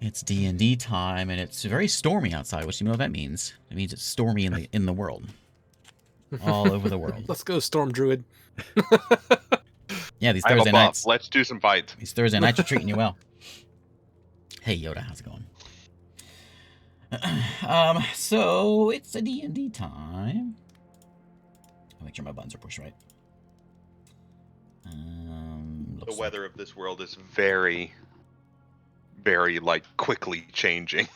It's D&D time, and it's very stormy outside. What do you know what that means? It means it's stormy in the world, all over the world. Let's go, Storm Druid. Yeah, these I have a Thursday buff. nights. Let's do some fights. These Thursday nights are treating you well. Hey Yoda, how's it going? So it's a D&D time. I'll make sure my buttons are pushed right. The weather of this world is very, very like quickly changing.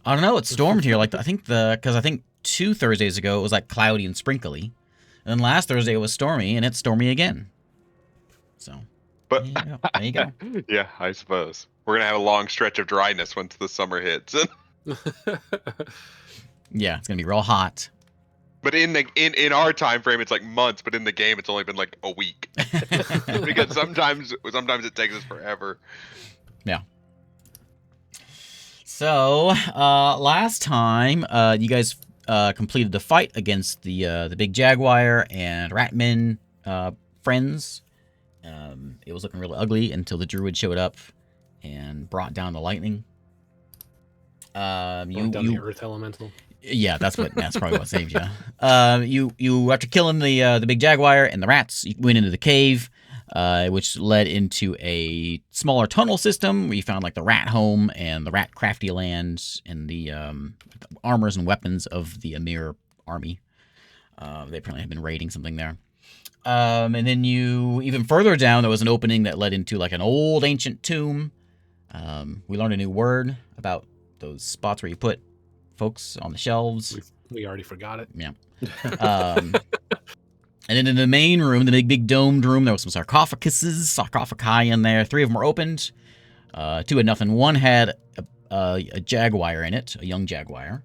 I don't know. It stormed here. Like I think 2 Thursdays ago it was like cloudy and sprinkly, and last Thursday it was stormy, and it's stormy again. So, But there you go. Yeah, I suppose we're gonna have a long stretch of dryness once the summer hits. Yeah, it's gonna be real hot. But in our time frame, it's like months. But in the game, it's only been like a week. Because sometimes it takes us forever. Yeah. So last time, you guys completed the fight against the big jaguar and Ratman friends. It was looking really ugly until the druid showed up and brought down the lightning. Down the earth elemental. Yeah, that's probably what saved you. You after killing the big jaguar and the rats, you went into the cave, which led into a smaller tunnel system where you found like the rat home and the rat crafty lands and the armors and weapons of the Imyr army. They apparently had been raiding something there. And then you even further down, there was an opening that led into like an old ancient tomb. We learned a new word about those spots where you put folks on the shelves. We already forgot it. Yeah. And then in the main room, the big domed room, there was some sarcophagi in there. 3 of them were opened. 2 had nothing. 1 had a jaguar in it, a young jaguar.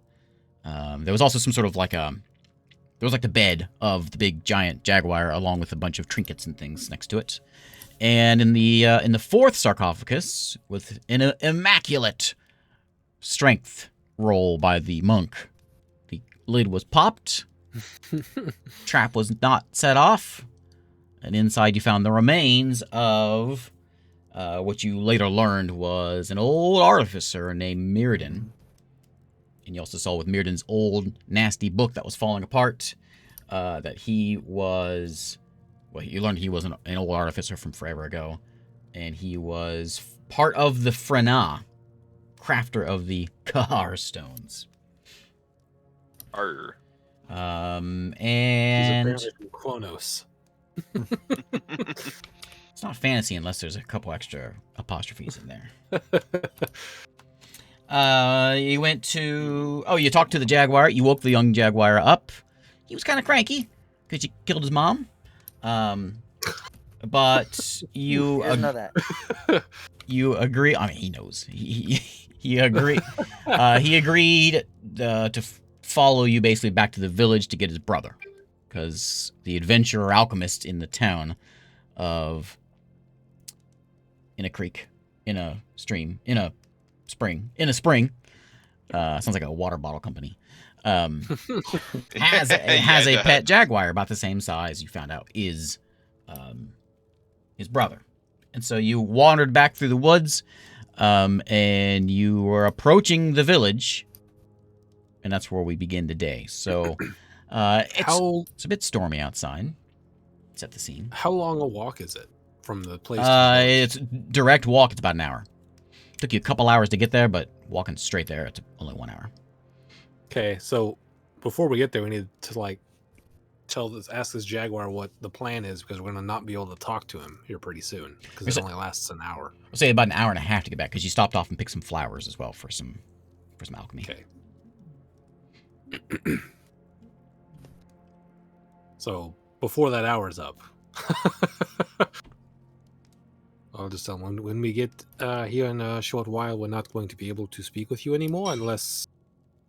There was also some sort of like there was like the bed of the big giant jaguar, along with a bunch of trinkets and things next to it. And in the 4th sarcophagus, with an immaculate strength roll by the monk, the lid was popped. Trap was not set off, and inside you found the remains of what you later learned was an old artificer named Mirrodin. And you also saw with Mirrodin's old nasty book that was falling apart that he was, well, you learned he was an old artificer from forever ago, and he was part of the Frena, crafter of the Kahar stones. Arr. And He's apparently from Kronos. It's not fantasy unless there's a couple extra apostrophes in there. You went to... Oh, you talked to the jaguar. You woke the young jaguar up. He was kind of cranky because you killed his mom. But you... He doesn't know that. You agree... I mean, he knows. He agreed. He agreed to follow you basically back to the village to get his brother. Because the adventurer alchemist in the town of... In a creek. In a stream. In a spring. Sounds like a water bottle company. Has a pet jaguar about the same size, you found out, is his brother. And so you wandered back through the woods, and you were approaching the village, and that's where we begin today. So it's a bit stormy outside. Set the scene. How long a walk is it from the place? To the it's direct walk. It's about an hour. Took you a couple hours to get there, but walking straight there, it's only 1 hour. Okay, so before we get there, we need to ask this jaguar what the plan is, because we're gonna not be able to talk to him here pretty soon because it only lasts an hour. I'll say about an hour and a half to get back because you stopped off and picked some flowers as well for some alchemy. Okay. So before that hour's up, I'll just tell him when we get here in a short while, we're not going to be able to speak with you anymore unless...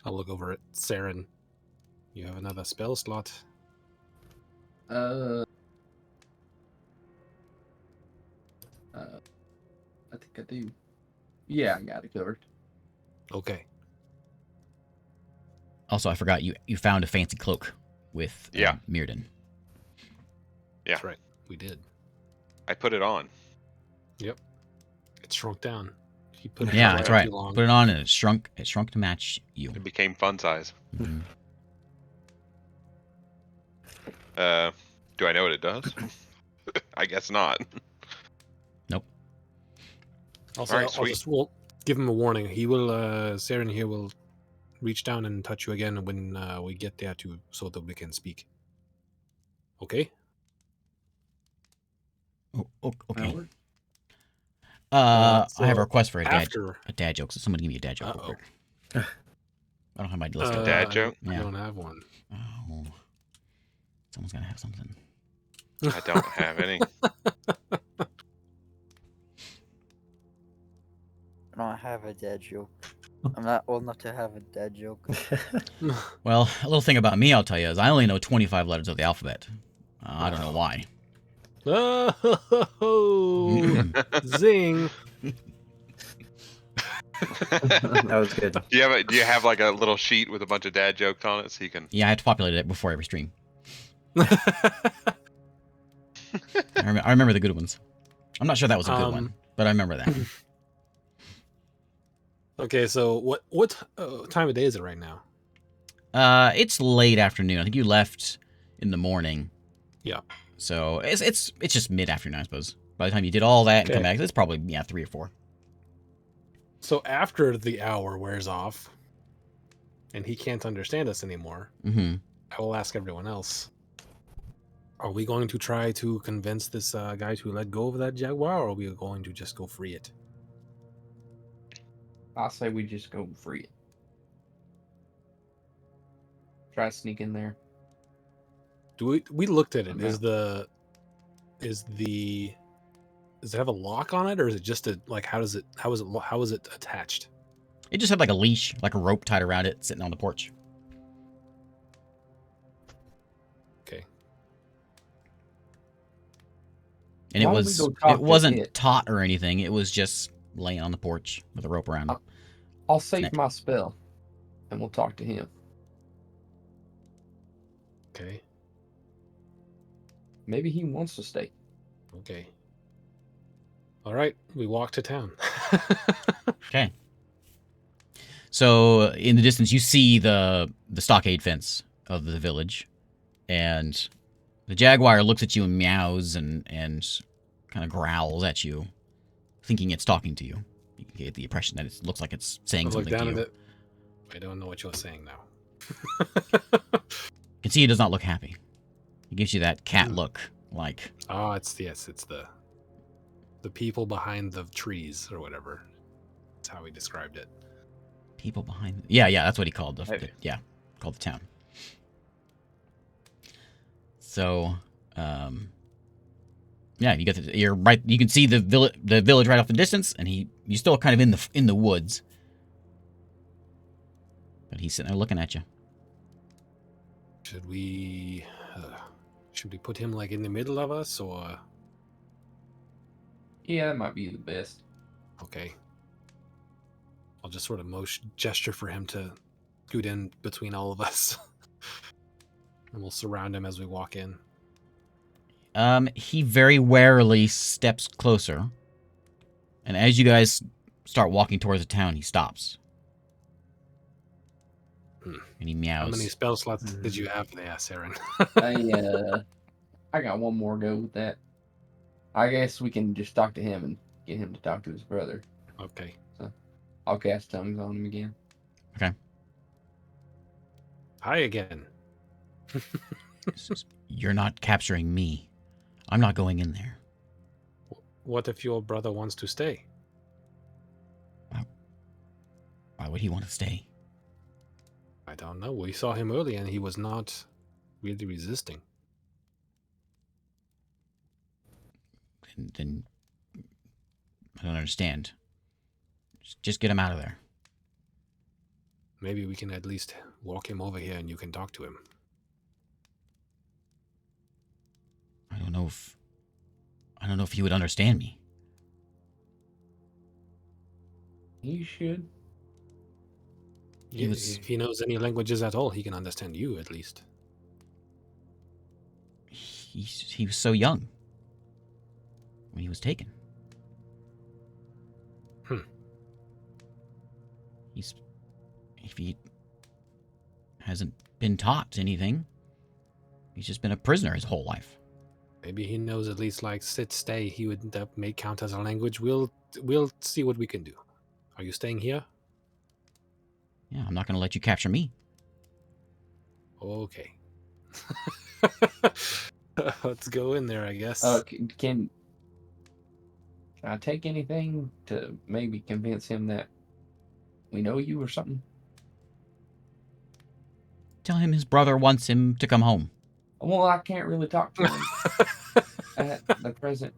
I'll look over at Saren. You have another spell slot? I think I do. Yeah, I got it covered. Okay. Also, I forgot you found a fancy cloak with Mirrodin. Yeah, That's right. We did. I put it on. Yep. It shrunk down. He put it Yeah, on that's way right. too long. Put it on and it shrunk to match you. It became fun size. Mhm. Do I know what it does? I guess not. Nope. Also, Alright, I'll sweet. just give him a warning. He will, Saren here will reach down and touch you again when we get there so that we can speak. Okay? Oh, okay. That'll work. I have a So request for a after... dad joke. So somebody give me a dad joke real Uh-oh. quick. I don't have my list open. Dad joke? I Yeah. don't have one. Oh, someone's gotta have something. I don't have any. I don't have a dad joke. I'm not old enough to have a dad joke. Well, a little thing about me I'll tell you is I only know 25 letters of the alphabet. I don't know why. Oh, zing. That was good. Do you have like a little sheet with a bunch of dad jokes on it so you can? Yeah, I have to populate it before every stream. I remember the good ones. I'm not sure that was a good one, but I remember that. Okay, so what time of day is it right now? It's late afternoon. I think you left in the morning. Yeah. So it's just mid afternoon, I suppose. By the time you did all that and come Okay. back, it's probably 3 or 4. So after the hour wears off, and he can't understand us anymore, Mm-hmm. I will ask everyone else. Are we going to try to convince this guy to let go of that jaguar, or are we going to just go free it? I say we just go free it. Try to sneak in there. We looked at it. I'm Does out. it have a lock on it, or is it just how is it attached? It just had like a leash, like a rope tied around it, sitting on the porch. Okay. And Why don't we go talk it to wasn't it? taut or anything. It was just laying on the porch with a rope around it. I'll save Neck. my spell, and we'll talk to him. Okay. Maybe he wants to stay. Okay. All right. We walk to town. Okay. So in the distance, you see the stockade fence of the village, and the jaguar looks at you and meows and kind of growls at you, thinking it's talking to you. You get the impression that it looks like it's saying I look something to down you. at it. I don't know what you're saying now. You can see he does not look happy. He gives you that cat look, like Oh, it's the people behind the trees or whatever. That's how he described it. people behind. Yeah, that's what he called Hey. called the town. So, yeah, you're right. You can see the village right off in the distance, and you're still kind of in the woods. But he's sitting there looking at you. Should we put him like in the middle of us, or Yeah, that might be the best. okay? I'll just sort of gesture for him to scoot in between all of us, and we'll surround him as we walk in. He very warily steps closer, and as you guys start walking towards the town, he stops. And he meows. How many spell slots did you have there, Saren? I got one more go with that. I guess we can just talk to him and get him to talk to his brother. Okay. I'll cast tongues on him again. Okay. Hi again. You're not capturing me. I'm not going in there. What if your brother wants to stay? Why would he want to stay? I don't know. We saw him earlier, and he was not really resisting. Then I don't understand. Just get him out of there. Maybe we can at least walk him over here, and you can talk to him. I don't know if he would understand me. You should. If he knows any languages at all, he can understand you at least. He was so young when he was taken. If he hasn't been taught anything, he's just been a prisoner his whole life. Maybe he knows at least like sit, stay. He would may count as a language. We'll see what we can do. Are you staying here? Yeah, I'm not going to let you capture me. Okay. Let's go in there, I guess. Can I take anything to maybe convince him that we know you or something? Tell him his brother wants him to come home. Well, I can't really talk to him at the present.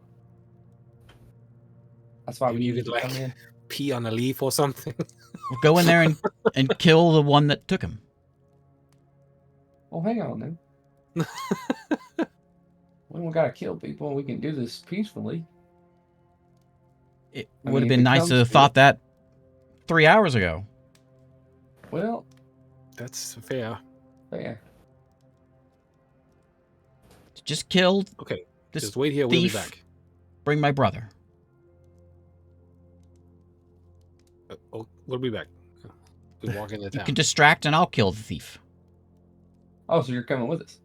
That's why Maybe we you need could to come like in. pee on a leaf or something. We'll go in there and kill the one that took him. Well, hang on then. We don't gotta kill people. We can do this peacefully. It I would have mean, been if it nice comes to have to thought that 3 hours ago. Well, That's fair. yeah. Just kill Okay, this just wait here. We'll be thief. back. Bring my brother. We'll be back. We walk into You town. can distract and I'll kill the thief. Oh, so you're coming with us?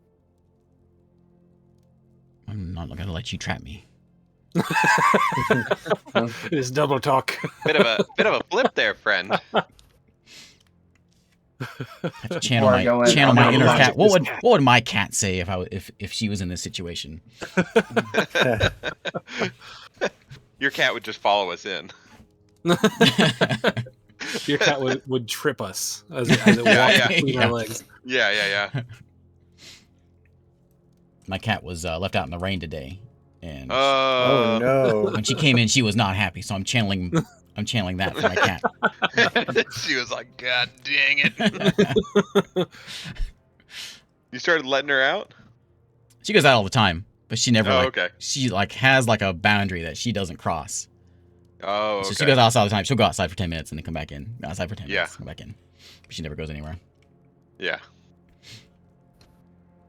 I'm not going to let you trap me. This double talk. Bit of a flip there, friend. I have to channel Before I go in, channel I'm my gonna inner logic cat. What this would cat. what would my cat say if she was in this situation? Your cat would just follow us in. Your cat would trip us as it walks Yeah, between yeah. our legs. Yeah. My cat was left out in the rain today, and Oh no. when she came in, she was not happy. So I'm channeling that for my cat. She was like, God dang it. You started letting her out? She goes out all the time, but she never Oh, like okay. she like has like a boundary that she doesn't cross. Oh, So okay. she goes outside all the time. She'll go outside for 10 minutes and then come back in. Go outside for 10 Yeah. minutes, come back in. But she never goes anywhere. Yeah.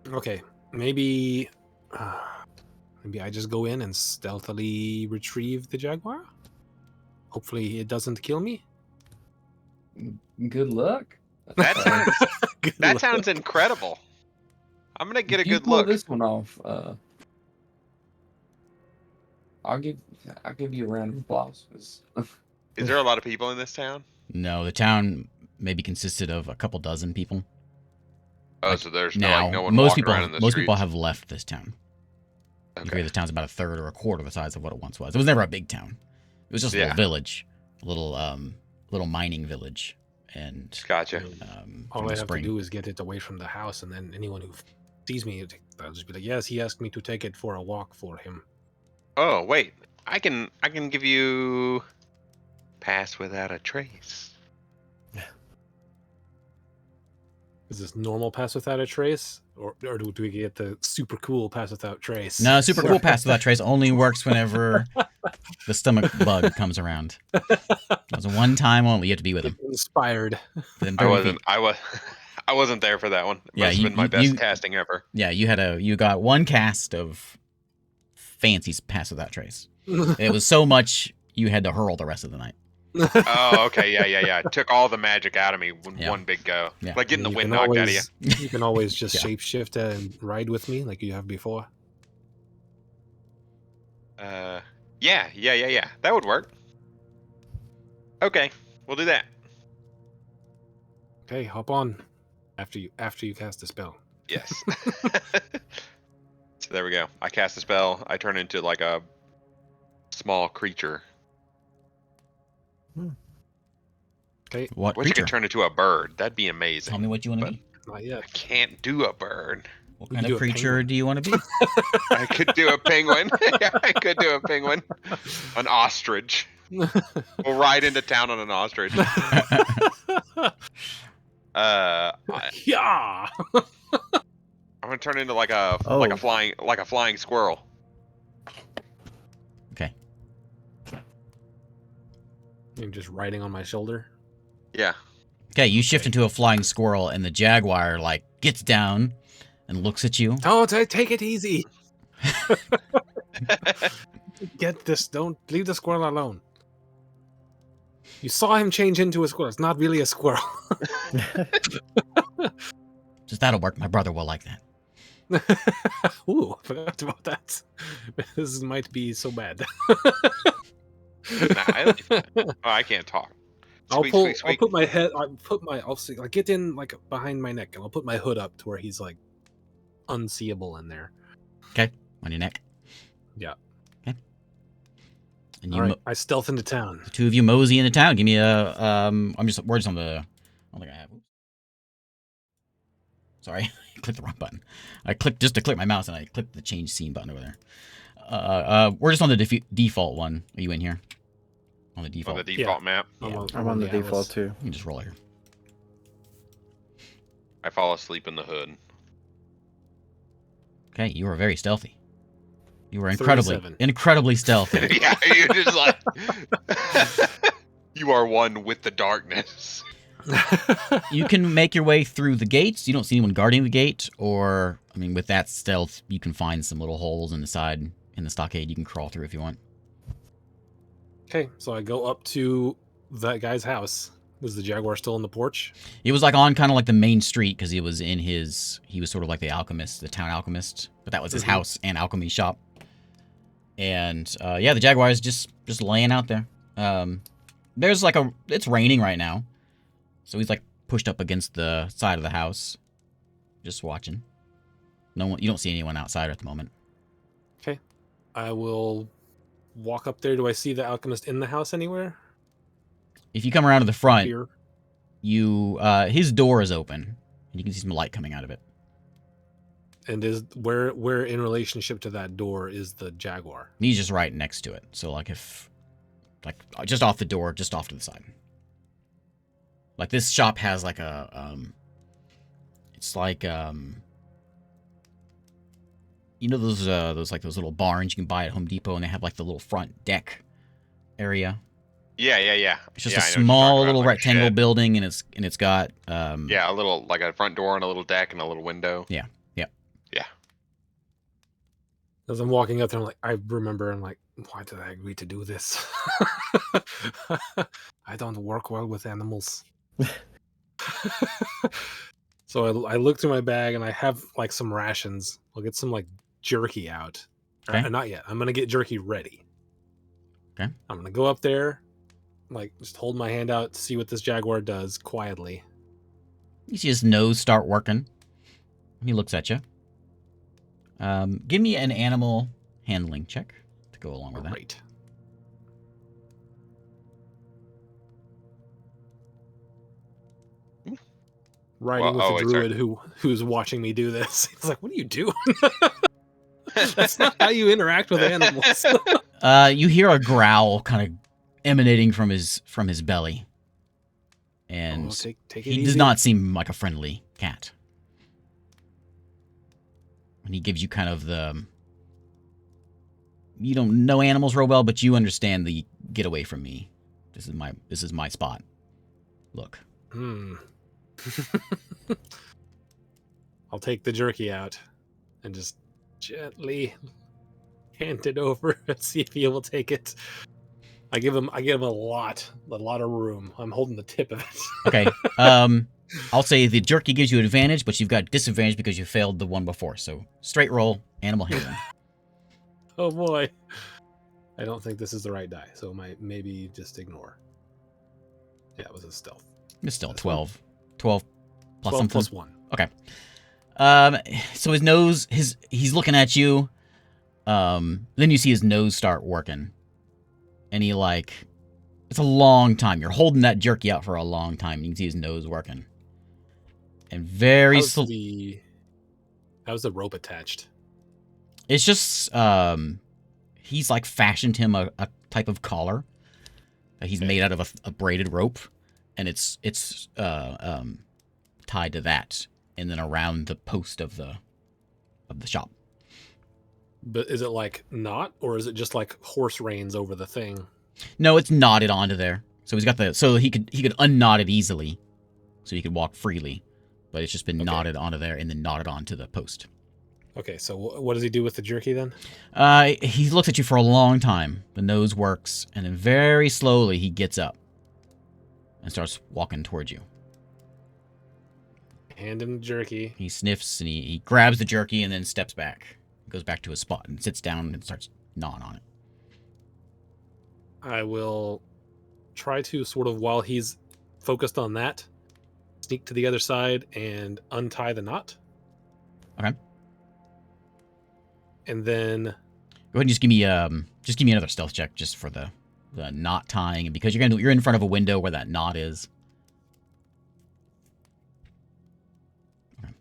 Okay, maybe I just go in and stealthily retrieve the jaguar. Hopefully, it doesn't kill me. Good luck. That sounds Good that luck. sounds incredible. I'm gonna get a If you good pull look. this one off, I'll give you a round of applause. 'Cause Is there a lot of people in this town? No, the town maybe consisted of a couple dozen people. Oh, Like, so there's Now, no one most walking people around in the most streets. people have left this town. You figure Okay. the town's about a third or a quarter the size of what it once was. It was never a big town. It was just a Yeah. little village, a little mining village, and Gotcha. from All the I have spring. to do is get it away from the house, and then anyone who sees me, I'll just be like, "Yes, he asked me to take it for a walk for him." Oh, wait. I can give you pass without a trace. Is this normal pass without a trace, or do we get the super cool pass without trace? No, super cool pass without trace only works whenever the stomach bug comes around. That was a one time only. You have to be with him. Inspired. Within I 30 wasn't. feet. I wasn't there for that one. It Yeah, must have you- been my you- best you- casting ever. Yeah, you got one cast of fancy pass without trace. It was so much you had to hurl the rest of the night. Oh, okay. Yeah. It took all the magic out of me in Yeah. one big go. Yeah. Like getting the You wind can knocked out of you. always- You can always just Yeah. shapeshift and ride with me like you have before. Yeah. That would work. Okay, we'll do that. Okay, hop on. After you cast the spell. Yes. So there we go. I cast a spell. I turn into like a small creature. Okay, What Wish I creature? could turn into a bird. That'd be amazing. Tell me what you want to But- be. not yet. I can't do a bird. What you kind do of a creature penguin. do you want to be? I could do a penguin. Yeah, I could do a penguin. An ostrich. We'll ride into town on an ostrich. Yeah. I'm gonna turn into like a Oh. flying squirrel. Okay. You're just riding on my shoulder. Yeah. Okay, you shift into a flying squirrel, and the jaguar like gets down and looks at you. Oh, take it easy. Get this. Don't leave the squirrel alone. You saw him change into a squirrel. It's not really a squirrel. Just that'll work. My brother will like that. Ooh, I forgot about that. This might be so bad. Nah, I can't talk. I'll Squeak, pull. squeak, squeak. I'll put my head. I'll see. Like get in like behind my neck, and I'll put my hood up to where he's like unseeable in there. Okay, on your neck. Yeah. Okay. And All right. I stealth into town. the two of you mosey into town. Give me a we're just on the. I don't think I have. Oops. Sorry, I clicked the wrong button. I clicked just to click my mouse, and I clicked the change scene button over there. We're just on the default one. Are you in here? On the default. On the default map. Yeah. I'm on the Atlas. default too. You can just roll here. I fall asleep in the hood. Okay, you are very stealthy. You were 37. incredibly stealthy. Yeah, you're just like you are one with the darkness. You can make your way through the gates. You don't see anyone guarding the gate, or I mean, with that stealth, you can find some little holes in the side in the stockade. You can crawl through if you want. Okay, so I go up to that guy's house. Was the jaguar still on the porch? He was like on kind of like the main street because he was sort of like the alchemist, the town alchemist, but that was his house and alchemy shop. And yeah, the jaguar is just laying out there. There's like it's raining right now, so he's like pushed up against the side of the house, just watching. No one, you don't see anyone outside at the moment. Okay, I will walk up there. Do I see the alchemist in the house anywhere? If you come around to the front, Here. his door is open, and you can see some light coming out of it. And is where in relationship to that door is the jaguar? He's just right next to it. So like just off the door, just off to the side. Like this shop has like a it's like you know those little barns you can buy at Home Depot, and they have like the little front deck area. Yeah. It's just Yeah, a I know what you're small talking about, little like a rectangle shed. building, and it's got Yeah, a little like a front door and a little deck and a little window. Yeah. As I'm walking up there, I'm like, I remember, I'm like, why did I agree to do this? I don't work well with animals. So I look through my bag and I have like some rations. I'll get some like jerky out. Okay. Not yet. I'm gonna get jerky ready. Okay. I'm gonna go up there, like just hold my hand out, see what this jaguar does quietly. you see his nose start working. He looks at you. Give me an animal handling check to go along with that. Great. Riding Well, with oh, the sorry. druid who's watching me do this. He's like, "What are you doing? That's not how you interact with animals." You hear a growl kind of emanating from his belly, and Oh, take it he easy. does not seem like a friendly cat. And he gives you kind of the you don't know animals real well, but you understand the get away from me. This is my spot. Look. I'll take the jerky out and just gently hand it over and see if he will take it. I give him a lot of room. I'm holding the tip of it. Okay. I'll say the jerky gives you advantage, but you've got disadvantage because you failed the one before. So straight roll, animal handling. Oh boy. I don't think this is the right die, so maybe just ignore. Yeah, it was a stealth. It's still That's 12. 12 plus 12 something. plus 1. Okay. So his nose, he's looking at you. Then you see his nose start working. And he it's a long time. You're holding that jerky out for a long time. You can see his nose working. And very How's slow. How's the rope attached? It's just, he's like fashioned him a type of collar that he's made out of a braided rope. And it's tied to that, and then around the post of the shop. But is it like knot, or is it just like horse reins over the thing? No, it's knotted onto there. So he's got so he could unknot it easily, so he could walk freely. But it's just been knotted onto there and then knotted onto the post. Okay, so what does he do with the jerky then? He looks at you for a long time. The nose works, and then very slowly he gets up, and starts walking towards you. Hand him the jerky. He sniffs and he grabs the jerky and then steps back. Goes back to his spot and sits down and starts gnawing on it. I will try to sort of, while he's focused on that, sneak to the other side and untie the knot. Okay. And then Go ahead and just give me another stealth check just for the knot tying, and because you're in front of a window where that knot is. Okay.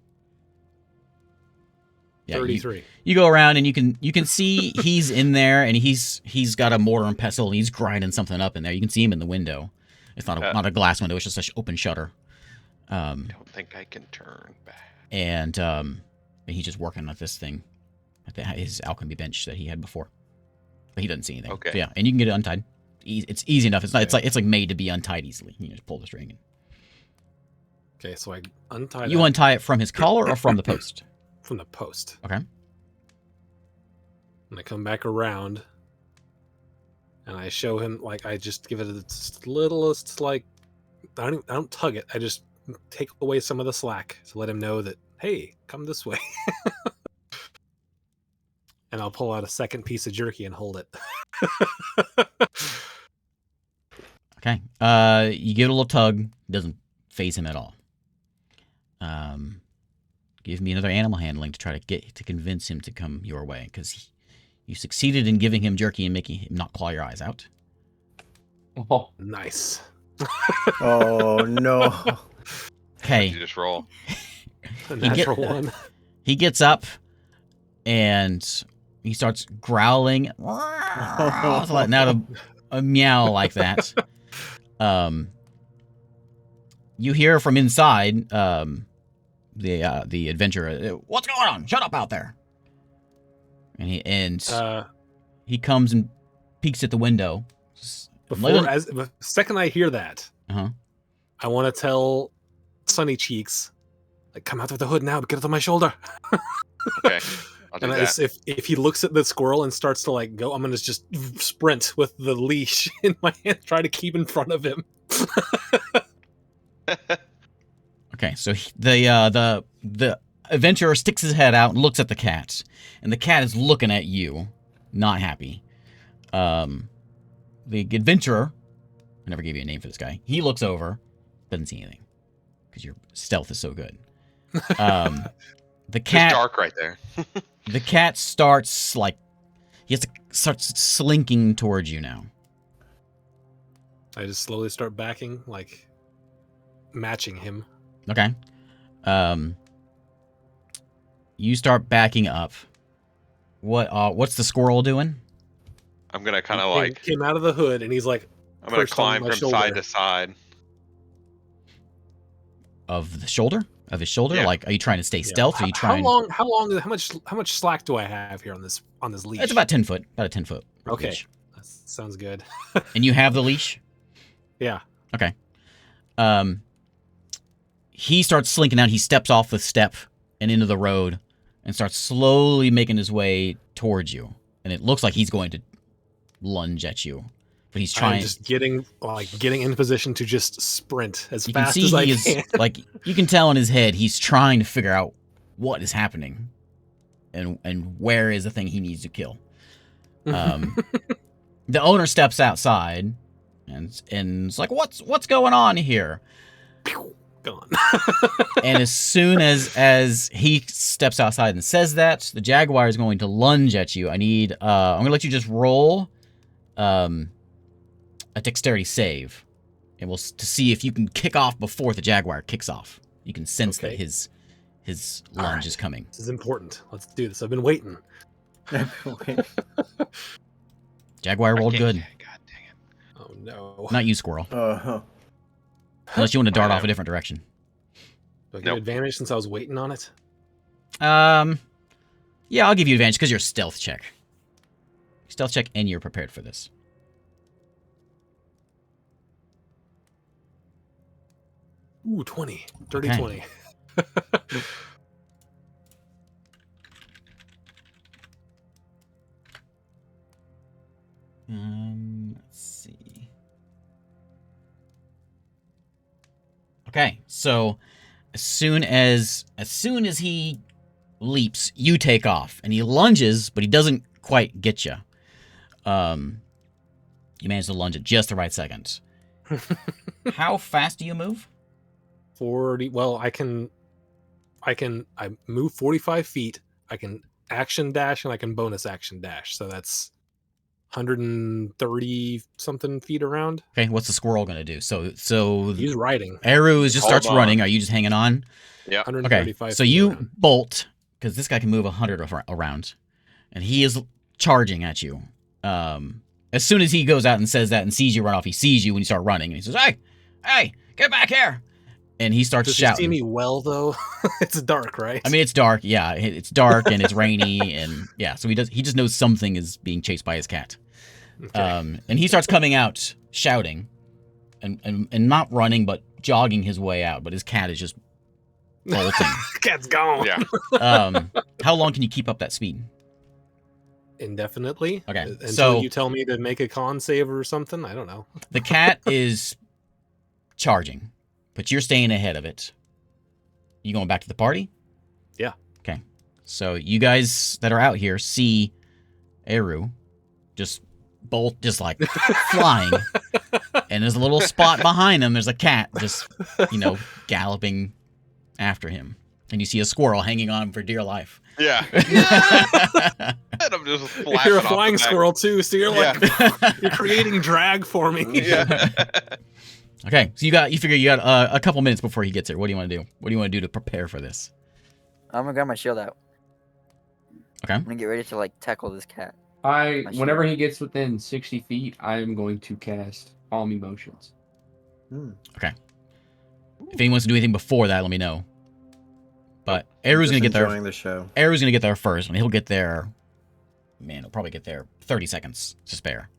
Yeah, 33. You go around and you can see he's in there, and he's got a mortar and pestle, and he's grinding something up in there. You can see him in the window. It's not a glass window, it's just an open shutter. I don't think I can turn back. And he's just working at this thing, at his alchemy bench that he had before, but he doesn't see anything. Okay. So yeah, and you can get it untied. It's easy enough. It's not. It's like made to be untied easily. You just pull the string. Okay, so I untie You that untie it from his collar or from the post. from the post. Okay. And I come back around and I show him, like, I just give it its littlest, like, I don't tug it. I just take away some of the slack to let him know that, hey, come this way. And I'll pull out a second piece of jerky and hold it. Okay. You give it a little tug. Doesn't faze him at all. Give me another animal handling to try to convince him to come your way, because you succeeded in giving him jerky and making him not claw your eyes out. Oh, Nice. Oh no. Okay. You just roll. A natural one. He gets up and he starts growling, letting out a meow like that. You hear from inside the adventurer, "What's going on? Shut up out there!" And he comes and peeks at the window. The second I hear that, Uh-huh. I want to tell Sunny Cheeks, like, come out with the hood now, get it on my shoulder. Okay. I'll do And that. if he looks at the squirrel and starts to, like, go, I'm gonna just sprint with the leash in my hand, try to keep in front of him. Okay, so the adventurer sticks his head out and looks at the cat, and the cat is looking at you, not happy. The adventurer, I never gave you a name for this guy. He looks over, doesn't see anything, because your stealth is so good. The cat, It's dark right there. the cat starts starts slinking towards you now. I just slowly start backing, like, matching him. Okay. You start backing up. What's the squirrel doing? I'm gonna kind He of like. came out of the hood, and he's like, I'm gonna perched on climb my from shoulder. side to side. Of the shoulder? Of his shoulder? Yeah. Like, are you trying to stay Yeah. stealth? Or are you trying? How much slack do I have here on this leash? It's about 10 foot. About a 10 foot. Okay. leash. That sounds good. And you have the leash? Yeah. Okay. He starts slinking out. He steps off the step and into the road and starts slowly making his way towards you. And it looks like he's going to lunge at you. But he's trying. I'm just getting in position to just sprint as You can fast see as I he is can. like, you can tell in his head he's trying to figure out what is happening and where is the thing he needs to kill. The owner steps outside and is like, what's going on here? Gone. And as soon as he steps outside and says that, the jaguar is going to lunge at you. I'm gonna let you just roll a dexterity save, and to see if you can kick off before the jaguar kicks off. You can sense that Okay. his lunge is coming. This is important. Let's do this. I've been waiting. Jaguar rolled I good. can't- God dang it. Oh no. Not you, squirrel. Oh. Unless you want to dart I off a know. different direction. Do I get Nope. advantage since I was waiting on it? Yeah, I'll give you advantage because you're stealth check. Stealth check, and you're prepared for this. Ooh, 20. Dirty Okay. 20. Let's see. Okay, so as soon as he leaps, you take off, and he lunges, but he doesn't quite get you. You manage to lunge at just the right second. How fast do you move? 40. Well, I move 45 feet. I can action dash and I can bonus action dash. So that's 130 something feet around. Okay, what's the squirrel gonna do? So He's riding. Eru just Hold starts on. running. Are you just hanging on? Yeah. 135 Okay, so feet you around. bolt, because this guy can move 100 around, and he is charging at you. As soon as he goes out and says that and sees you run off, he sees you when you start running, and he says, hey, get back here! And he starts Does shouting. he see me well, though? It's dark, right? I mean, it's dark. Yeah, it's dark and it's rainy, and yeah. So he just knows something is being chased by his cat. Okay. And he starts coming out shouting, and not running, but jogging his way out. But his cat is just bolting. Cat's gone. Yeah. How long can you keep up that speed? Indefinitely. Okay, Until so- you tell me to make a con save or something. I don't know. The cat is charging, but you're staying ahead of it. You going back to the party? Yeah. Okay. So you guys that are out here see Eru just bolt, just like flying, and there's a little spot behind him. There's a cat just, galloping after him, and you see a squirrel hanging on him for dear life. Yeah. And I'm just flashing You're a off the flying back. squirrel too, so you're like Yeah. you're creating drag for me. Yeah. Okay, so you figure you got a couple minutes before he gets here. What do you want to do? What do you want to do to prepare for this? I'm gonna grab my shield out. Okay. I'm gonna get ready to like tackle this cat. Whenever he gets within 60 feet, I am going to cast Calm Emotions. If anyone wants to do anything before that, let me know. But Eru's gonna get there. Enjoying the show. Eru's gonna get there first, and he'll get there. Man, he'll probably get there 30 seconds to spare.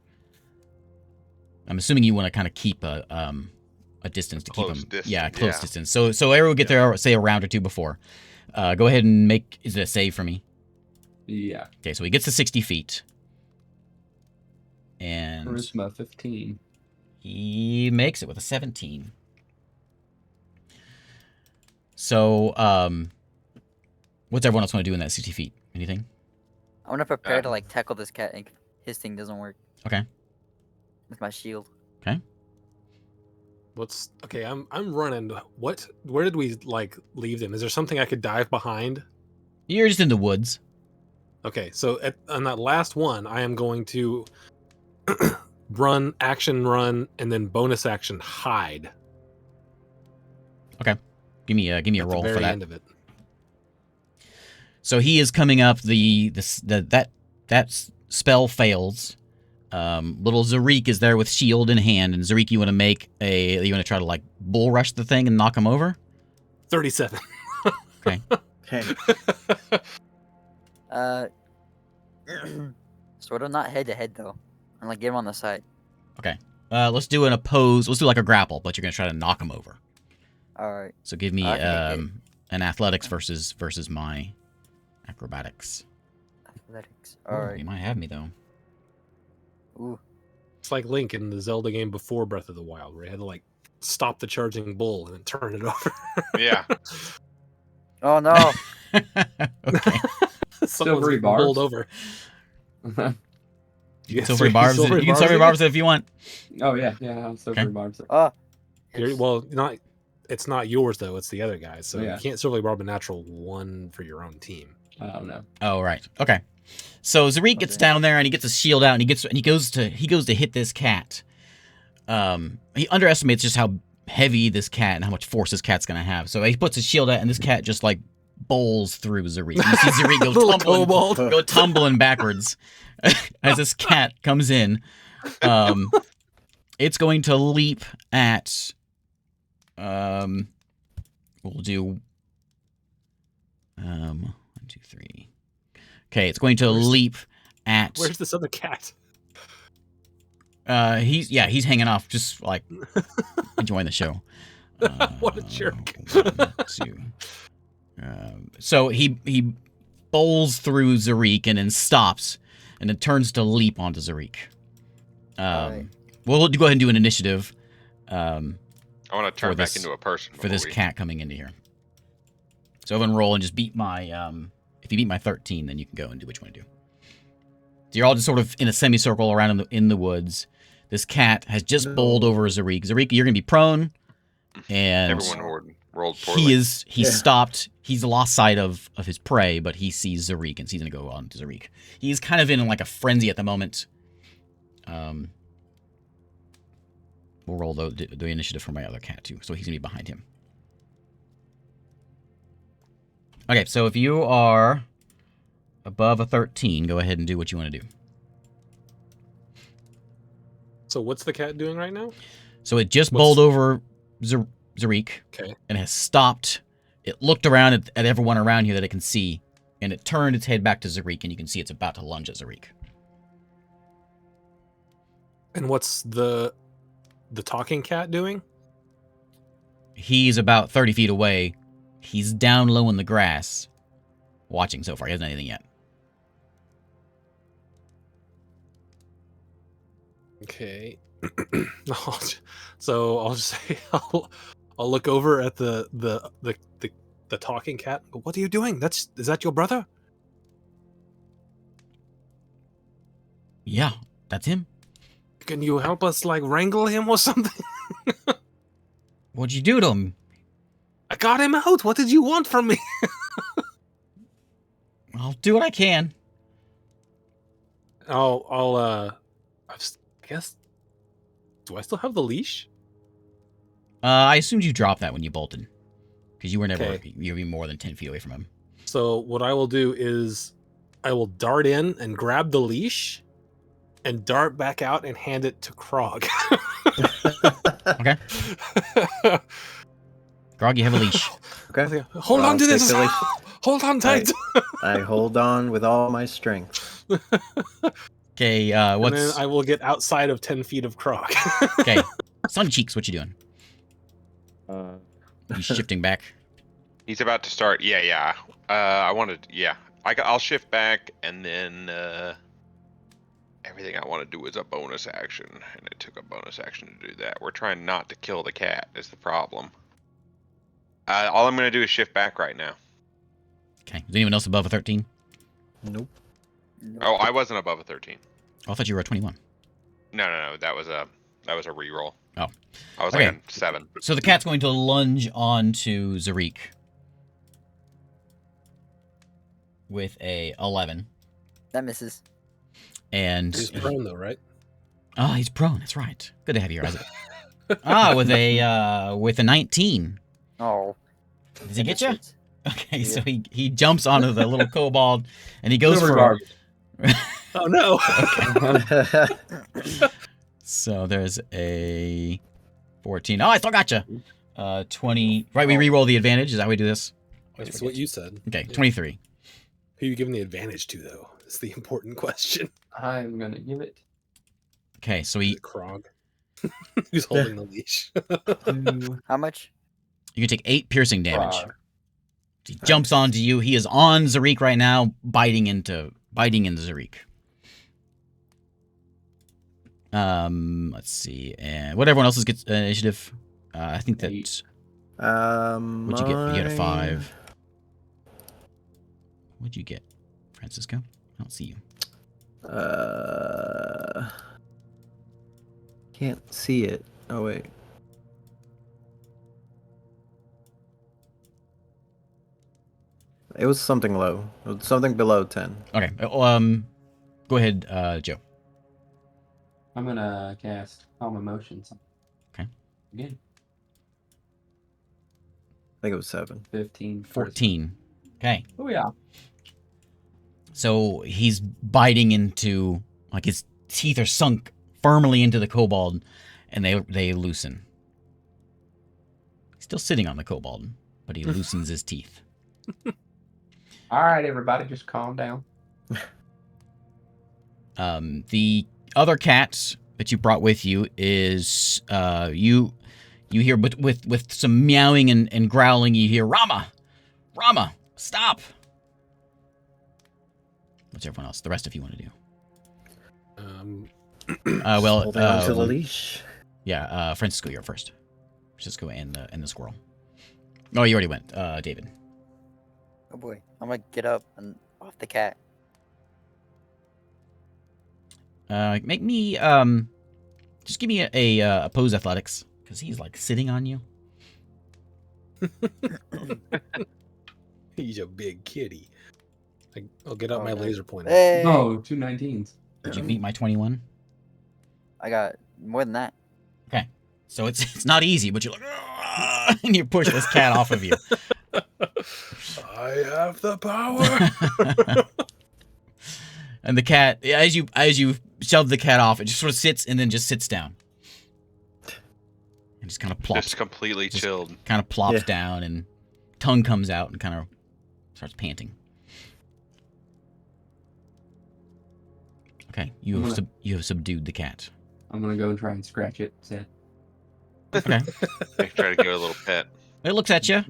I'm assuming you want to kind of keep a distance to Close keep him. distance, Yeah, close yeah. distance. So Eru will get there, say a round or two before. Go ahead and make. Is it a save for me? Yeah. Okay, so he gets to 60 feet, and Charisma 15. he makes it with a 17. So, what's everyone else want to do in that 60 feet? Anything? I wanna prepare to like tackle this cat and his thing doesn't work. Okay. With my shield. Okay, I'm running. Where did we like leave them? Is there something I could dive behind? You're just in the woods. Okay, so on that last one, I am going to action run, and then bonus action hide. Give me a At the roll very for that. end of it. So he is coming up. That spell fails. Little Zarik is there with shield in hand, and Zarik, you want to try to like bull rush the thing and knock him over? 37. Okay. Sort of not head to head though. I'm like get him on the side. Let's do an oppose. Let's do like a grapple, but you're gonna try to knock him over. All right. So give me I can make an athletics versus my acrobatics. Athletics. Ooh, All right. You might have me though. Ooh. It's like Link in the Zelda game before Breath of the Wild, where he had to like stop the charging bull and then turn it over. Yeah. Oh no. Okay. Someone's Silvery getting barbs. bowled over. You can silvery barbs. You can silvery barbs if you want. Oh yeah, I'm so Okay. barbs. Oh. Well, it's not yours though. It's the other guy's. So Yeah. you can't silvery barb a natural one for your own team. I don't know. Oh right. Okay. So Zarik gets Okay. down there and he gets his shield out and he goes to hit this cat. He underestimates just how heavy this cat and how much force this cat's gonna have. So he puts his shield out and this cat just like bowls through Zarik. You see Zarik go tumbling backwards as this cat comes in. It's going to leap at. We'll do. 1, 2, 3. Okay, it's going to leap at. Where's this other cat? He's hanging off, just like enjoying the show. What a jerk. 1, 2. So he bowls through Zarik and then stops, and then turns to leap onto Zarik. Alright. We'll go ahead and do an initiative. I want to turn back this- into a person for this before we- cat coming into here. So everyone roll and just beat my, if you beat my 13, then you can go and do what you want to do. So you're all just sort of in a semicircle around in the woods. This cat has just bowled over Zarik. Zarik, you're going to be prone, and Everyone rolled poorly. he's Yeah. stopped. He's lost sight of his prey, but he sees Zarik, and so he's going to go on to Zarik. He's kind of in like a frenzy at the moment. We'll roll the initiative for my other cat, too, so he's going to be behind him. Okay, so if you are above a 13, go ahead and do what you want to do. So what's the cat doing right now? So it just What's- bowled over Zarik Okay. and has stopped. It looked around at everyone around here that it can see, and it turned its head back to Zarik, and you can see it's about to lunge at Zarik. And what's the talking cat doing? He's about 30 feet away. He's down low in the grass, watching so far. He hasn't done anything yet. Okay. So I'll just say I'll look over at the talking cat. What are you doing? Is that your brother? Yeah, that's him. Can you help us like wrangle him or something? What'd you do to him? I got him out. What did you want from me? I'll do what I can. I guess. Do I still have the leash? I assumed you dropped that when you bolted, because you were never Okay. you were more than 10 feet away from him. So what I will do is I will dart in and grab the leash and dart back out and hand it to Krog. Okay. Grog, you have a leash. Okay. Hold Well, on to I'll take this. the leash. Hold on tight. I hold on with all my strength. Okay, And what's then I will get outside of 10 feet of Krog. okay? Sun Cheeks, what you doing? You shifting back? He's about to start. Yeah. I'll shift back, and then everything I want to do is a bonus action, and it took a bonus action to do that. We're trying not to kill the cat is the problem. All I'm going to do is shift back right now. Okay. Is anyone else above a 13? Nope. Oh, I wasn't above a 13. Oh, I thought you were a 21. No. That was a reroll. Oh. I was Okay. like a 7. So the cat's going to lunge onto Zarik with a 11, That misses. and He's prone though, right? oh, he's prone. That's right. Good to have you, Isaac. With a 19. Oh. Does he that get you? hits. Okay, so Yeah. he jumps onto the little kobold, and he goes for. Garbage. Oh no. So there's a 14. Oh, I still got you. 20. Right, we re-roll the advantage. Is that how we do this? That's what you said. Okay, Yeah. 23. Who are you giving the advantage to though? That's the important question. I'm gonna give it Okay, so Is he it Krog? Who's holding the leash? to How much? you can take 8 piercing damage. Rob. He jumps onto you. He is on Zarik right now, biting into Zarik. Let's see, and what everyone else's gets initiative. I think that. 8. What'd you get? You had a mine- 5. What'd you get, Francisco? I don't see you. Can't see it. Oh wait. It was something low. It was something below 10. Okay. Go ahead, Joe. I'm gonna cast Calm Emotions. Okay. Again. I think it was 7. 15. 14. Okay. Oh yeah. So he's biting into, like his teeth are sunk firmly into the kobold, and they loosen. He's still sitting on the kobold, but he loosens his teeth. All right, everybody, just calm down. The other cat that you brought with you is you hear with some meowing and growling. You hear Rama, stop. What's everyone else? The rest of you want to do? Um, Well, Holding on to the leash. yeah. Francisco, you're first. Cisco and the squirrel. Oh, you already went, David. Oh boy, I'm gonna get up and off the cat. Make me just give me a oppose athletics because he's like sitting on you. He's a big kitty. I'll get out Oh, my no. laser pointer. Hey, No, 2 19s. Did you beat my 21? I got more than that. Okay, so it's not easy, but you're like, "Ah!" and you push this cat off of you. I have the power. And the cat, as you shove the cat off, it just sort of sits and then just sits down. And just kind of plops. Just completely just chilled. Kind of plops Yeah. down and tongue comes out and kind of starts panting. Okay, you have subdued the cat. I'm gonna go and try and scratch it. Said. Okay. Try to give it a little pet. It looks at you,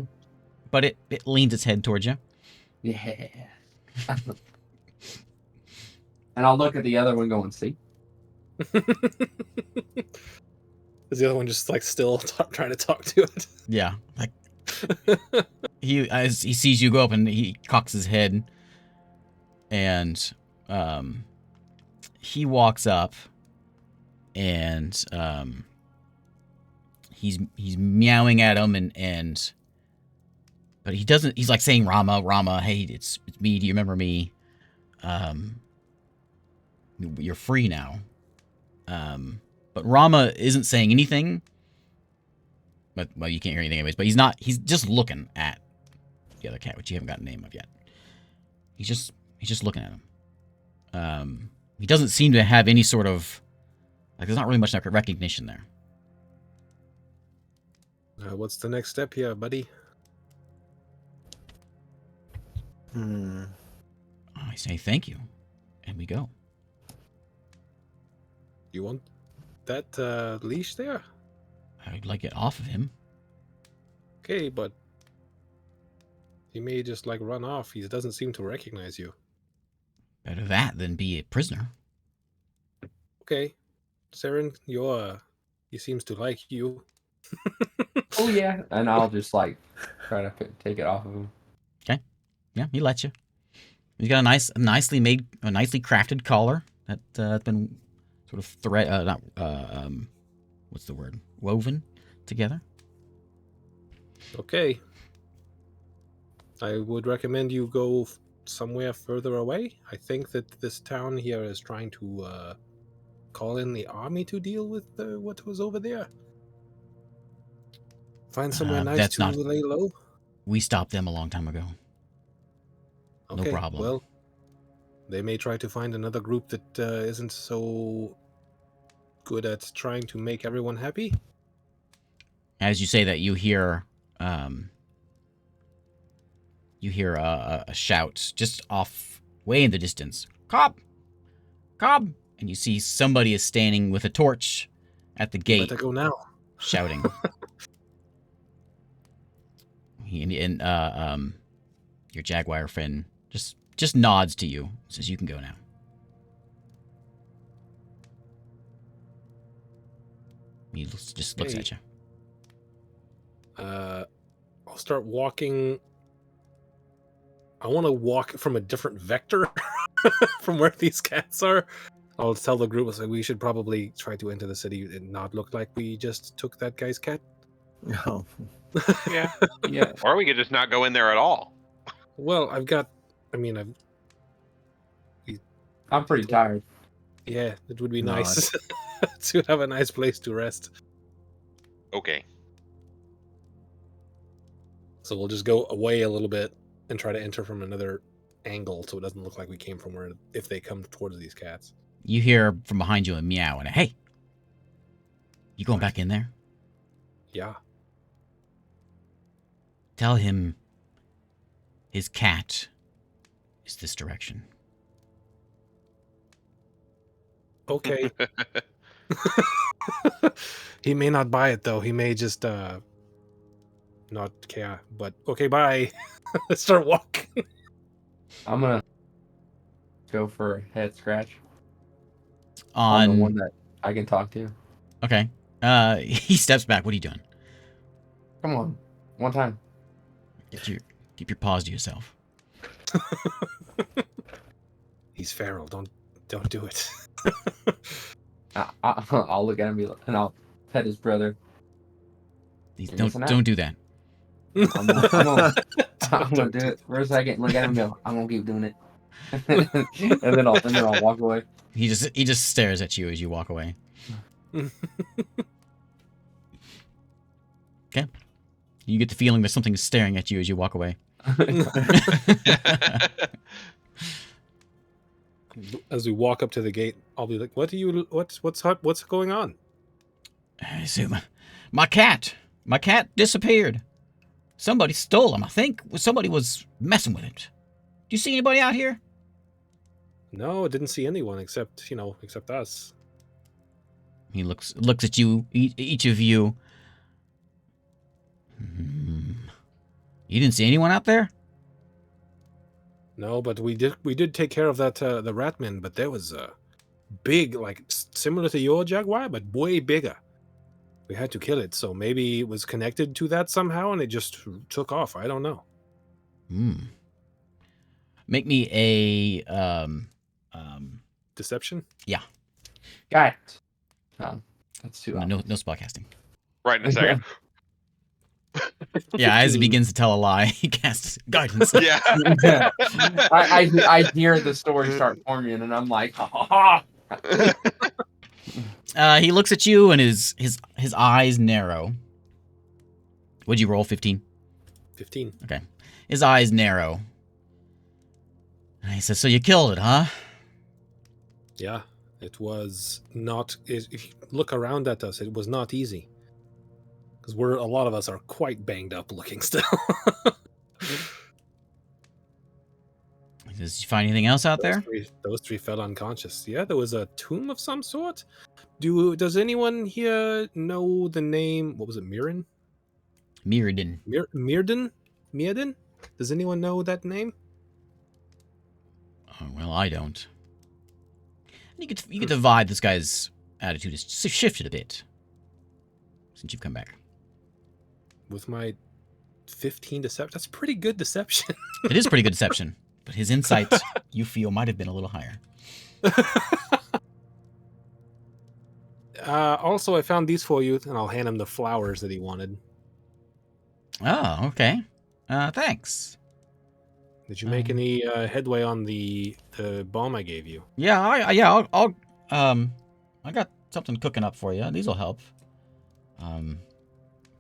but it leans its head towards you. Yeah. And I'll look at the other one going, see? Is the other one just like still trying to talk to it? Yeah, like as he sees you go up and he cocks his head, and he walks up, and he's meowing at him, and but he doesn't. He's like saying Rama, hey, it's me. Do you remember me? You're free now. But Rama isn't saying anything. But well, you can't hear anything anyways. But he's just looking at the other cat, which you haven't got a name of yet. He's just looking at him. He doesn't seem to have any sort of like. There's not really much recognition there. What's the next step here, buddy? I say thank you, and we go. You want that leash there? I'd like it off of him. Okay, but he may just like run off. He doesn't seem to recognize you. Better that than be a prisoner. Okay, Saren, he seems to like you. Oh, yeah. And I'll just, like, try to take it off of him. Okay. Yeah, he lets you. He's got a nicely crafted collar that's been sort of what's the word? Woven together. Okay. I would recommend you go somewhere further away. I think that this town here is trying to call in the army to deal with what was over there. Find somewhere nice that's to not- lay low. We stopped them a long time ago. No Okay, problem. well, they may try to find another group that isn't so good at trying to make everyone happy. As you say that, you hear a shout just off way in the distance. Cobb! Cobb! And you see somebody is standing with a torch at the gate, Better go now. shouting. Your jaguar friend just nods to you, says you can go now. He just looks at you. I'll start walking. I want to walk from a different vector from where these cats are. I'll tell the group, so we should probably try to enter the city and not look like we just took that guy's cat. Oh, Yeah. Yeah. Or we could just not go in there at all. Well, I'm pretty tired. yeah, it would be Nod. nice to have a nice place to rest. Okay. So we'll just go away a little bit and try to enter from another angle so it doesn't look like we came from where if they come towards these cats. You hear from behind you a meow and a hey. You going back in there? Yeah. Tell him his cat is this direction. Okay. He may not buy it though. He may just not care. But okay, bye. Let's start walking. I'm gonna go for a head scratch On the one that I can talk to. Okay. He steps back. What are you doing? Come on. One time. Keep your paws to yourself. He's feral. Don't do it. I'll look at him and I'll pet his brother. Please You're missing out. don't do that. I'm gonna do it for a second. Look at him and go. I'm gonna keep doing it. and then I'll walk away. He just stares at you as you walk away. Okay. You get the feeling that something is staring at you as you walk away. As we walk up to the gate, I'll be like, what's going on? So my cat disappeared. Somebody stole him. I think somebody was messing with it. Do you see anybody out here? No, I didn't see anyone except us. He looks at you, each of you. You didn't see anyone out there? No, but we did take care of that the ratman, but there was a big, like similar to your jaguar, but way bigger. We had to kill it, so maybe it was connected to that somehow, and it just took off. I don't know. Make me a Deception? Yeah. Got it. That's too no spellcasting. Right in a second. Yeah, as he begins to tell a lie, he casts guidance. Yeah. I hear the story start forming, and I'm like, ha ha ha. He looks at you, and his eyes narrow. What'd you roll? 15? 15. Okay. His eyes narrow. And he says, "So you killed it, huh?" Yeah, it was not. If you look around at us, it was not easy. Because a lot of us are quite banged up looking still. He says, "Did you find anything else out there?" Those three fell unconscious. Yeah, there was a tomb of some sort. Does anyone here know the name? What was it, Mirren? Mirrodin. Mirden? Does anyone know that name? Oh, well, I don't. You get the vibe this guy's attitude has shifted a bit since you've come back. With my 15 deception, that's pretty good deception. It is pretty good deception, but his insight, you feel, might have been a little higher. Also, I found these for you, and I'll hand him the flowers that he wanted. Oh, okay. Thanks. Did you make any headway on the bomb I gave you? Yeah, I got something cooking up for you. These will help.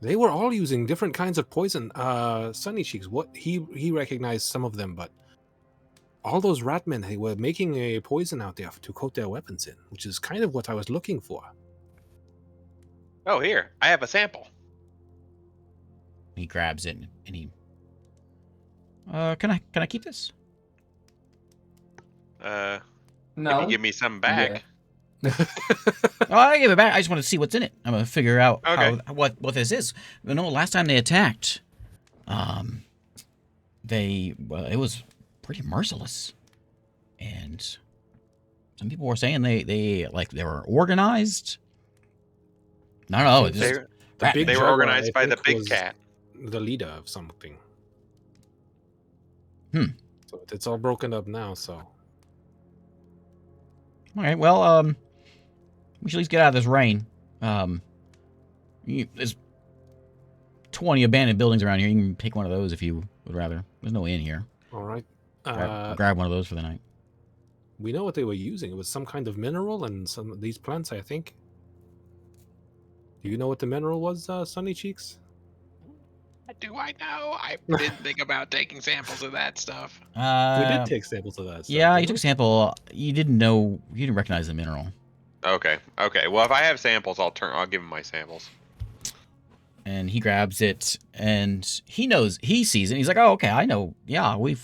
They were all using different kinds of poison. Sunny Cheeks, what he recognized some of them, but all those ratmen, they were making a poison out there to coat their weapons in, which is kind of what I was looking for. Oh, here. I have a sample. He grabs it and he. Can I keep this? No. No. Can you give me some back? Yeah. Oh, I give it back. I just want to see what's in it. I'm gonna figure out Okay. what this is. You know, last time they attacked, it was pretty merciless, and some people were saying they were organized. No, it's just Big They were jaguar, organized I by the think, big was cat. the leader of something. So it's all broken up now, so. All right. Well, we should at least get out of this rain. There's 20 abandoned buildings around here. You can take one of those if you would rather. There's no inn here. All right. Grab one of those for the night. We know what they were using. It was some kind of mineral and some of these plants, I think. Do you know what the mineral was, Sunny Cheeks? Do I know? I didn't think about taking samples of that stuff. We did take samples of that stuff. Yeah, you didn't took a sample. You didn't recognize the mineral. Okay. Well, if I have samples, I'll give him my samples. And he grabs it, and he sees it. He's like, "Oh, okay, I know. Yeah, the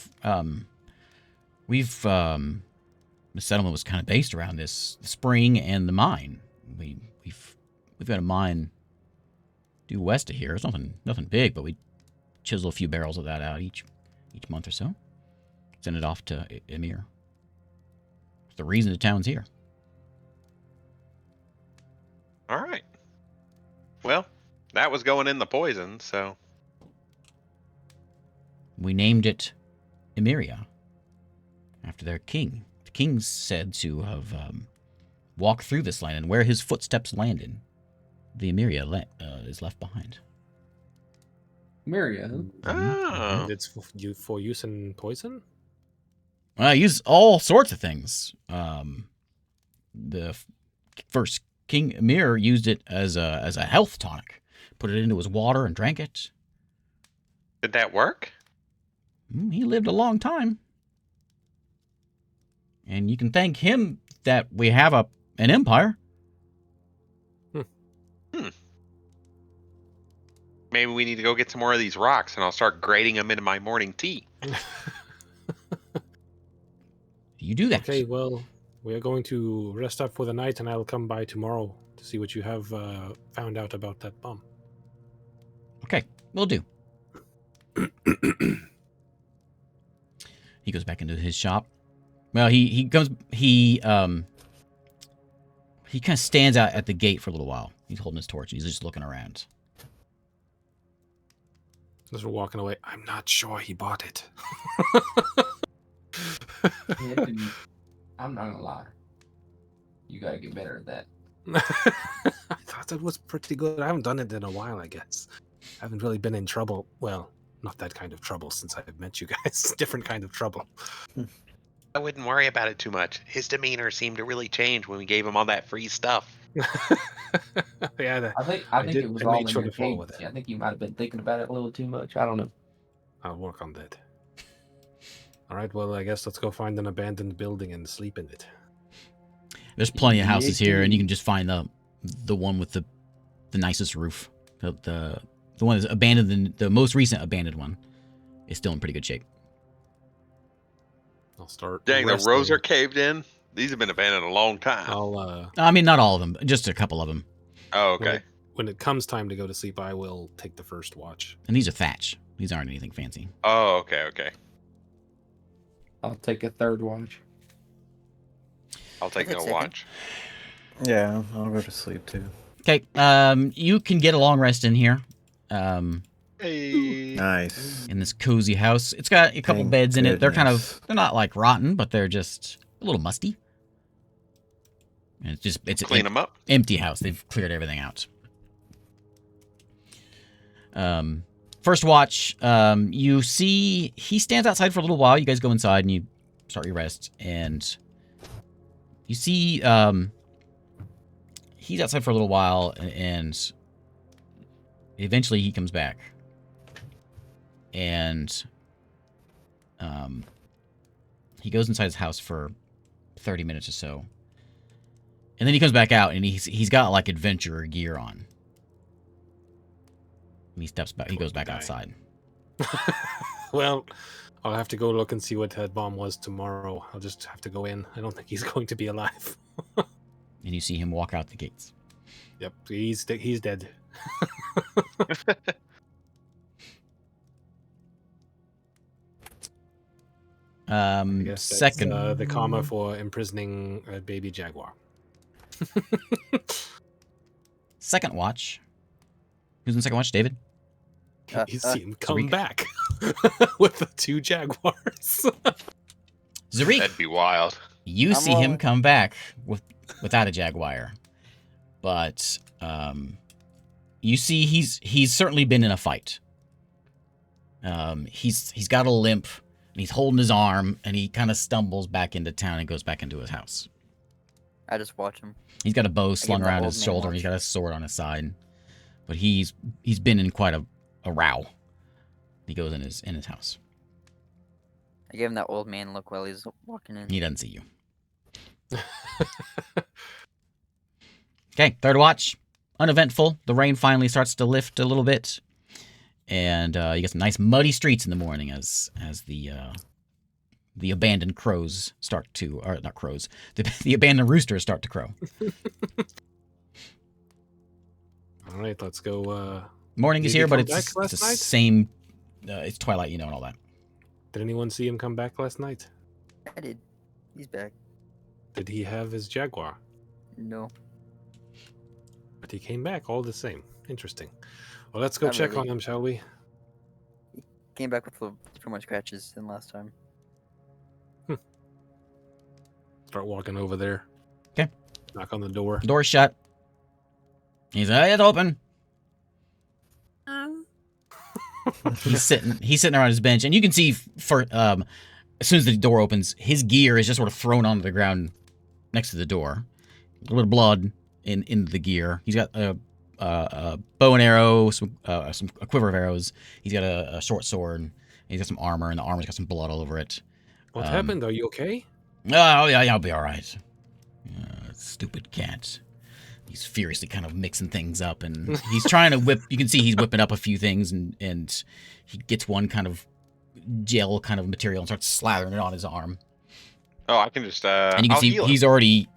settlement was kind of based around the spring and the mine. We've got a mine due west of here. It's nothing big, but we chisel a few barrels of that out each month or so. Send it off to Imyr. It's the reason the town's here." All right. Well, That was going in the poison, so. We named it Imyr, after their king. The king's said to have walked through this land, and where his footsteps landed, the Imyr is left behind. Myria, huh? Oh. And it's for use in poison? I use all sorts of things. First King Imyr used it as a health tonic. Put it into his water and drank it. Did that work? He lived a long time. And you can thank him that we have an empire. Maybe we need to go get some more of these rocks, and I'll start grating them into my morning tea. You do that. Okay, well, we are going to rest up for the night, and I'll come by tomorrow to see what you have found out about that bomb. Okay, will do. He goes back into his shop. Well, he kind of stands out at the gate for a little while. He's holding his torch. He's just looking around. As we're walking away, I'm not sure he bought it. Yeah, dude, I'm not gonna lie. You gotta get better at that. I thought it was pretty good. I haven't done it in a while, I guess. I haven't really been in trouble. Well, not that kind of trouble since I've met you guys. Different kind of trouble. I wouldn't worry about it too much. His demeanor seemed to really change when we gave him all that free stuff. Yeah, I think it was I all made in sure your to follow with case. it. I think you might have been thinking about it a little too much. I don't know. I'll work on that. All right, well, I guess let's go find an abandoned building and sleep in it. There's plenty of houses here, and you can just find the one with the nicest roof. The one that's abandoned, the most recent abandoned one, is still in pretty good shape. I'll start. Dang, the resting. rows are caved in. These have been abandoned a long time. I mean, not all of them, just a couple of them. Oh, okay. When it comes time to go to sleep, I will take the first watch. And these are thatch. These aren't anything fancy. Oh, okay. I'll take a third watch. I'll take I'll no take watch. Yeah, I'll go to sleep too. Okay, you can get a long rest in here. Hey. Nice. In this cozy house. It's got a couple Thank beds in it. They're goodness. they're not like rotten, but they're just a little musty. And it's Clean an them up. empty house. They've cleared everything out. First watch, you see he stands outside for a little while. You guys go inside and you start your rest, and you see he's outside for a little while, and eventually he comes back. And he goes inside his house for 30 minutes or so. And then he comes back out, and he's got like adventurer gear on. And he steps back. He goes back outside. Well, I'll have to go look and see what that bomb was tomorrow. I'll just have to go in. I don't think he's going to be alive. And you see him walk out the gates. Yep, he's dead. I guess Second. that's, the comma for imprisoning a baby jaguar. Second watch. Who's in second watch? David? You see him come Zariq. back with the two jaguars. Zariq, That'd be wild. you I'm see him rolling. come back without a jaguar. But you see he's certainly been in a fight. He's got a limp, and he's holding his arm, and he kind of stumbles back into town and goes back into his house. I just watch him. He's got a bow slung him the around old his man shoulder, and watch. he's got a sword on his side. But he's been in quite a row. He goes in his house. I give him that old man look while he's walking in. He doesn't see you. Okay, third watch. Uneventful. The rain finally starts to lift a little bit. And you get some nice muddy streets in the morning as the abandoned crows start to, or not crows, the abandoned roosters start to crow. All right, let's go. Morning is Did he here, but come it's back last the night? same. It's twilight, and all that. Did anyone see him come back last night? I did. He's back. Did he have his jaguar? No. But he came back all the same. Interesting. Well, let's go Not check really. on them, shall we? Came back with two more scratches than last time. Start walking over there. 'Kay. Knock on the door. Door's shut. He's like, it's open. He's sitting around his bench, and you can see as soon as the door opens, his gear is just sort of thrown onto the ground next to the door. A little bit of blood in the gear. He's got a bow and arrow, a quiver of arrows. He's got a short sword. And he's got some armor, and the armor's got some blood all over it. What happened? Are you okay? Oh yeah, I'll be all right. Stupid cat. He's furiously kind of mixing things up, and he's trying to whip. You can see he's whipping up a few things, and he gets one kind of gel kind of material and starts slathering it on his arm. Oh, I can just. And you can I'll see heal him. he's already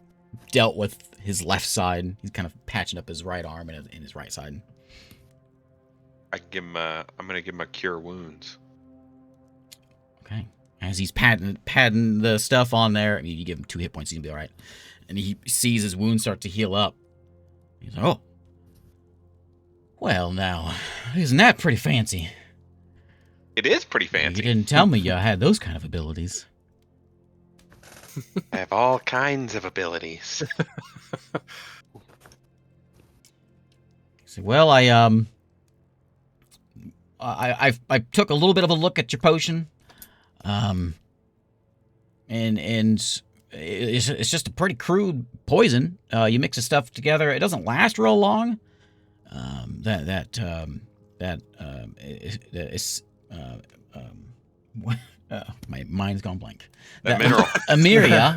dealt with his left side. He's kind of patching up his right arm and his right side. I can give him. I'm gonna give him a cure wounds. Okay. As he's padding the stuff on there, I mean, you give him 2 hit points, he's gonna be all right. And he sees his wounds start to heal up. He's like, oh. Well, now, isn't that pretty fancy? It is pretty You fancy. didn't tell me you had those kind of abilities. I have all kinds of abilities. So, well, I took a little bit of a look at your potion. And it's just a pretty crude poison. You mix the stuff together, it doesn't last real long. My mind's gone blank. That mineral.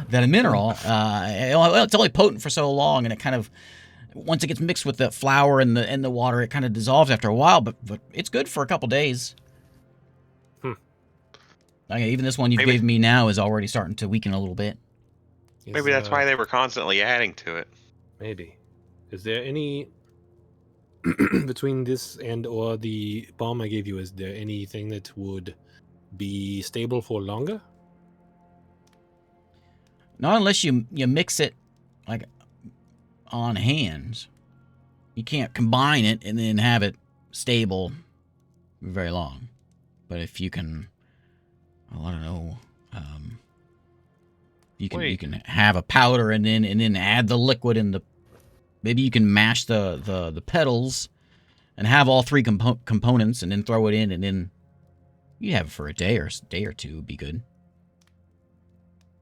That mineral. It's only potent for so long, and it kind of, once it gets mixed with the flour and the water, it kind of dissolves after a while. But it's good for a couple days. Even this one you gave me now is already starting to weaken a little bit. Maybe that's why they were constantly adding to it. Maybe. Is there any between this and or the bomb I gave you? Is there anything that would be stable for longer? Not unless you mix it like on hand. You can't combine it and then have it stable for very long. But if you can, well, I don't know. You can have a powder and then add the liquid in the. Maybe you can mash the petals, and have all 3 components, and then throw it in, and then you have it for a day or two would be good.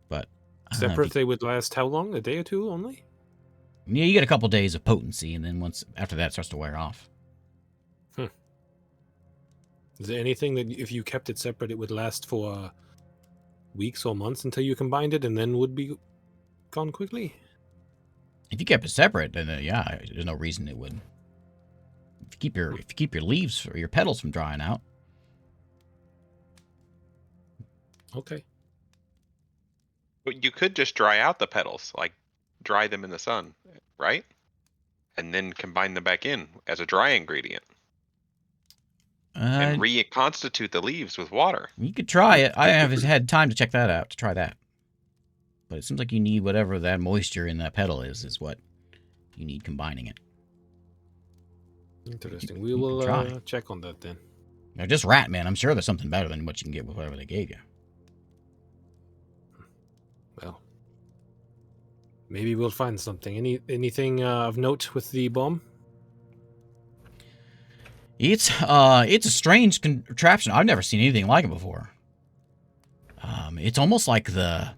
But Separate, they would last how long? A day or two only? Yeah, you get a couple days of potency, and then after that it starts to wear off. Is there anything that if you kept it separate, it would last for weeks or months until you combined it, and then would be gone quickly? If you kept it separate, then yeah, there's no reason it would. If you keep your leaves or your petals from drying out. Okay. But you could just dry out the petals, like dry them in the sun, right? And then combine them back in as a dry ingredient. And reconstitute the leaves with water. You could try it. I haven't had time to check that out, to try that. But it seems like you need whatever that moisture in that petal is what you need combining it. Interesting. We will check on that then. Now, just rat, man. I'm sure there's something better than what you can get with whatever they gave you. Well, maybe we'll find something. Anything of note with the bomb? It's a strange contraption. I've never seen anything like it before. It's almost like like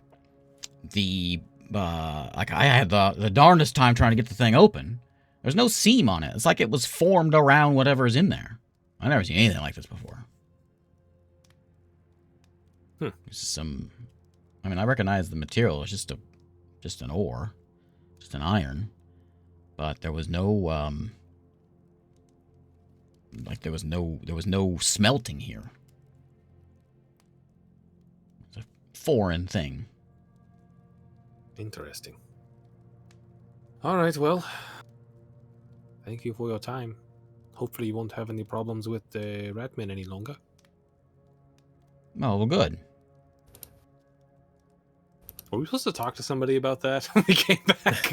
I had the darndest time trying to get the thing open. There's no seam on it. It's like it was formed around whatever's in there. I've never seen anything like this before. I mean, I recognize the material. It's just an ore, just an iron, but there was no there was no smelting here. It's a foreign thing. Interesting. All right, well, thank you for your time. Hopefully you won't have any problems with the ratmen any longer. Oh, well, good. Were we supposed to talk to somebody about that when we came back?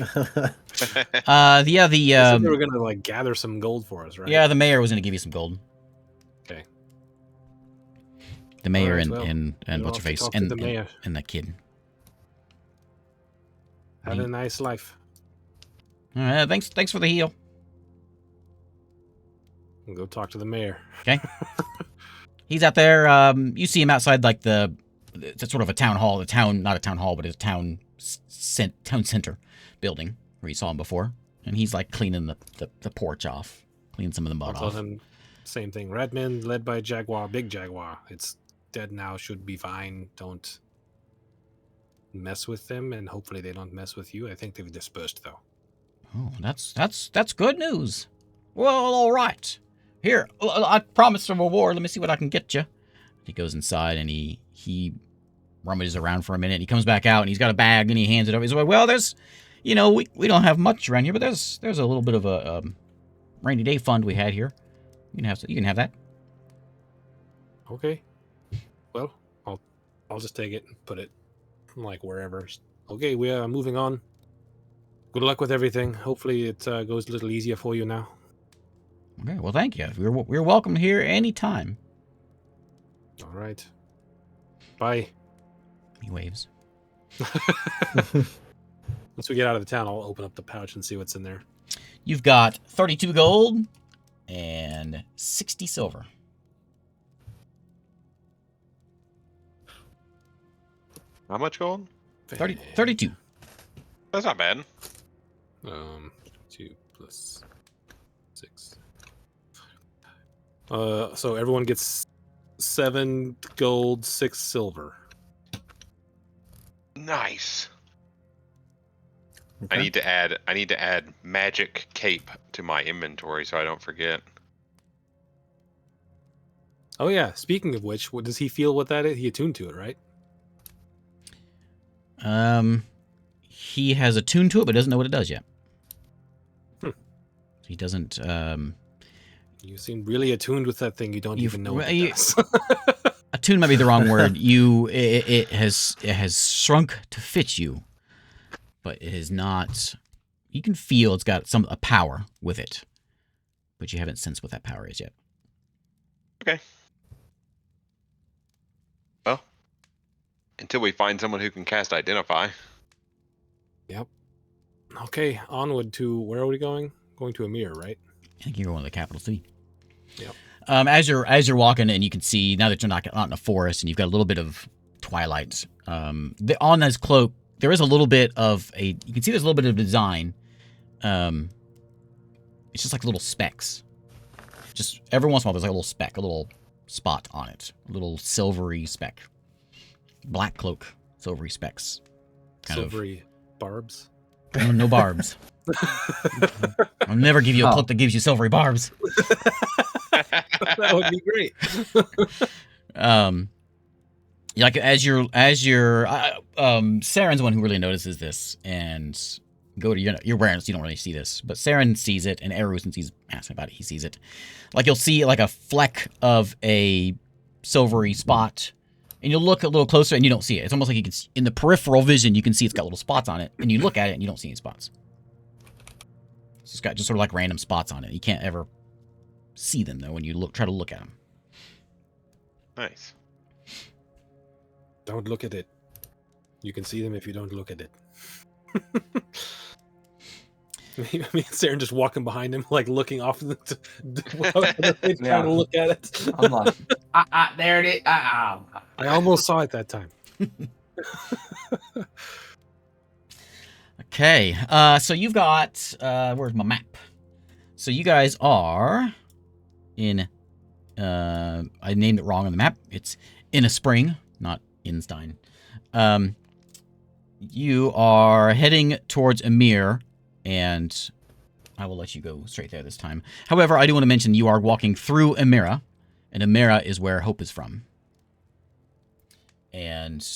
Yeah, They said they were gonna like gather some gold for us, right? yeah, the mayor was gonna give you some gold. Okay. The mayor Alright, and well, and we'll what's her have to face talk to the mayor. and that kid. Have a nice life. All right, thanks for the heal. We'll go talk to the mayor. Okay. He's out there. You see him outside, like it's sort of a town hall. Not a town hall, but a town center building where you saw him before. And he's like cleaning the porch off, cleaning some of the mud I'll off. tell him same thing. Redmond led by Jaguar, big Jaguar. It's dead now, should be fine. Don't mess with them, and hopefully they don't mess with you. I think they've dispersed though. Oh, that's good news. Well, all right. Here, I promised a reward. Let me see what I can get you. He goes inside and he rummages around for a minute. He comes back out and he's got a bag and he hands it over. He's like, well, there's, we don't have much around here, but there's a little bit of a rainy day fund we had here. You can have that. Okay. Well, I'll just take it and put it like wherever. Okay, we are moving on. Good luck with everything. Hopefully it goes a little easier for you now. Okay, well, thank you. We're welcome here anytime. All right. Bye. He waves. Once we get out of the town, I'll open up the pouch and see what's in there. You've got 32 gold and 60 silver. How much gold? 32. That's not bad. 2 plus 6. So everyone gets 7 gold, 6 silver. Nice. Okay. I need to add magic cape to my inventory so I don't forget. Oh yeah. Speaking of which, what does he feel what that is? He attuned to it, right? He has attuned to it, but doesn't know what it does yet. He doesn't. You seem really attuned with that thing. You don't even know what it does. Attuned might be the wrong word. It has shrunk to fit you, but it is not. You can feel it's got a power with it, but you haven't sensed what that power is yet. Okay. Well, until we find someone who can cast Identify. Yep. Okay, onward to where are we going? Going to Imyr, right? I think you're going to the capital city. Yep. As you're walking, and you can see now that you're not in a forest, and you've got a little bit of twilight. On this cloak, there is a little bit of a. You can see there's a little bit of design. It's just like little specks. Just every once in a while, there's like a little speck, a little spot on it, a little silvery speck. Black cloak, silvery specks. Silvery barbs. No barbs. I'll never give you a cloak that gives you silvery barbs. That would be great. Like as you're Saren's the one who really notices this, and you're wearing it, so you don't really see this, but Saren sees it, and Eru, since he's asking about it, he sees it. Like you'll see like a fleck of a silvery spot, and you'll look a little closer, and you don't see it. It's almost like you can in the peripheral vision, you can see it's got little spots on it, and you look at it, and you don't see any spots. It's got just sort of like random spots on it. You can't ever see them though when you try to look at them. Nice. Don't look at it. You can see them if you don't look at it. Me and Saren just walking behind him, like looking off trying to look at it. I'm like, there it is. I almost saw it that time. Okay, so you've got where's my map? So you guys are in I named it wrong on the map. It's in a spring, not Instein. You are heading towards Imyr, and I will let you go straight there this time. However, I do want to mention you are walking through Imyr, and Imyr is where Hope is from. And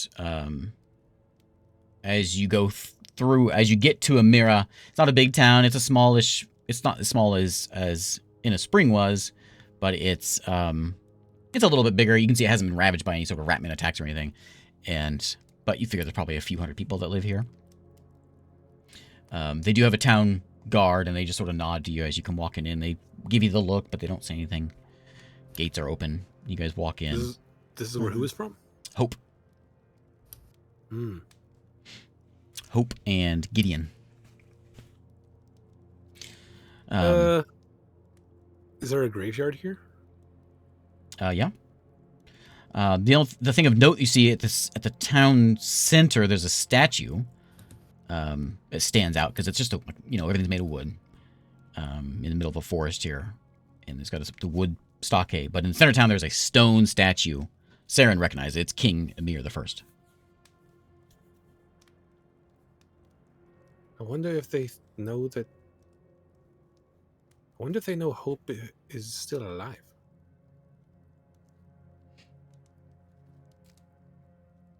as you go as you get to Imyr, it's not a big town. It's a smallish. It's not as small as In a Spring was, but it's a little bit bigger. You can see it hasn't been ravaged by any sort of ratman attacks or anything. And but you figure there's probably a few hundred people that live here. They do have a town guard, and they just sort of nod to you as you come walking in. They give you the look, but they don't say anything. Gates are open. You guys walk in. This is where who is from? Hope. Hmm. Hope and Gideon. Is there a graveyard here? Yeah. The thing of note you see at the town center, there's a statue. It stands out because it's just everything's made of wood. In the middle of a forest here, and it's got the wood stockade. But in the center of town, there's a stone statue. Saren recognizes it. It's King Imyr the First. I wonder if they know that. I wonder if they know Hope is still alive.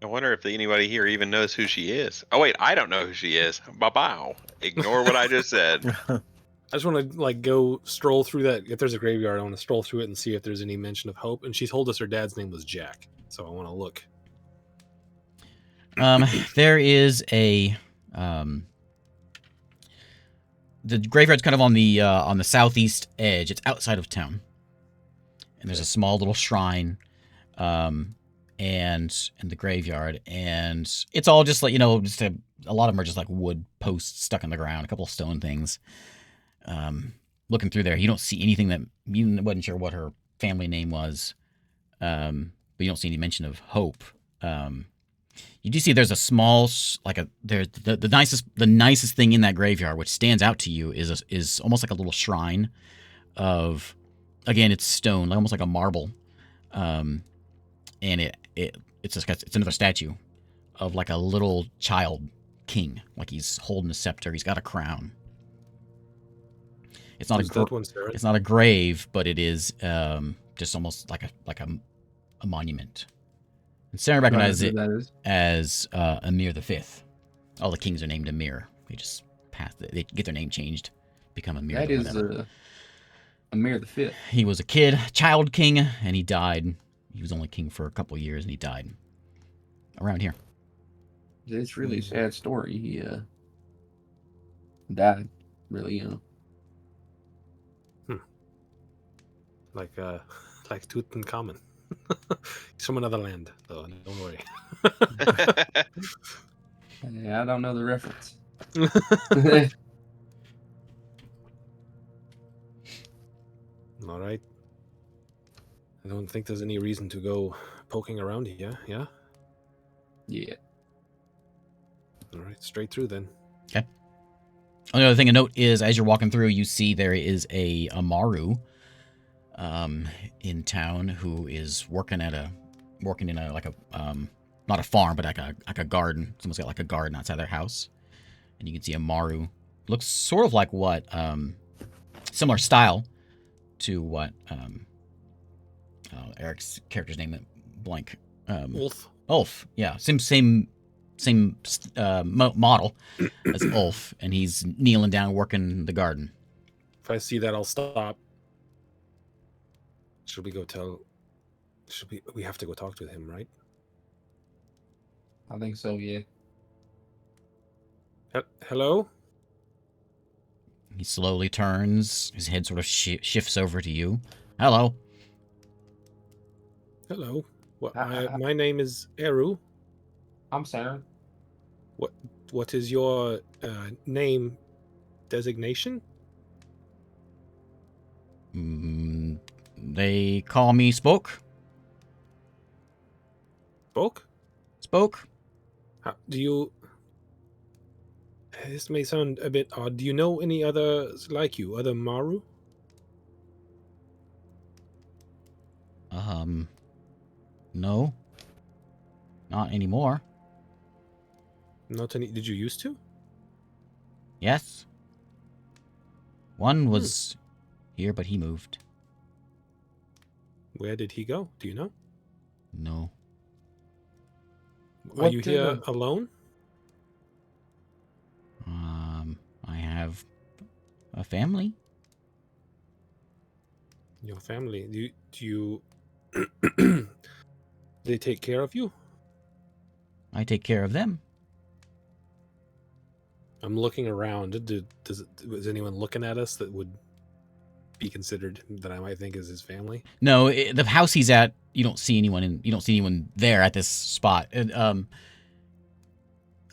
I wonder if anybody here even knows who she is. Oh wait, I don't know who she is. Bye-bye. Ignore what I just said. I just want to go stroll through that. If there's a graveyard, I want to stroll through it and see if there's any mention of Hope. And she told us her dad's name was Jack, so I want to look. There is a the graveyard's kind of on the southeast edge. It's outside of town, and there's a small little shrine, and the graveyard, and it's all just like just a lot of them are just like wood posts stuck in the ground, a couple of stone things. Looking through there, you don't see anything that you wasn't sure what her family name was, but you don't see any mention of Hope. You do see there's a small there's the nicest thing in that graveyard, which stands out to you, is almost like a little shrine of, again, it's stone, like almost like a marble, and it's another statue of like a little child king, like he's holding a scepter, he's got a crown. It's not it's not a grave, but it is just almost like a monument. And Sarah recognizes it as Imyr the Fifth. All the kings are named Imyr. They get their name changed, become Imyr. That is Imyr the Fifth. He was a child king, and he died. He was only king for a couple of years, and he died around here. It's really a sad story. He died really young. Like Tutankhamun. He's from another land, though. Don't worry. Yeah, I don't know the reference. All right. I don't think there's any reason to go poking around here. Yeah. Yeah. All right, straight through then. Okay. Only other thing to note is, as you're walking through, you see there is a Maru in town who is working in a not a farm, but like a garden. Someone's got like a garden outside their house, and you can see a Maru. Looks sort of like what similar style to what Eric's character's name blank. Ulf. Yeah, same model as Ulf, and he's kneeling down working the garden. If I see that, I'll stop. Should we have to go talk to him, right? I think so, yeah. Hello? He slowly turns. His head sort of shifts over to you. Hello. Hello. My name is Eru. I'm Sarah. What is your name designation? They call me Spoke. Spoke? How, do you... This may sound a bit odd. Do you know any others like you, other Maru? No. Not anymore. Not any... Did you used to? Yes. One was here, but he moved. Where did he go? Do you know? No. Are you here alone? I have a family. Your family. Do you... They take care of you? I take care of them. I'm looking around. Is anyone looking at us that would be considered that I might think is his family? No, the house he's at, you don't see anyone there at this spot. And,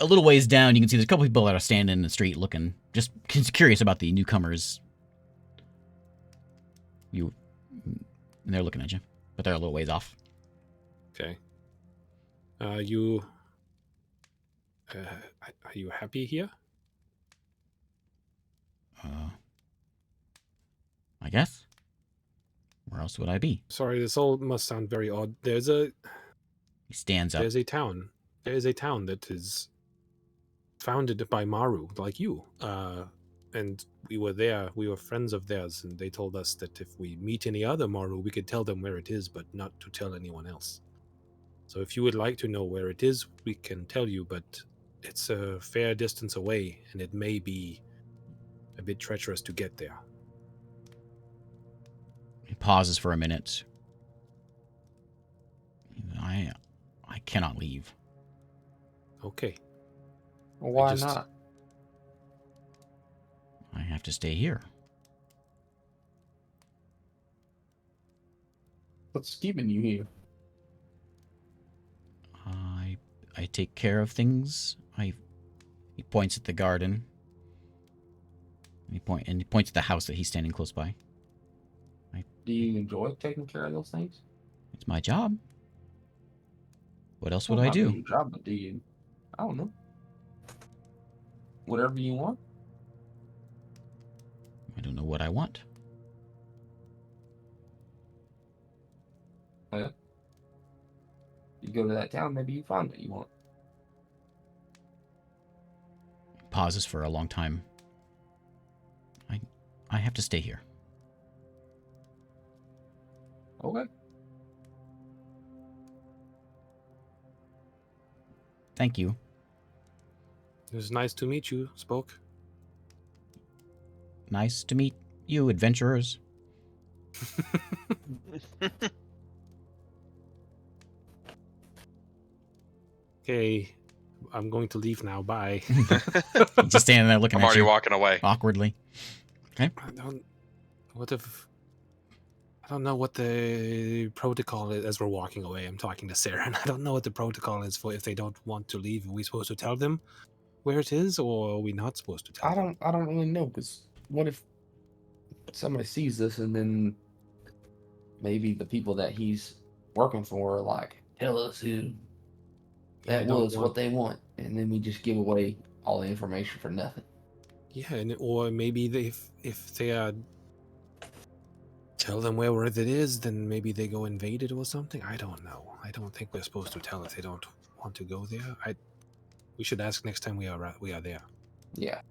a little ways down, you can see there's a couple people that are standing in the street looking, just curious about the newcomers. And they're looking at you, but they're a little ways off. Okay. Are you happy here? I guess. Where else would I be? Sorry, this all must sound very odd. He stands up. There's a town that is founded by Maru, like you. And we were there. We were friends of theirs, and they told us that if we meet any other Maru, we could tell them where it is, but not to tell anyone else. So if you would like to know where it is, we can tell you, but it's a fair distance away, and it may be a bit treacherous to get there. He pauses for a minute. I cannot leave. Okay. Why not? I have to stay here. What's keeping you here? I take care of things. He points at the garden. He points at the house that he's standing close by. Do you enjoy taking care of those things? It's my job. What else would Well, I not do? your job, but do you? I don't know. Whatever you want. I don't know what I want. Well, you go to that town, maybe you find what you want. Pauses for a long time. I have to stay here. Okay. Thank you. It was nice to meet you, Spoke. Nice to meet you, adventurers. Okay, I'm going to leave now. Bye. He's just standing there looking I'm at already you walking away. awkwardly. I don't know what the protocol is as we're walking away. I'm talking to Sarah, and I don't know what the protocol is for if they don't want to leave. Are we supposed to tell them where it is, or are we not supposed to tell them? I don't really know, because what if somebody sees this and then maybe the people that he's working for are like, tell us who that was, what they want, and then we just give away all the information for nothing. Yeah, or maybe if they tell them where it is, then maybe they go invade it or something. I don't know. I don't think we're supposed to tell if they don't want to go there. We should ask next time we are there. Yeah.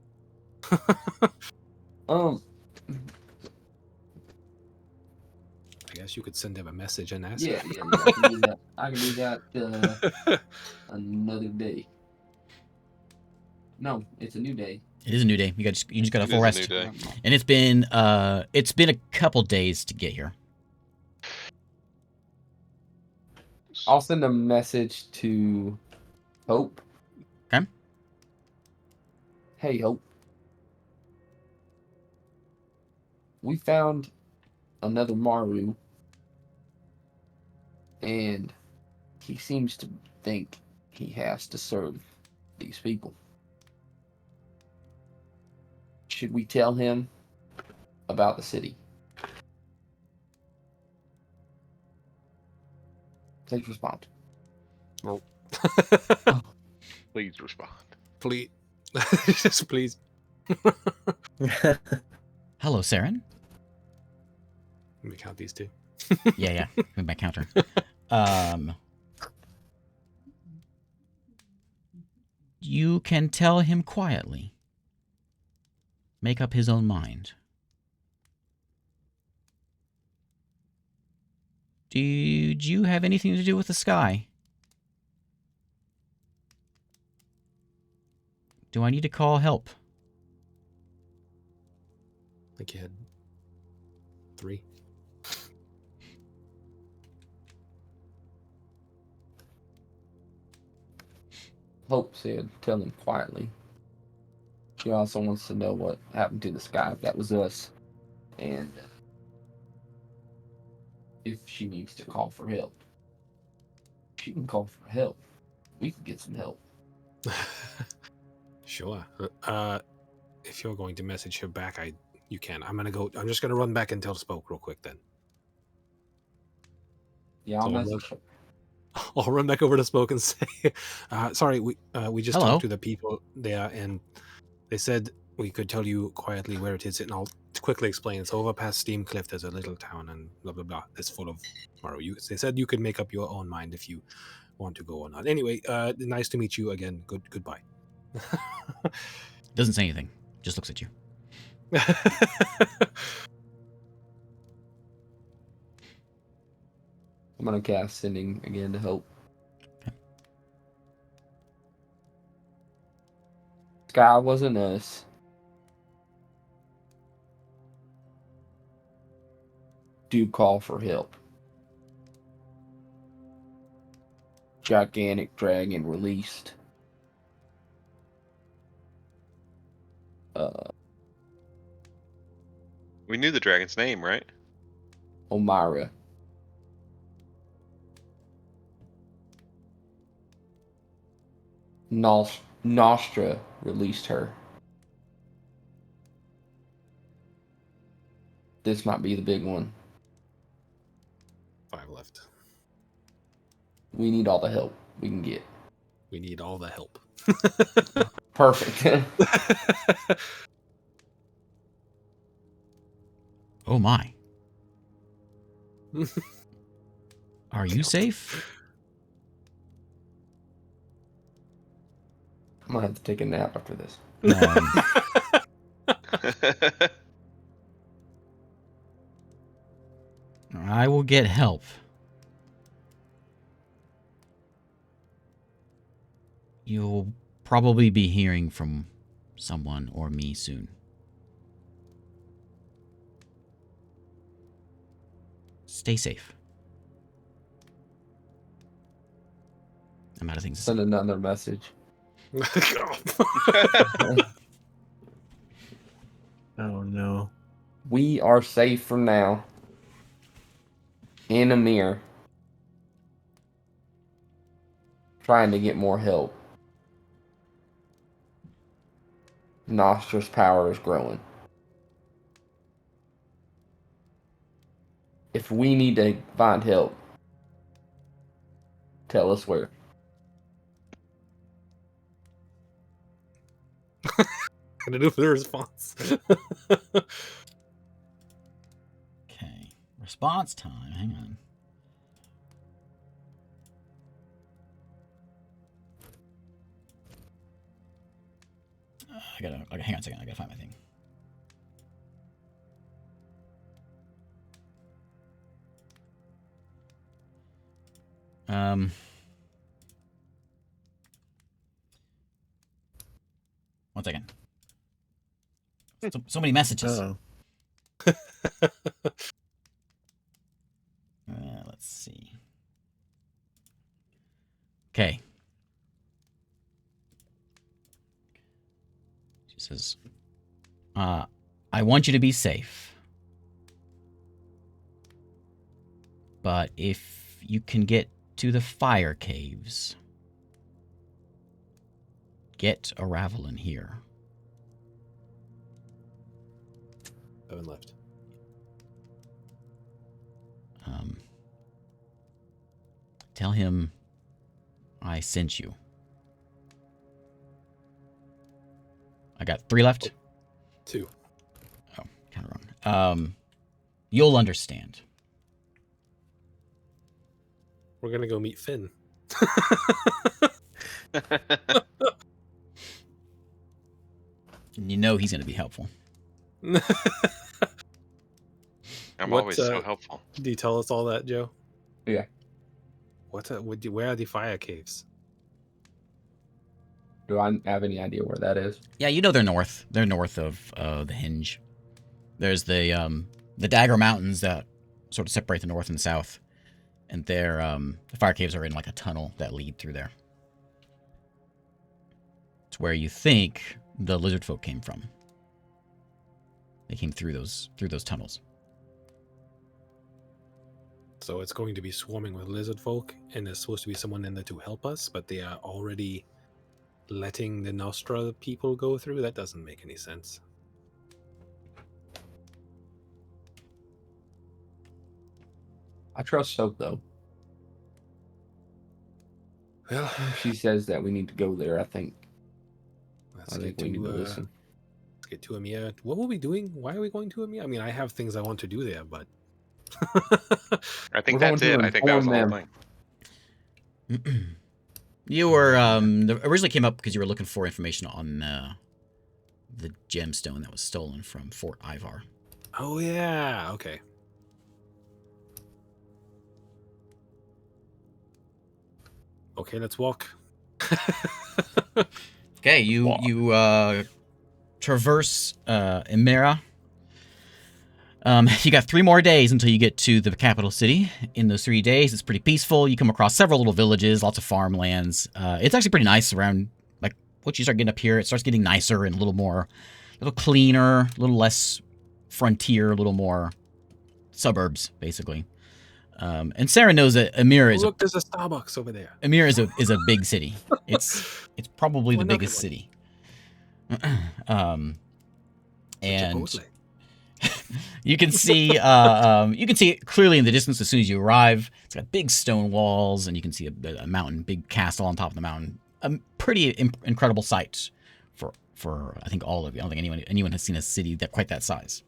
I guess you could send them a message and ask. Yeah, I can do that. I can do that another day. No, it's a new day. It is a new day. You just got a It full is a rest. new day. And it's been a couple days to get here. I'll send a message to Hope. Okay. Hey, Hope. We found another Maru, and he seems to think he has to serve these people. Should we tell him about the city? Please respond. Well, Please respond. please, just please. Hello, Saren. Let me count these two. Yeah. With my counter. You can tell him quietly. Make up his own mind. Did you have anything to do with the sky? Do I need to call help? Like you had 3. Hope said, tell him quietly. She also wants to know what happened to the sky. If that was us. And if she needs to call for help. She can call for help. We can get some help. Sure. If you're going to message her back, you can. I'm just gonna run back and tell Spoke real quick then. Yeah, I'll So message her. I'll run back over to Spoke and say, sorry, we just Hello. talked to the people there, and they said we could tell you quietly where it is, and I'll quickly explain. It's over past Steam Cliff. There's a little town, and blah blah blah. It's full of tomorrow. They said you could make up your own mind if you want to go or not. Anyway, nice to meet you again. Goodbye. Doesn't say anything. Just looks at you. I'm gonna cast sending again to Hope. Okay. Sky wasn't us. Do call for help. Gigantic dragon released. We knew the dragon's name, right? Omira. Nostra released her. This might be the big one. 5 left. We need all the help we can get. We need all the help. Perfect. Oh my. Are you safe? I'm gonna have to take a nap after this. I will get help. You'll probably be hearing from someone or me soon. Stay safe. I'm out of things to say. Send another message. Oh no. We are safe for now. In Imyr. Trying to get more help. Nostra's power is growing. If we need to find help, tell us where. Gonna do for the response. Okay. Response time. Hang on. Okay, hang on a second. I gotta find my thing. One second. So many messages. Oh. Let's see. Okay. She says, I want you to be safe. But if you can get to the fire caves, get a Ravelin here. 7 left. Tell him I sent you. I got 3 left. 2. Oh, kind of wrong. You'll understand. We're gonna go meet Finn. And you know he's going to be helpful. I'm What, always so helpful. Did you tell us all that, Joe? Yeah. Where are the fire caves? Do I have any idea where that is? Yeah, you know they're north. They're north of the Hinge. There's the Dagger Mountains that sort of separate the north and the south. And they're, the fire caves are in like a tunnel that lead through there. It's where you think the lizard folk came from. They came through those tunnels. So it's going to be swarming with lizard folk, and there's supposed to be someone in there to help us, but they are already letting the Nostra people go through? That doesn't make any sense. I trust Soap though. Well, If she says that we need to go there, I think let's we get need to to listen. let's get to Imyr. What were we doing? Why are we going to Imyr? I mean, I have things I want to do there, but I think We're that's going it. to I think that was the whole inform thing. You were originally came up because you were looking for information on the gemstone that was stolen from Fort Ivar. oh yeah, okay. Okay, let's walk. Okay, you traverse Imyr. You got 3 more days until you get to the capital city. In those 3 days, it's pretty peaceful. You come across several little villages, lots of farmlands. It's actually pretty nice around, like, once you start getting up here, it starts getting nicer and a little cleaner, a little less frontier, a little more suburbs, basically. And Sarah knows that Imyr is Look, there's a Starbucks over there. Imyr is a big city. It's probably the Well, another biggest one. city. It's a And Chipotle. you can see it clearly in the distance as soon as you arrive. It's got big stone walls, and you can see a mountain, big castle on top of the mountain. A pretty incredible sight for I think all of you. I don't think anyone has seen a city quite that size.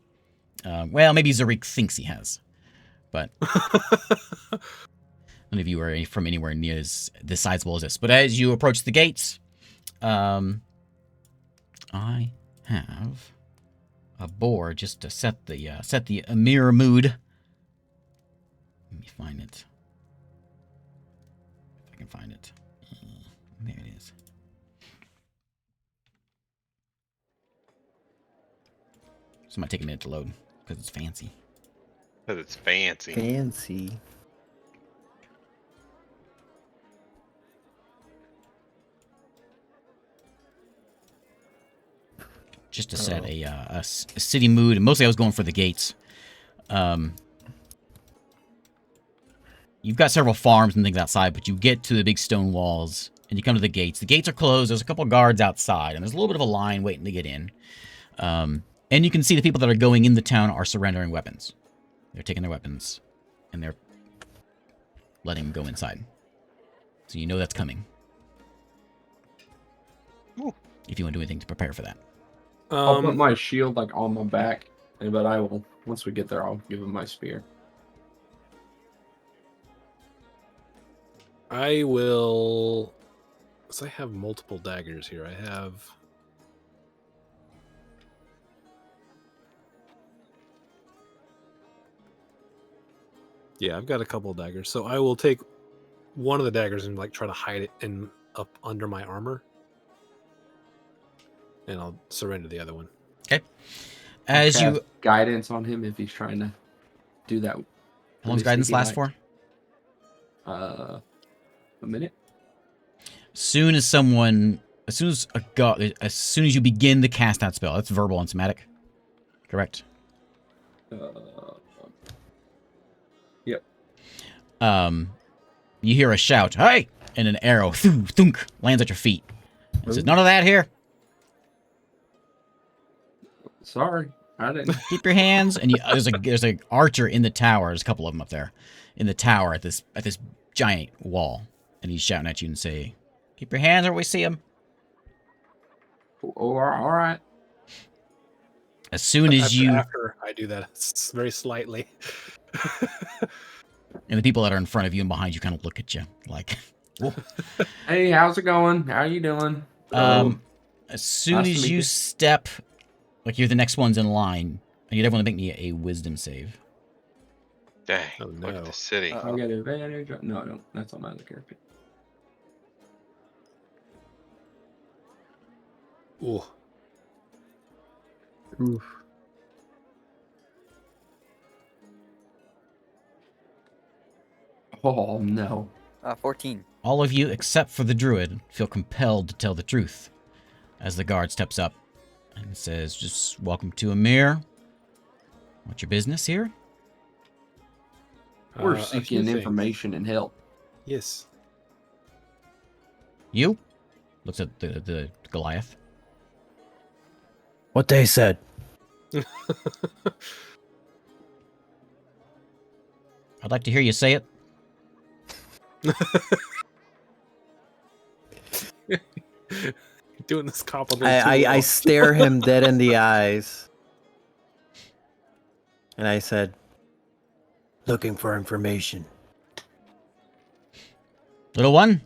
Well, maybe Zarik thinks he has, but none of you are from anywhere near this sizable as this. But as you approach the gates, I have a board just to set the Imyr mood. Let me find it. If I can find it. There it is. This might take a minute to load because it's fancy. Because it's fancy. Fancy. Just to set a city mood, and mostly I was going for the gates. You've got several farms and things outside, but you get to the big stone walls, and you come to the gates. The gates are closed. There's a couple guards outside, and there's a little bit of a line waiting to get in. And you can see the people that are going in the town are surrendering weapons. They're taking their weapons, and they're letting them go inside. So you know that's coming. Ooh. If you want to do anything to prepare for that. I'll put my shield like on my back, but I will once we get there. I'll give him my spear. I will. So I have multiple daggers here. I have. Yeah, I've got a couple daggers. So I will take one of the daggers and like try to hide it up under my armor, and I'll surrender the other one. Okay. As Cast you, guidance on him if he's trying to do that. how long's guidance last for? A minute. As soon as you begin the cast out spell, that's verbal and somatic. Correct. Yep. You hear a shout, "Hey!" and an arrow, thunk, lands at your feet. It says, "None of that here. Sorry, I didn't. Keep your hands." And there's a archer in the tower. There's a couple of them up there, in the tower at this giant wall, and he's shouting at you and say, "Keep your hands, or we see him." Oh, all right. As soon as After I do that, it's very slightly. and the people that are in front of you and behind you kind of look at you like, "Whoa." Hey, how's it going? How you doing? As soon Nice to as meet you you. step, like you're the next ones in line, I need everyone to make me a wisdom save. Dang, Oh, look no. at the city. I'll get advantage. No, that's on my other character. Ooh. Oof. Oh no. 14. All of you, except for the druid, feel compelled to tell the truth. As the guard steps up and says, just welcome to Imyr. What's your business here? We're A few seeking things. information and help. Yes. You? Looks at the Goliath. What they said. I'd like to hear you say it. Doing this cop a little too I well. stare him dead in the eyes. And I said, looking for information. Little one?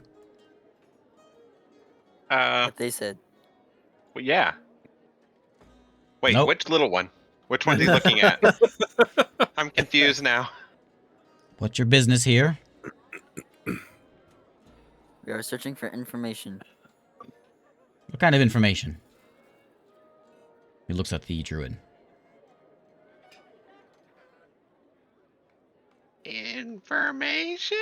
What they said. Well, yeah. Wait, Nope. which little one? Which one's he looking at? I'm confused now. What's your business here? We are searching for information. What kind of information? He looks at the druid. Information?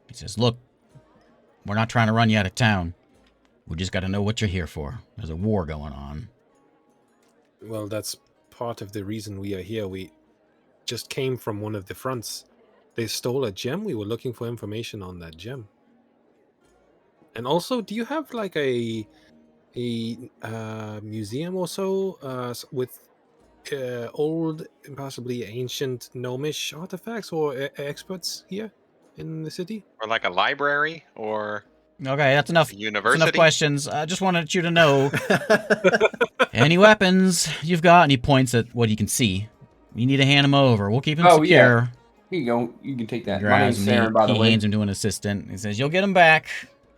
He says, look, we're not trying to run you out of town. We just got to know what you're here for. There's a war going on. Well, that's part of the reason we are here. We just came from one of the fronts. They stole a gem. We were looking for information on that gem. And also, do you have like a museum or so with old and possibly ancient gnomish artifacts or experts here in the city? Or like a library? Or Okay, that's enough. a That's university? enough questions. I just wanted you to know any weapons you've got, and he points at what he can see. You need to hand them over. We'll keep them Oh, secure. Here you go. You can take that. My Grabs name's them, Saren, by the he way. hands him to an assistant. He says, "You'll get them back."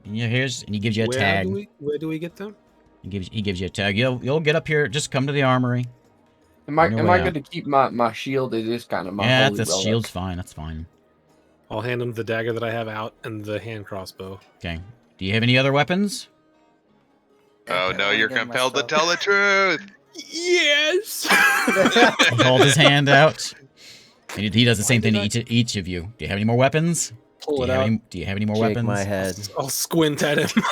And he gives you a tag. Where do we get them? He gives you a tag. You'll get up here. Just come to the armory. Am I No am way I out. good to keep my shield? It is kind of my Yeah, holy that's relic. shield's fine. That's fine. I'll hand him the dagger that I have out and the hand crossbow. Okay. Do you have any other weapons? Oh no, wanna you're give him my compelled to stuff. tell the truth. Yes. He holds his hand out. And he does the same Why thing did to each of you. Do you have any more weapons? Pull Do it you, have out. any, do you have any more Shake weapons? my head. I'll squint at him.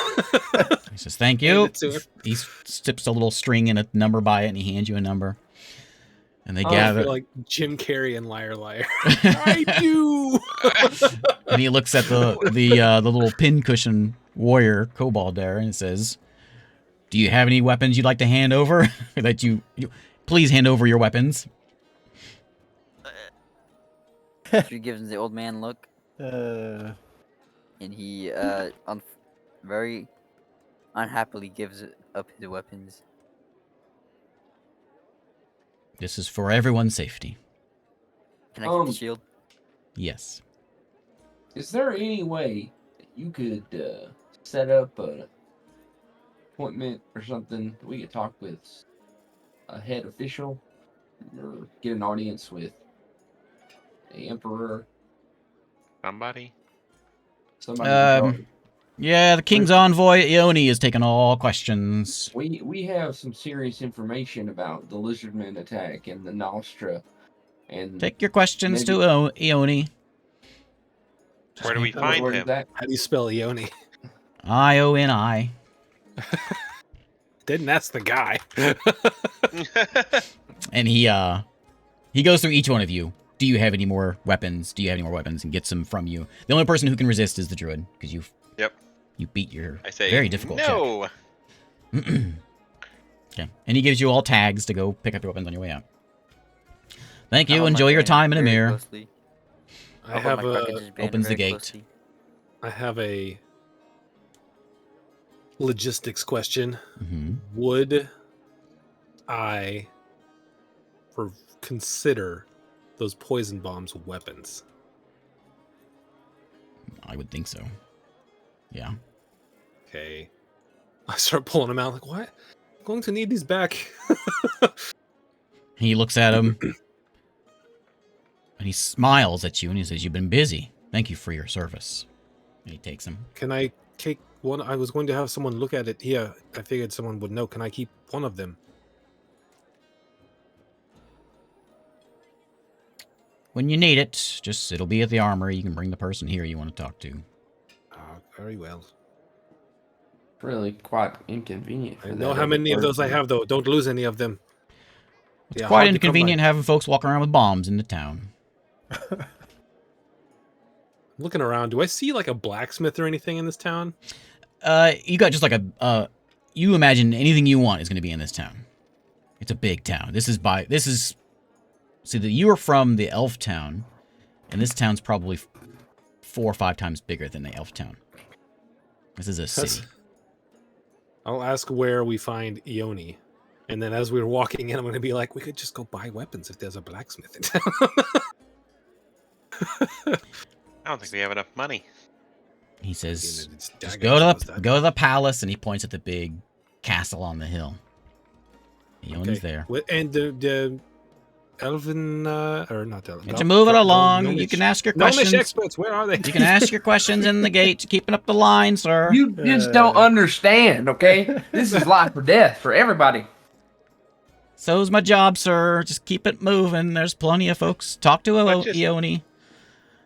He says, thank Hand you. it to him. He slips a little string and a number by it, and he hands you a number. And they Oh, I gather. feel like Jim Carrey and Liar Liar. I do. And he looks at the little pincushion warrior kobold there, and says, "Do you have any weapons you'd like to hand over? That you please hand over your weapons." She gives him the old man look, and he very unhappily gives up his weapons. This is for everyone's safety. Can I keep the shield? Yes. Is there any way that you could set up an appointment or something that we could talk with a head official or get an audience with the emperor, Somebody? somebody in charge? Yeah, the king's envoy Ioni is taking all questions. We have some serious information about the lizardman attack and the Nostra, and Take your questions maybe- to Ioni. Where do we find where's him? that? How do you spell Ioni? Ioni. Didn't that's the guy. And he goes through each one of you. Do you have any more weapons? Do you have any more weapons? And gets them from you. The only person who can resist is the druid, because you beat your I say very difficult no. check. Okay. And he gives you all tags to go pick up your weapons on your way out. Thank I you. hold my Enjoy your banner time in very Imyr. closely. I hold have my a Carthage banner opens the very gate. closely. I have a logistics question. Hmm. Would I consider those poison bombs weapons? I would think so. Yeah. Okay. I start pulling them out like, what? I'm going to need these back. He looks at him. And he smiles at you and he says, "You've been busy. Thank you for your service." And he takes them. Can I take one? I was going to have someone look at it here. I figured someone would know. Can I keep one of them? When you need it, it'll be at the armory. You can bring the person here you want to talk to. Very well. really quite inconvenient. I for know that how other many of those I person. have, though. Don't lose any of them. It's Yeah, quite hard to come by. inconvenient having folks walking around with bombs in the town. Looking around, do I see like a blacksmith or anything in this town? You got just like a you imagine anything you want is going to be in this town. It's a big town. See that you are from the elf town, and this town's probably 4 or 5 times bigger than the elf town. This is a city. I'll ask where we find Ione. And then as we're walking in, I'm going to be like, we could just go buy weapons if there's a blacksmith in town. I don't think we have enough money. He says, It's just daggers, go to the palace, and he points at the big castle on the hill. Ione's there. And the elven, or not elven. Get you moving along. You can ask your Gnomish questions. experts, where are they? You can ask your questions in the gate, keeping up the line, sir. You just don't understand, okay? This is life or death for everybody. So's my job, sir. Just keep it moving. There's plenty of folks. Talk to Ione.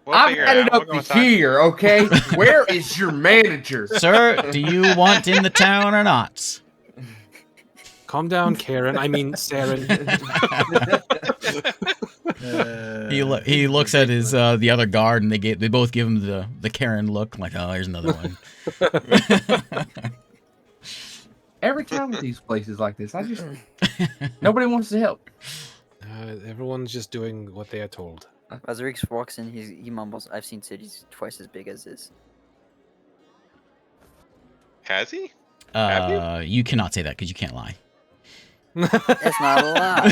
We'll I've figure had it it out. up We'll to go inside. here, okay? Where is your manager? Sir, do you want in the town or not? Calm down, Karen. I mean, Saren. He looks at his the other guard, and they both give him the Karen look, like, oh, here's another one. Every time with these places like this, nobody wants to help. Everyone's just doing what they are told. As Reeks walks in, he mumbles, "I've seen cities twice as big as this." Has he? Have You cannot say that because you can't lie. That's not a lie.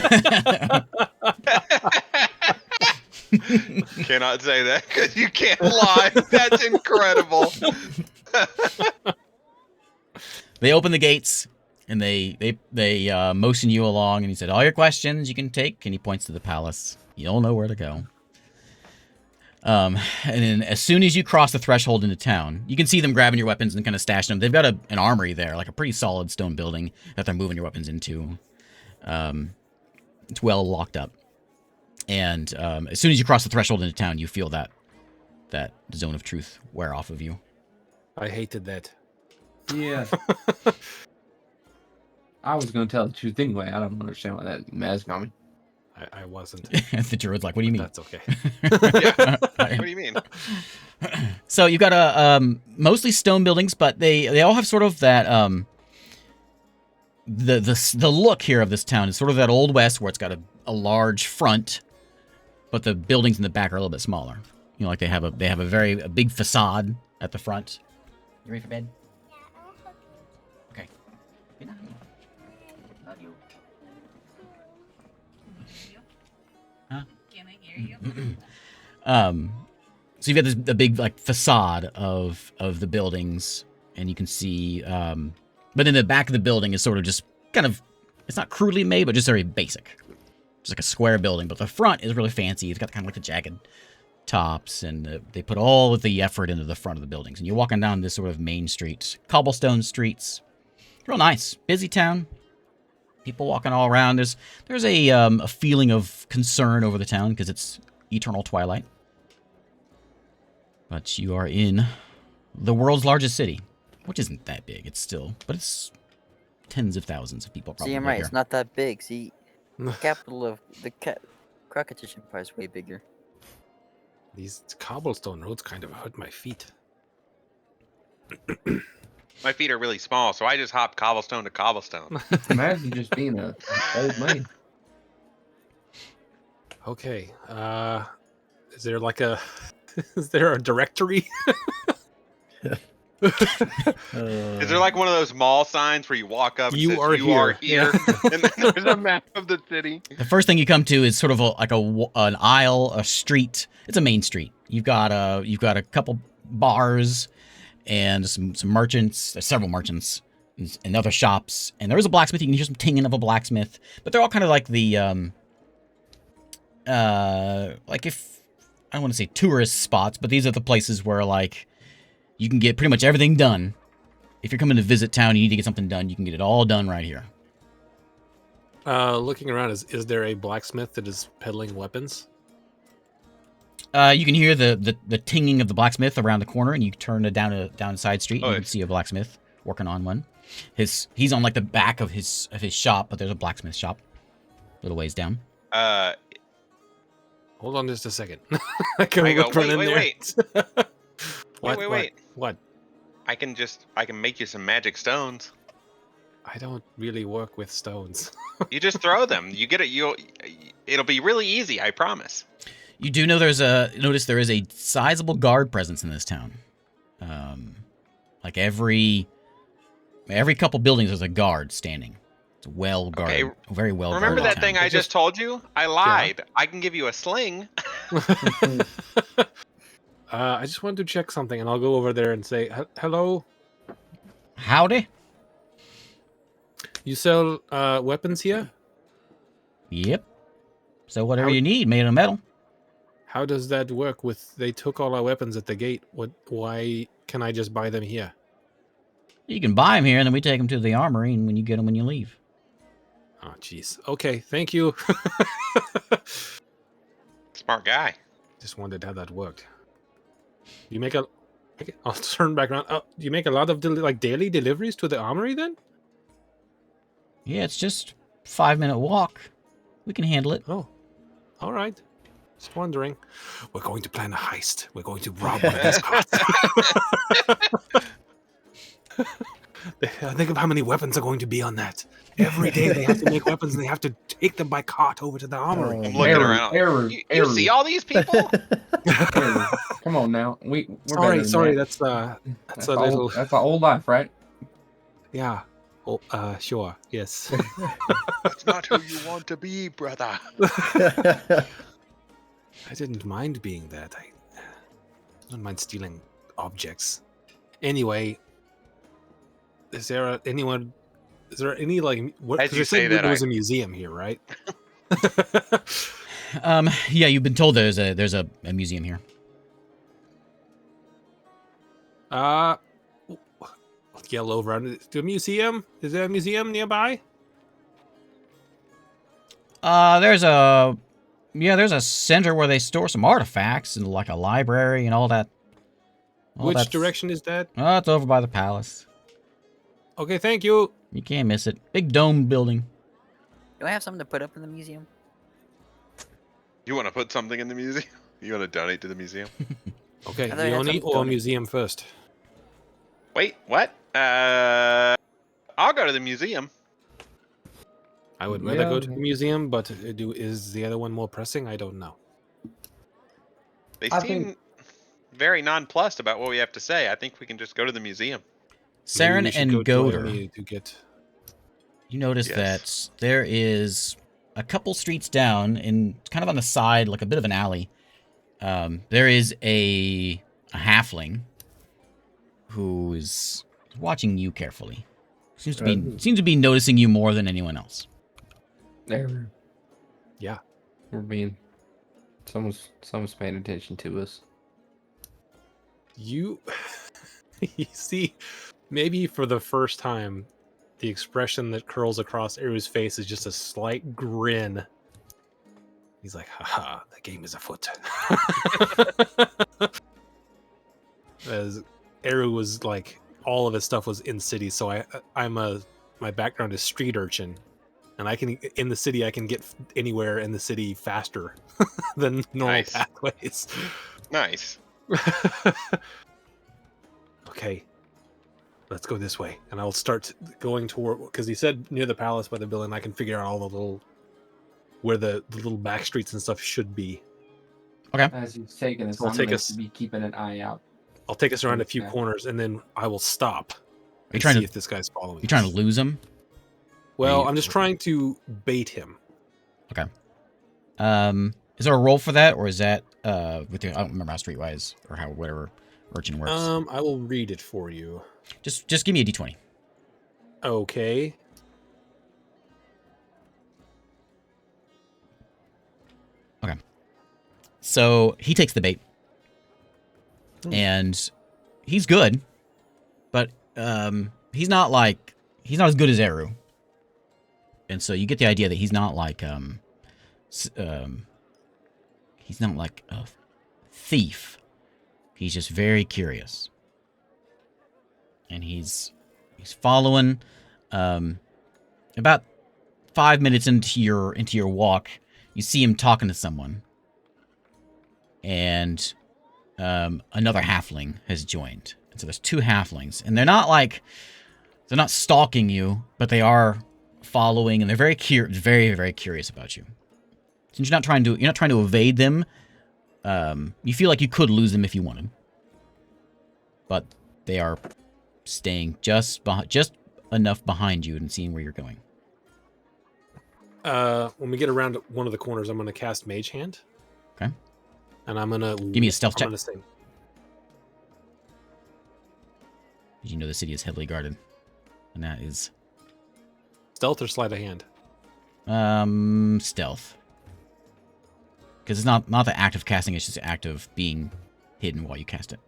Cannot say that because you can't lie. That's incredible. They open the gates, and they motion you along, and he said, all your questions you can take, and he points to the palace. You'll know where to go. And then as soon as you cross the threshold into town, you can see them grabbing your weapons and kind of stashing them. They've got an armory there, like a pretty solid stone building that they're moving your weapons into. It's well locked up. And as soon as you cross the threshold into town, you feel that zone of truth wear off of you. I hated that. Yeah. I was going to tell the truth anyway. I don't understand why that mask on me. I wasn't. The druid's like, what do you mean? That's okay. Yeah. What do you mean? So you've got mostly stone buildings, but they all have sort of that the look here of this town is sort of that old west where it's got a large front, but the buildings in the back are a little bit smaller. You know, like they have a a big facade at the front. You ready for bed? Okay. Good night. Love you. Huh? Can I hear you? So you've got the big like facade of the buildings, and you can see, but in the back of the building is sort of just kind of, it's not crudely made, but just very basic. It's like a square building, but the front is really fancy. It's got kind of like the jagged tops, and they put all of the effort into the front of the buildings. And you're walking down this sort of main street, cobblestone streets, real nice, busy town. People walking all around. There's a feeling of concern over the town because it's eternal twilight. But you are in the world's largest city, which isn't that big. It's tens of thousands of people probably. See, I'm right. here. It's not that big. See, the capital of the Krakatish Empire is way bigger. These cobblestone roads kind of hurt my feet. My feet are really small, so I just hop cobblestone to cobblestone. Imagine just being an old man. Okay. Is there like is there a directory? Is there like one of those mall signs where you walk up and You says, are you are here." here, and then there's a map of the city? The first thing you come to is sort of an aisle, a street. It's a main street. You've got a couple bars and some merchants. There's several merchants and other shops, and there is a blacksmith. You can hear some tinging of a blacksmith, but they're all kind of like the like, if I don't want to say tourist spots, but these are the places where like you can get pretty much everything done. If you're coming to visit town, you need to get something done, you can get it all done right here. Looking around, is there a blacksmith that is peddling weapons? You can hear the tinging of the blacksmith around the corner, and you turn down a side street, and you can see a blacksmith working on one. He's on like the back of his shop, but there's a blacksmith shop a little ways down. Hold on just a second. I go, run in wait. there. Wait. What? I can make you some magic stones. I don't really work with stones. You just throw them. You get it. It'll be really easy. I promise. You do know notice there is a sizable guard presence in this town. Like every couple buildings there's a guard standing. It's well guarded, very well guarded. Remember that town. thing I just told you? I lied. Yeah. I can give you a sling. I just wanted to check something, and I'll go over there and say, hello? Howdy. You sell weapons here? Yep. So whatever you need, made of metal. How does that work with, they took all our weapons at the gate. Why can I just buy them here? You can buy them here, and then we take them to the armory, and when you get them when you leave. Oh, jeez. Okay, thank you. Smart guy. Just wondered how that worked. You make a... I'll turn back around. You make a lot of daily deliveries to the armory then? Yeah, it's just a 5-minute walk. We can handle it. Oh, all right. Just wondering. We're going to plan a heist. We're going to rob one of these carts. Think of how many weapons are going to be on that. Every day they have to make weapons and they have to take them by cart over to the armory. I'm looking around. You see all these people? Come on now. We're sorry. That's a little. That's an old life, right? Yeah. Oh, sure. Yes. That's not who you want to be, brother. I didn't mind being that. I don't mind stealing objects. Anyway, is there any like? What? As you say that, there was a museum here, right? Yeah, you've been told there's a museum here. I'll yell over to a museum. Is there a museum nearby? There's a center where they store some artifacts and like a library and all that. Which direction is that? Oh, it's over by the palace. Okay, thank you. You can't miss it. Big dome building. Do I have something to put up in the museum? You want to put something in the museum? You want to donate to the museum? Okay, Leonie or museum first? Wait, what? I'll go to the museum. I would rather go to the museum, but is the other one more pressing? I don't know. They seem very nonplussed about what we have to say. I think we can just go to the museum. Saren and Goder, you notice Yes. that there is a couple streets down, in kind of on the side, like a bit of an alley. There is a halfling who is watching you carefully. Seems to be noticing you more than anyone else. There. Yeah. We're being... Someone's paying attention to us. You see, maybe for the first time, the expression that curls across Eru's face is just a slight grin. He's like, haha, the game is afoot. As Eru was like, all of his stuff was in city, so my background is street urchin. And in the city, I can get anywhere in the city faster than normal pathways. Nice. Okay, let's go this way, and I'll start going toward, because he said near the palace by the building. I can figure out all where the little back streets and stuff should be. Okay. As he's taking us, I'll I'm take going us- to be keeping an eye out. I'll take us around a few Okay. corners, and then I will stop. You trying see to- if this guy's following? You trying us. to lose him? Well, I'm just trying to bait him. Okay. Is there a roll for that, or is that with the, I don't remember how streetwise or how whatever urchin works. I will read it for you. Just give me a d20. Okay. Okay. So he takes the bait, and he's good, but he's not as good as Eru. And so you get the idea that he's not like he's not like a thief. He's just very curious, and he's He's following. About 5 minutes into your walk, you see him talking to someone, and another halfling has joined. And so there's 2 halflings, and they're not stalking you, but they are following, and they're very very curious about you. Since you're not trying to evade them, you feel like you could lose them if you wanted, but they are staying just enough behind you and seeing where you're going. When we get around to one of the corners, I'm going to cast Mage Hand. Okay. And I'm going to... Give me a stealth check. I'm going to say... Did you know the city is heavily guarded? And that is... Stealth or sleight of hand? Stealth. Because it's not the act of casting, it's just the act of being hidden while you cast it.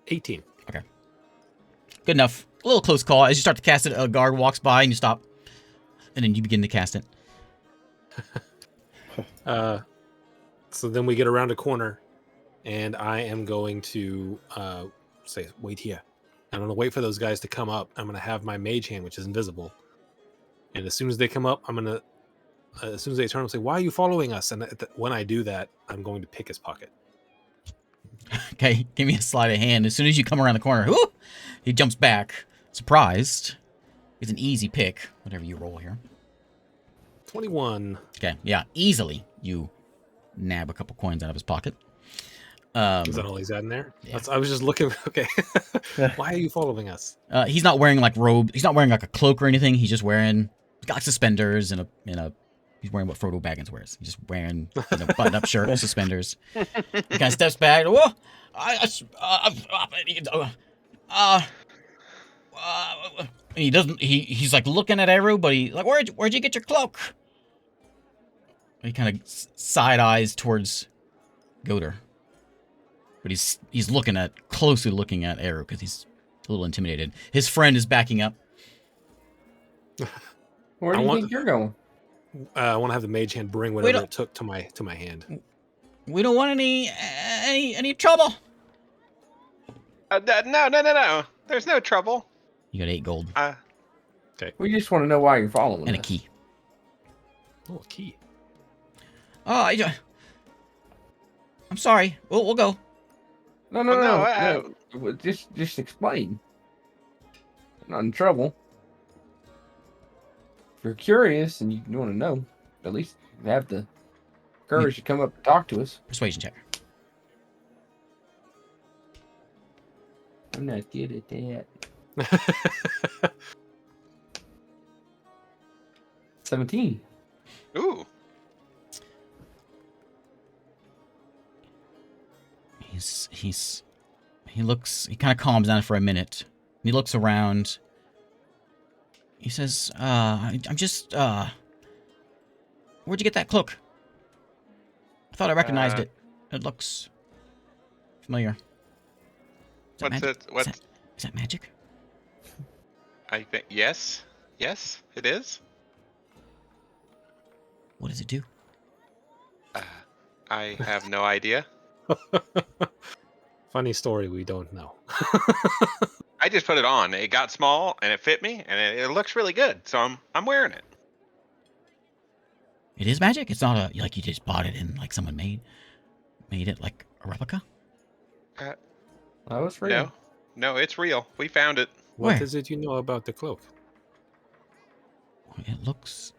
18. Okay. Good enough. A little close call. As you start to cast it, a guard walks by and you stop. And then you begin to cast it. So then we get around a corner, and I am going to say, wait here. I'm going to wait for those guys to come up. I'm going to have my Mage Hand, which is invisible. And as soon as they come up, I'm going to, as soon as they turn, I'll say, why are you following us? And when I do that, I'm going to pick his pocket. Okay, give me a sleight of hand. As soon as you come around the corner, whoo, he jumps back, surprised. It's an easy pick, whatever you roll here. 21. Okay, yeah, easily you nab a couple coins out of his pocket. Is that all he's had in there? Yeah. I was just looking. Okay. Why are you following us? He's not wearing like robe. He's not wearing like a cloak or anything. He's just wearing got suspenders and he's wearing what Frodo Baggins wears. He's just wearing button-up shirt and suspenders. He kind of steps back. Whoa! And he doesn't. He's like looking at everybody. Like, where'd you get your cloak? And he kind of side eyes towards Goder. But he's closely looking at Eru because he's a little intimidated. His friend is backing up. Where do you think you're going? I want to have the Mage Hand bring whatever it took to my hand. We don't want any trouble. No. There's no trouble. You got 8 gold. Okay. We just want to know why you're following and us. a key. Oh, a key. Oh, I'm sorry. We'll go. No. Just explain. I'm not in trouble. If you're curious and you want to know, at least have the courage to come up and talk to us. Persuasion check. I'm not good at that. 17. Ooh. He kind of calms down for a minute. And he looks around. He says, I'm just, where'd you get that cloak? I thought I recognized it. It looks familiar. Is that magic? I think yes, it is. What does it do? I have no idea. Funny story, we don't know. I just put it on. It got small and it fit me, and it looks really good. So I'm wearing it. It is magic. It's not like you just bought it and like someone made it like a replica. That was real. No, it's real. We found it. What is it you know about the cloak? It looks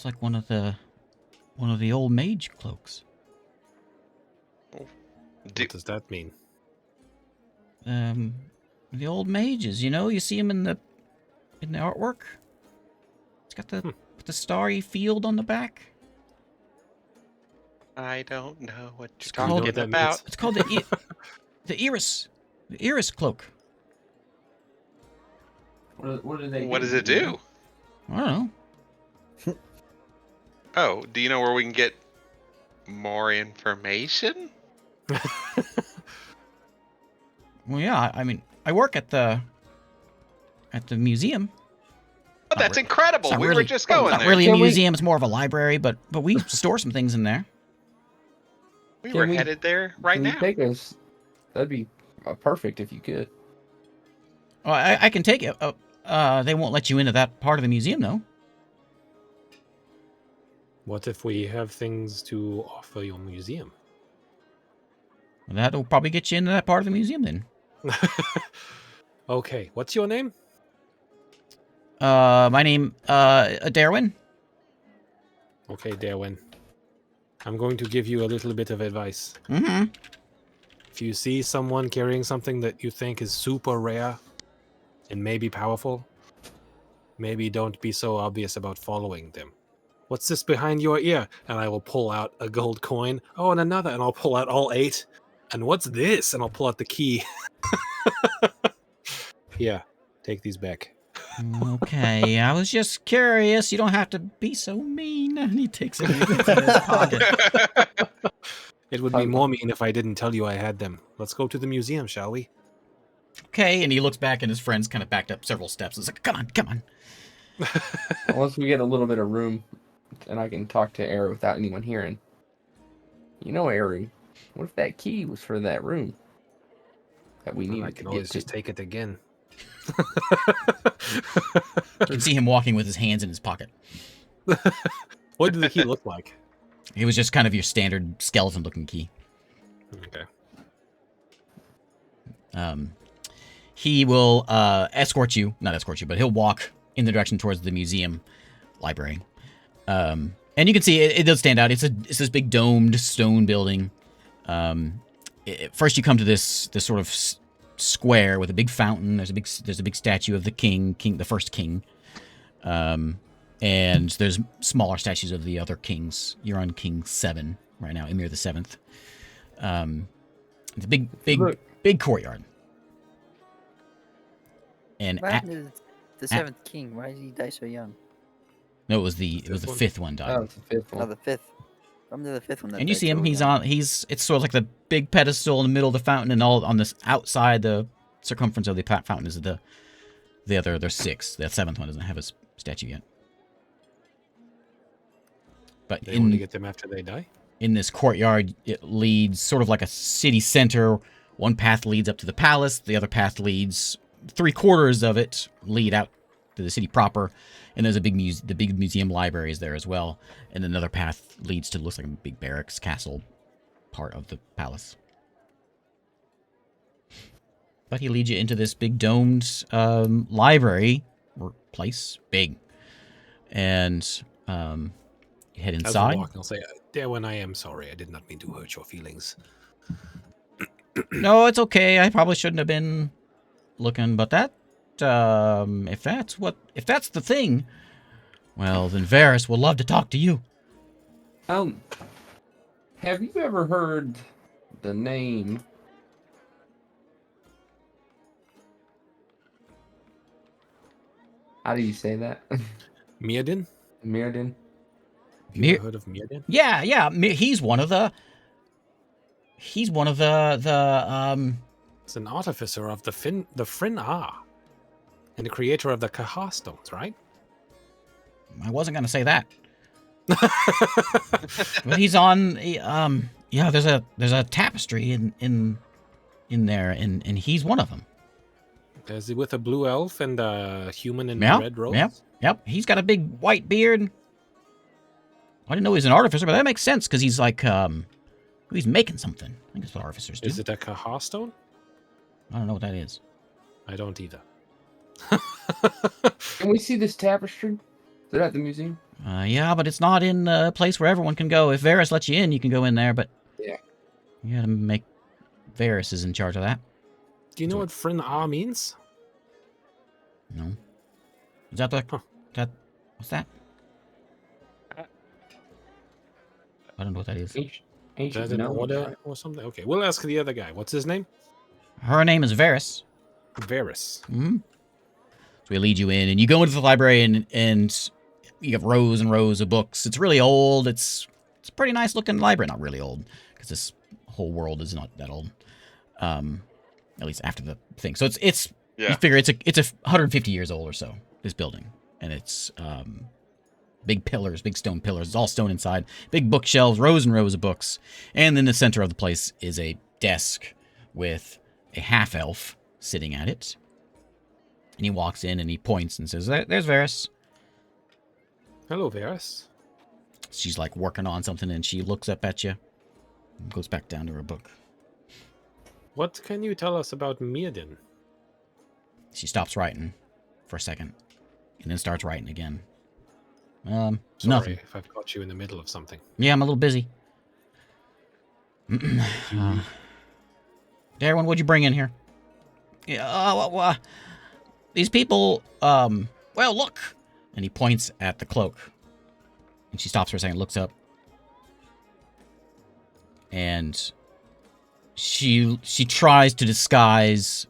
like one of the old mage cloaks. What does that mean? The old mages, you see them in the artwork. It's got the starry field on the back. I don't know what you're talking about. It's called the Iris cloak. What do they? What does it do? I don't know. Oh, do you know where we can get more information? Well, yeah. I mean, I work at the museum. Oh, that's incredible. We were just going there. Not really a museum. It's more of a library, but we store some things in there. We were headed there right now. Can That'd be perfect if you could. Oh, I can take it. They won't let you into that part of the museum, though. What if we have things to offer your museum? That'll probably get you into that part of the museum, then. Okay, what's your name? My name, Darwin. Okay, Darwin. I'm going to give you a little bit of advice. Mm-hmm. If you see someone carrying something that you think is super rare and maybe powerful, maybe don't be so obvious about following them. What's this behind your ear? And I will pull out a gold coin. Oh, and another. And I'll pull out all 8. And what's this? And I'll pull out the key. Yeah, take these back. Okay, I was just curious. You don't have to be so mean. And he takes it and puts it in his pocket. It would be more mean if I didn't tell you I had them. Let's go to the museum, shall we? Okay, and he looks back and his friends kind of backed up several steps. It's like, come on, come on. Once we get a little bit of room, and I can talk to Air without anyone hearing. You know, Airy, what if that key was for that room that we needed I to can get always to? just take it again. You can see him walking with his hands in his pocket. What did the key look like? It was just kind of your standard skeleton-looking key. Okay. He will escort you, not escort you, but he'll walk in the direction towards the museum library. And you can see it does stand out. It's this big domed stone building. First you come to this sort of square with a big fountain. There's a big statue of the the first king. And there's smaller statues of the other kings. You're on King 7 right now, Imyr the 7th. It's a big courtyard. And What happened to the 7th king? Why did he die so young? no, it was the 5th one died. Oh, it's the 5th one. Oh, the 5th. I'm to the 5th one. That And you died see him, so young. it's sort of like the big pedestal in the middle of the fountain, and all on this outside the circumference of the fountain is the other, there's 6. The 7th one doesn't have a statue yet. But They want to get them after they die? in this courtyard, it leads sort of like a city center. One path leads up to the palace. The other path leads, 3/4 of it lead out to the city proper. And there's the big museum library is there as well. And another path leads to, looks like a big barracks castle part of the palace. But he leads you into this big domed library or place, big. And you head As inside. we walk, I'll say, Darwin, I am sorry. I did not mean to hurt your feelings. No, it's okay. I probably shouldn't have been looking, but that, if that's the thing, well, then Varys will love to talk to you. Have you ever heard the name? How do you say that? Mirden? Mirden? Have you ever heard of Mirden? Yeah. He's one of the. It's an artificer of the Frin-Ah, and the creator of the Kahar stones, right? I wasn't gonna say that. But he's on. Yeah. There's a tapestry in there, and he's one of them. Is he with a blue elf and a human in Yeah, red robes? Yep. He's got a big white beard. I didn't know he's an artificer, but that makes sense because he's like he's making something. I think that's what artificers do. Is it a Kahar stone? I don't know what that is. I don't either. Can we see this tapestry? Is it at the museum? Yeah, but it's not in a place where everyone can go. If Varys lets you in, you can go in there, but yeah, you gotta make Varys is in charge of that. Do you know what Frin-Ah means? No. Is that the? What's that? I don't know what that is. Is that an order or something? Okay, we'll ask the other guy. What's his name? Her name is Varys. Varys. Mm-hmm. So we lead you in, and you go into the library, and you have rows and rows of books. It's really old. It's a pretty nice looking library. Not really old, because this whole world is not that old. At least after the thing. So it's Yeah. You figure it's 150 years old or so, this building, and it's big pillars, big stone pillars. It's all stone inside. Big bookshelves, rows and rows of books, and in the center of the place is a desk with a half-elf sitting at it. And he walks in and he points and says, there's Varys. Hello, Varys. She's like working on something and she looks up at you and goes back down to her book. What can you tell us about Mirden? She stops writing for a second and then starts writing again. Sorry Nothing. if I've caught you in the middle of something. Yeah, I'm a little busy. Darwin, what'd you bring in here? Yeah, these people, well, look. And he points at the cloak. And she stops for a second, looks up. And she tries to disguise.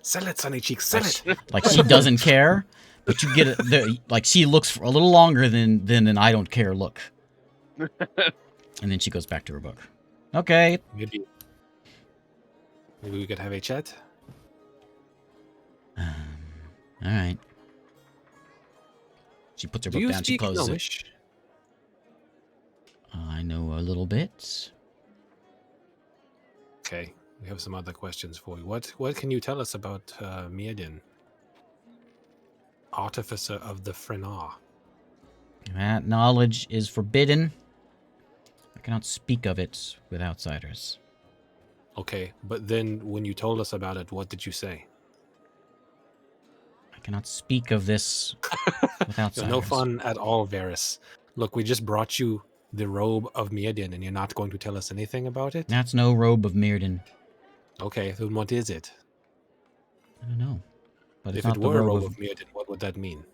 Sell it, Sunny Cheeks, sell it! Like she doesn't care. But you get it, like she looks for a little longer than an I don't care look. And then she goes back to her book. Okay. Maybe we could have a chat? All right. She puts her book down. She closes Gnomish? it. I know a little bit. Okay, we have some other questions for you. What can you tell us about Mirden? Artificer of the Frenar. That knowledge is forbidden. I cannot speak of it with outsiders. Okay, but then when you told us about it, what did you say? I cannot speak of this with outsiders. No fun at all, Varys. Look, we just brought you the robe of Mirden, and you're not going to tell us anything about it? That's no robe of Mirden. Okay, then what is it? I don't know. But it's If not it the were a robe robe of Mirden, what would that mean?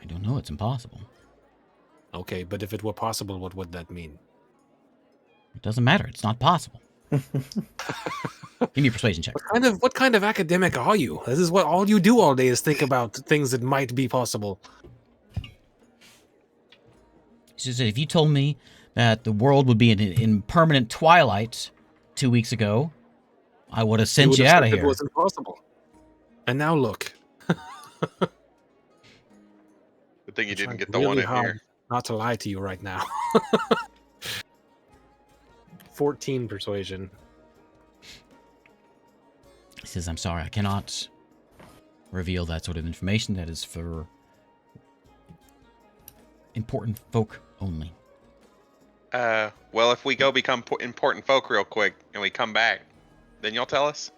I don't know. It's impossible. Okay, but if it were possible, what would that mean? It doesn't matter. It's not possible. Give me a persuasion check. What kind of academic are you? This is what all you do all day is think about things that might be possible. She said, if you told me that the world would be in permanent twilight 2 weeks ago, I would have sent you out of here. It was impossible. And now look. Good thing you didn't get the really one in hard here. Not to lie to you right now. 14 persuasion. He says, I'm sorry, I cannot reveal that sort of information. That is for important folk only. Well, if we go become important folk real quick and we come back, then you'll tell us?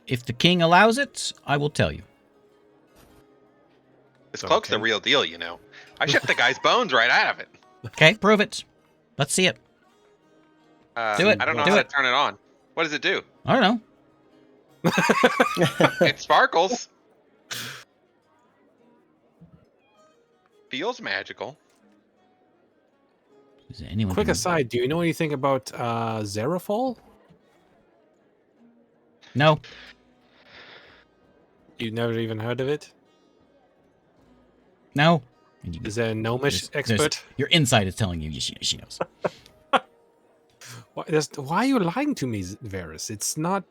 If the king allows it, I will tell you. This cloak's the real deal, you know. I shipped the guy's bones right out of it. Okay, prove it. Let's see it. Do it. I don't know Do how it. to turn it on. What does it do? I don't know. It sparkles. Feels magical. Is there anyone Quick who- aside, do you know anything about Zerafall? No. You've never even heard of it? No. And you- Is there a gnomish expert? Your insight is telling you she knows. Why are you lying to me, Varys? It's not...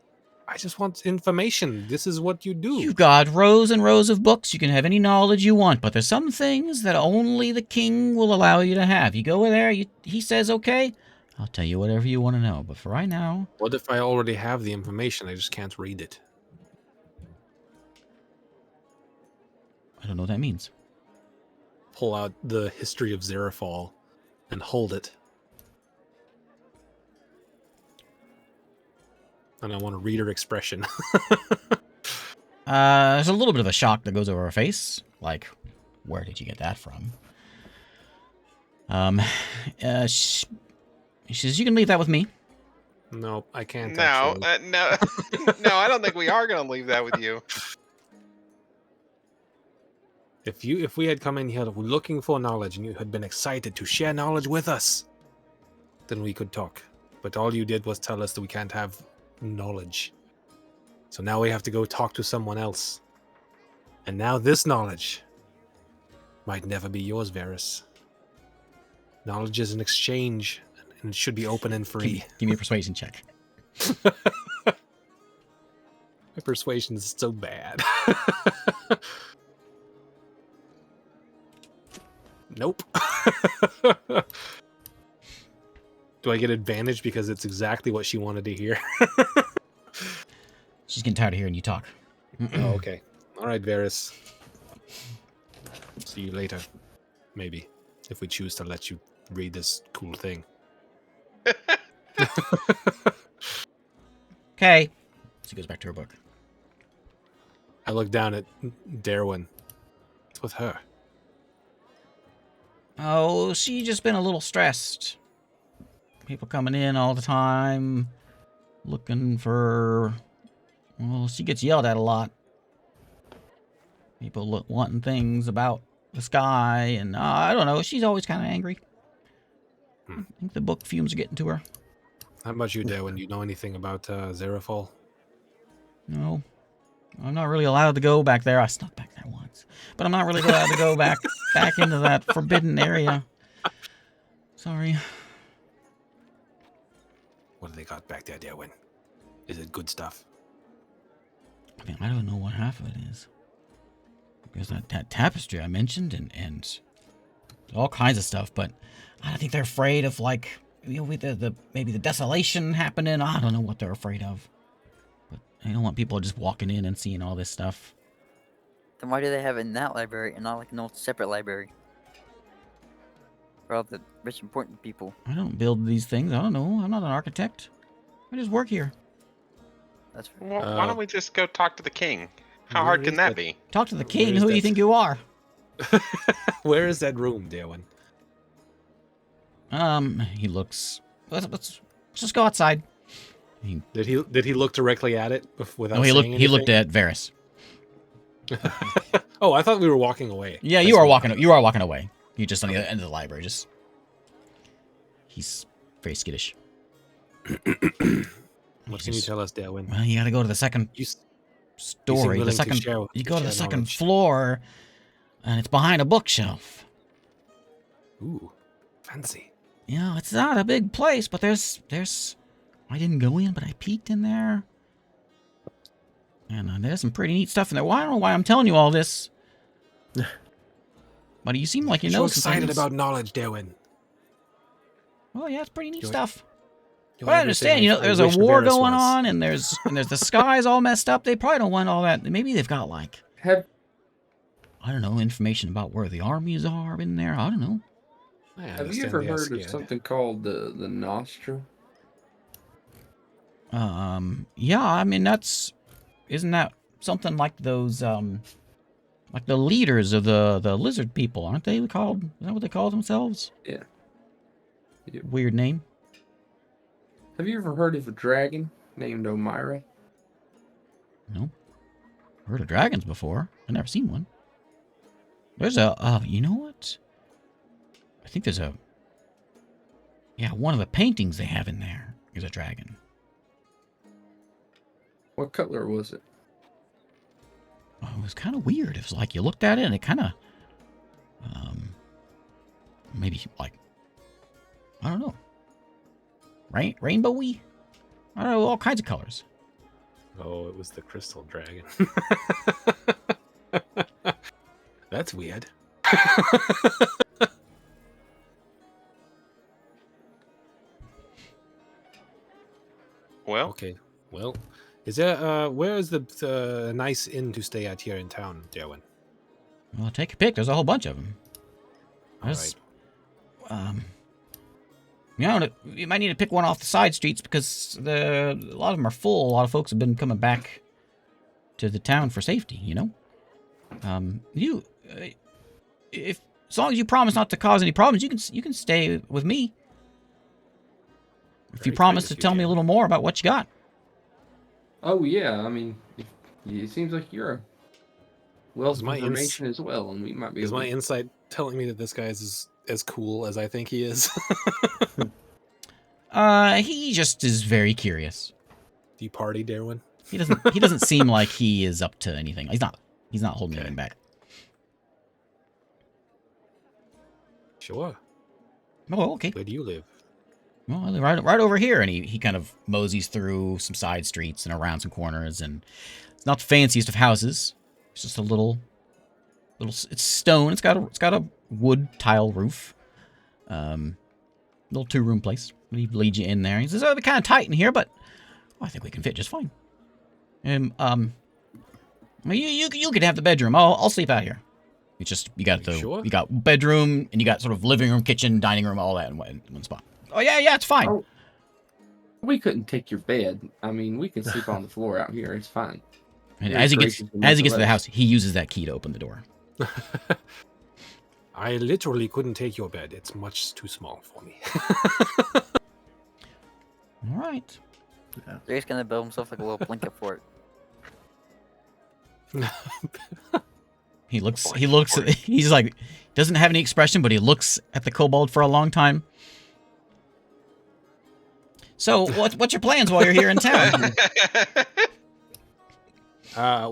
I just want information. This is what you do. You've got rows and rows of books. You can have any knowledge you want, but there's some things that only the king will allow you to have. You go in there, he says, okay, I'll tell you whatever you want to know. But for right now... What if I already have the information? I just can't read it. I don't know what that means. Pull out the history of Zerafall and hold it. And I want to read her expression. There's a little bit of a shock that goes over her face. Like, where did you get that from? She says, you can leave that with me. No, I can't. No, actually. no, no. I don't think we are gonna leave that with you. If we had come in here looking for knowledge and you had been excited to share knowledge with us, then we could talk. But all you did was tell us that we can't have knowledge. So now we have to go talk to someone else. And now this knowledge might never be yours, Varys. Knowledge is an exchange and it should be open and free. Give me a persuasion check. My persuasion is so bad. Nope. Do I get advantage because it's exactly what she wanted to hear? She's getting tired of hearing you talk. Oh, okay. All right, Varys. See you later. Maybe. If we choose to let you read this cool thing. Okay. She goes back to her book. I look down at Darwin. What's with her? Oh, she just been a little stressed. People coming in all the time, looking for... Well, she gets yelled at a lot. People wanting things about the sky, and I don't know. She's always kind of angry. I think the book fumes are getting to her. How about you, Darwin? Do you know anything about Zarafal? No, I'm not really allowed to go back there. I snuck back there once, but I'm not really allowed to go back into that forbidden area. Sorry. What do they got back there, Darwin? Is it good stuff? I mean, I don't know what half of it is. There's that tapestry I mentioned, and all kinds of stuff, but I think they're afraid of, like, you know, with maybe the desolation happening. I don't know what they're afraid of. But I don't want people just walking in and seeing all this stuff. Then why do they have it in that library and not like an old separate library? For all the rich, important people. I don't build these things. I don't know. I'm not an architect. I just work here. That's fair. Well, why don't we just go talk to the king? How hard can that be? Talk to the king. is Who do you that? think you are? Where is that room, Darwin? He looks... Let's just go outside. Did he look directly at it without No, he saying looked anything? at Varys. Oh, I thought we were walking away. Yeah, you are walking away. You're just on the other end of the library. He's very skittish. What can you tell us, Darwin? Well, you gotta go to the second story. You go to the second floor, and it's behind a bookshelf. Ooh, fancy. You know, it's not a big place, but there's. I didn't go in, but I peeked in there, and there's some pretty neat stuff in there. Well, I don't know why I'm telling you all this, but you seem like you know So some excited things. about knowledge, Darwin. Oh yeah, it's pretty neat You'll- stuff. You'll But I everything understand, you know, I there's a wish war Varys going was. on, and there's the skies all messed up. They probably don't want all that. Maybe they've got, like, Have I don't know, information about where the armies are in there. I don't know. I Have you understand ever they are heard of scared. something called the Nostra? Yeah, I mean, isn't that something like those, like the leaders of the lizard people, aren't they called? Is that what they call themselves? Yeah. Yep. Weird name. Have you ever heard of a dragon named Imyr? No. Heard of dragons before. I've never seen one. There's you know what? I think there's one of the paintings they have in there is a dragon. What color was it? Oh, it was kind of weird. It was like you looked at it and it kind of, maybe like, I don't know, rainbowy? I don't know, all kinds of colors. Oh, it was the crystal dragon. That's weird. Well, Okay. Well, is there where is the nice inn to stay at here in town, Darwin? Well, take your pick. There's a whole bunch of them. All right. You know, you might need to pick one off the side streets because a lot of them are full. A lot of folks have been coming back to the town for safety, you know? If as long as you promise not to cause any problems, you can stay with me. If you Very promise kind to of you, tell me a Dan. little more about what you got. Oh yeah, I mean, it seems like you're a wealth Is of my ins- information as well, and we might be Is able my to... insight telling me that this guy is as cool as I think he is? He just is very curious. Do you party, Darwin? He doesn't seem like he is up to anything. He's not holding Okay. anything back. Sure. Oh, okay. Where do you live? Well, I live right over here, and he kind of moseys through some side streets and around some corners, and it's not the fanciest of houses. It's just a little. It's stone. It's got a wood tile roof. little 2-room place. He leads you in there. He says, "Oh, it'll be kind of tight in here, but I think we can fit just fine." And you could have the bedroom. I'll sleep out here. It's just you got you got bedroom and you got sort of living room, kitchen, dining room, all that in one spot. Oh yeah, it's fine. Oh, we couldn't take your bed. I mean, we can sleep on the floor out here. It's fine. And as he gets to the house, he uses that key to open the door. I literally couldn't take your bed. It's much too small for me. All right. So he's gonna build himself like a little blanket fort. He looks. He's like, doesn't have any expression, but he looks at the kobold for a long time. So, what's your plans while you're here in town?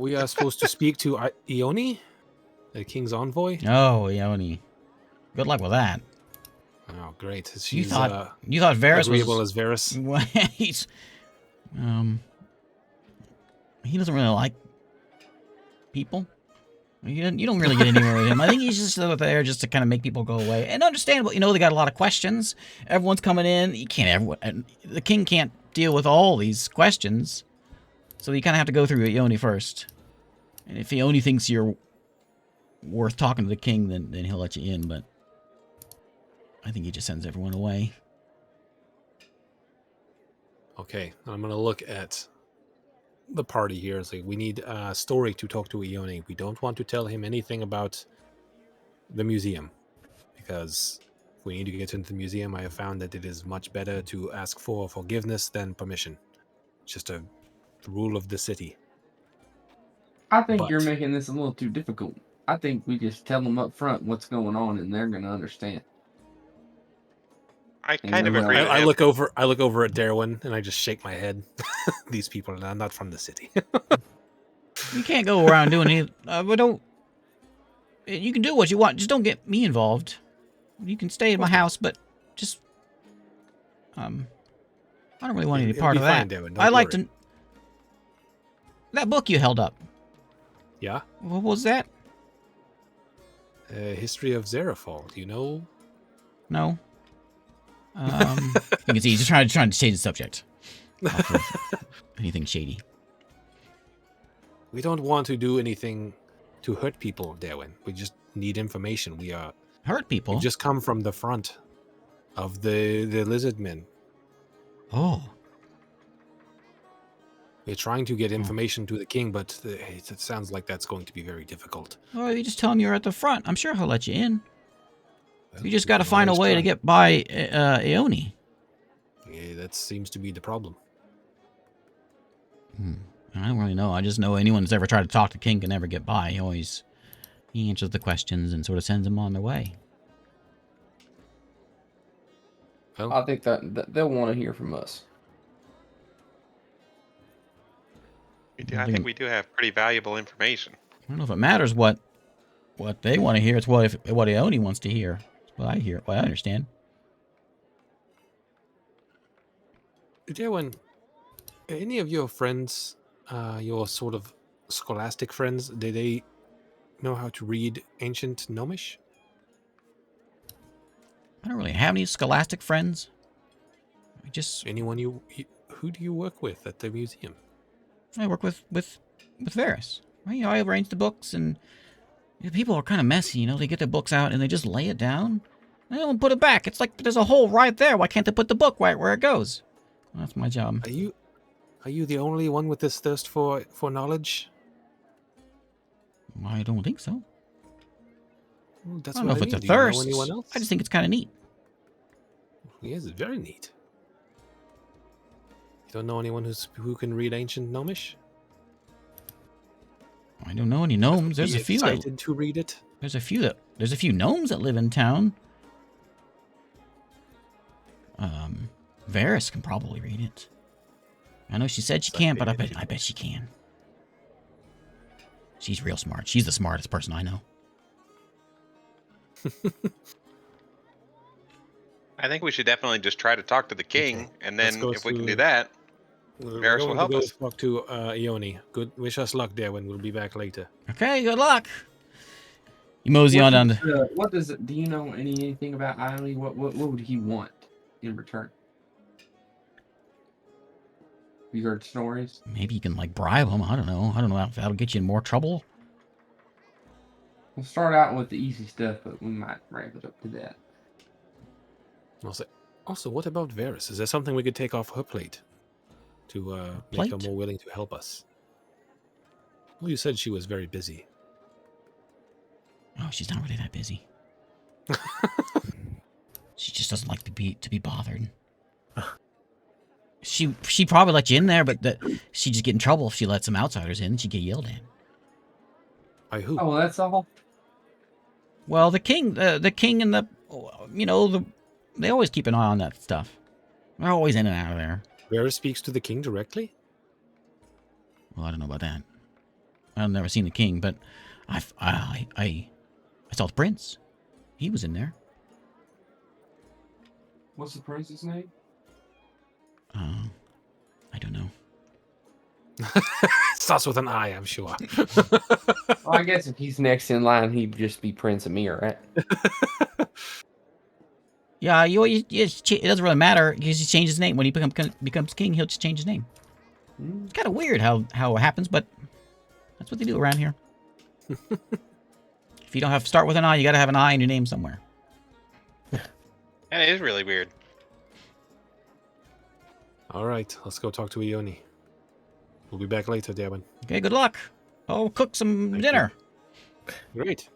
We are supposed to speak to Ione, the king's envoy. Oh, Ione. Good luck with that. Oh, great. She's, you thought Varys agreeable was as Varys? He's, he doesn't really like people. You don't really get anywhere with him. I think he's just there just to kind of make people go away. And understandable, they got a lot of questions. Everyone's coming in. The king can't deal with all these questions. So you kind of have to go through Ione first. And if Ione thinks you're worth talking to the king, then he'll let you in. But I think he just sends everyone away. Okay, I'm going to look at the party here. It's like we need a story to talk to Ione. We don't want to tell him anything about the museum, because if we need to get into the museum, I have found that it is much better to ask for forgiveness than permission. It's just a rule of the city. I think you're making this a little too difficult. I think we just tell them up front what's going on, and they're going to understand. I kind of agree. I look over at Darwin and I just shake my head. These people are not from the city. You can't go around doing any. You can do what you want. Just don't get me involved. You can stay in my house, but just I don't really want any part of that. I like to. That book you held up. Yeah. What was that? History of Zarafal. Do you know? No. You can see he's just trying to change the subject. Anything shady. We don't want to do anything to hurt people, Darwin. We just need information. We are hurt people. We just come from the front of the lizard men. Oh. We're trying to get information to the king, but it sounds like that's going to be very difficult. Oh, you just tell him you're at the front. I'm sure he'll let you in. Well, you just got to find a way to get by Ione. Yeah, that seems to be the problem. I don't really know. I just know anyone that's ever tried to talk to King can never get by. He answers the questions and sort of sends them on their way. Well, I think that they'll want to hear from us. I think we do have pretty valuable information. I don't know if it matters what they want to hear. It's what Ione wants to hear. That's what I hear. What I understand. Darwin, any of your friends, your sort of scholastic friends, do they know how to read ancient Gnomish? I don't really have any scholastic friends. Anyone who do you work with at the museum? I work with Varys. I arrange the books, and people are kind of messy. They get their books out and they just lay it down. They don't put it back. It's like there's a hole right there. Why can't they put the book right where it goes? Well, that's my job. Are you the only one with this thirst for knowledge? I don't think so. Well, that's I don't know if it's a thirst. I just think it's kind of neat. Yes, it's very neat. You don't know anyone who can read ancient Gnomish? I don't know any gnomes. There's a few excited to read it. There's a few gnomes that live in town. Varys can probably read it. I know she said she can't, but I bet she can. She's real smart. She's the smartest person I know. I think we should definitely just try to talk to the king, and then if we can do that, Varys will help us. Talk to Ione. Good. Wish us luck, Darwin. We'll be back later. Okay, good luck. You mosey on down. What does it? Do you know anything about Ione? What would he want? in return? You heard stories? Maybe you can like bribe him. I don't know. I don't know if that'll get you in more trouble. We'll start out with the easy stuff, but we might ramp it up to that. Also, what about Varys? Is there something we could take off her plate to make her Plate? more willing to help us? Well, you said she was very busy. Oh, she's not really that busy. She just doesn't like to be bothered. She probably let you in there, but she'd just get in trouble if she let some outsiders in. She'd get yelled at. By who? Oh, well, that's all. Well, the king and they always keep an eye on that stuff. They're always in and out of there. Varys speaks to the king directly? Well, I don't know about that. I've never seen the king, but I saw the prince. He was in there. What's the prince's name? I don't know. Starts with an I, I'm sure. Well, I guess if he's next in line, he'd just be Prince Imyr, right? Yeah, it doesn't really matter because he changed his name when he becomes king. He'll just change his name. It's kind of weird how it happens, but that's what they do around here. If you don't have to start with an I, you got to have an I in your name somewhere. And it is really weird. All right, let's go talk to Ione. We'll be back later, Darwin. Okay, good luck. I'll cook some dinner. Great.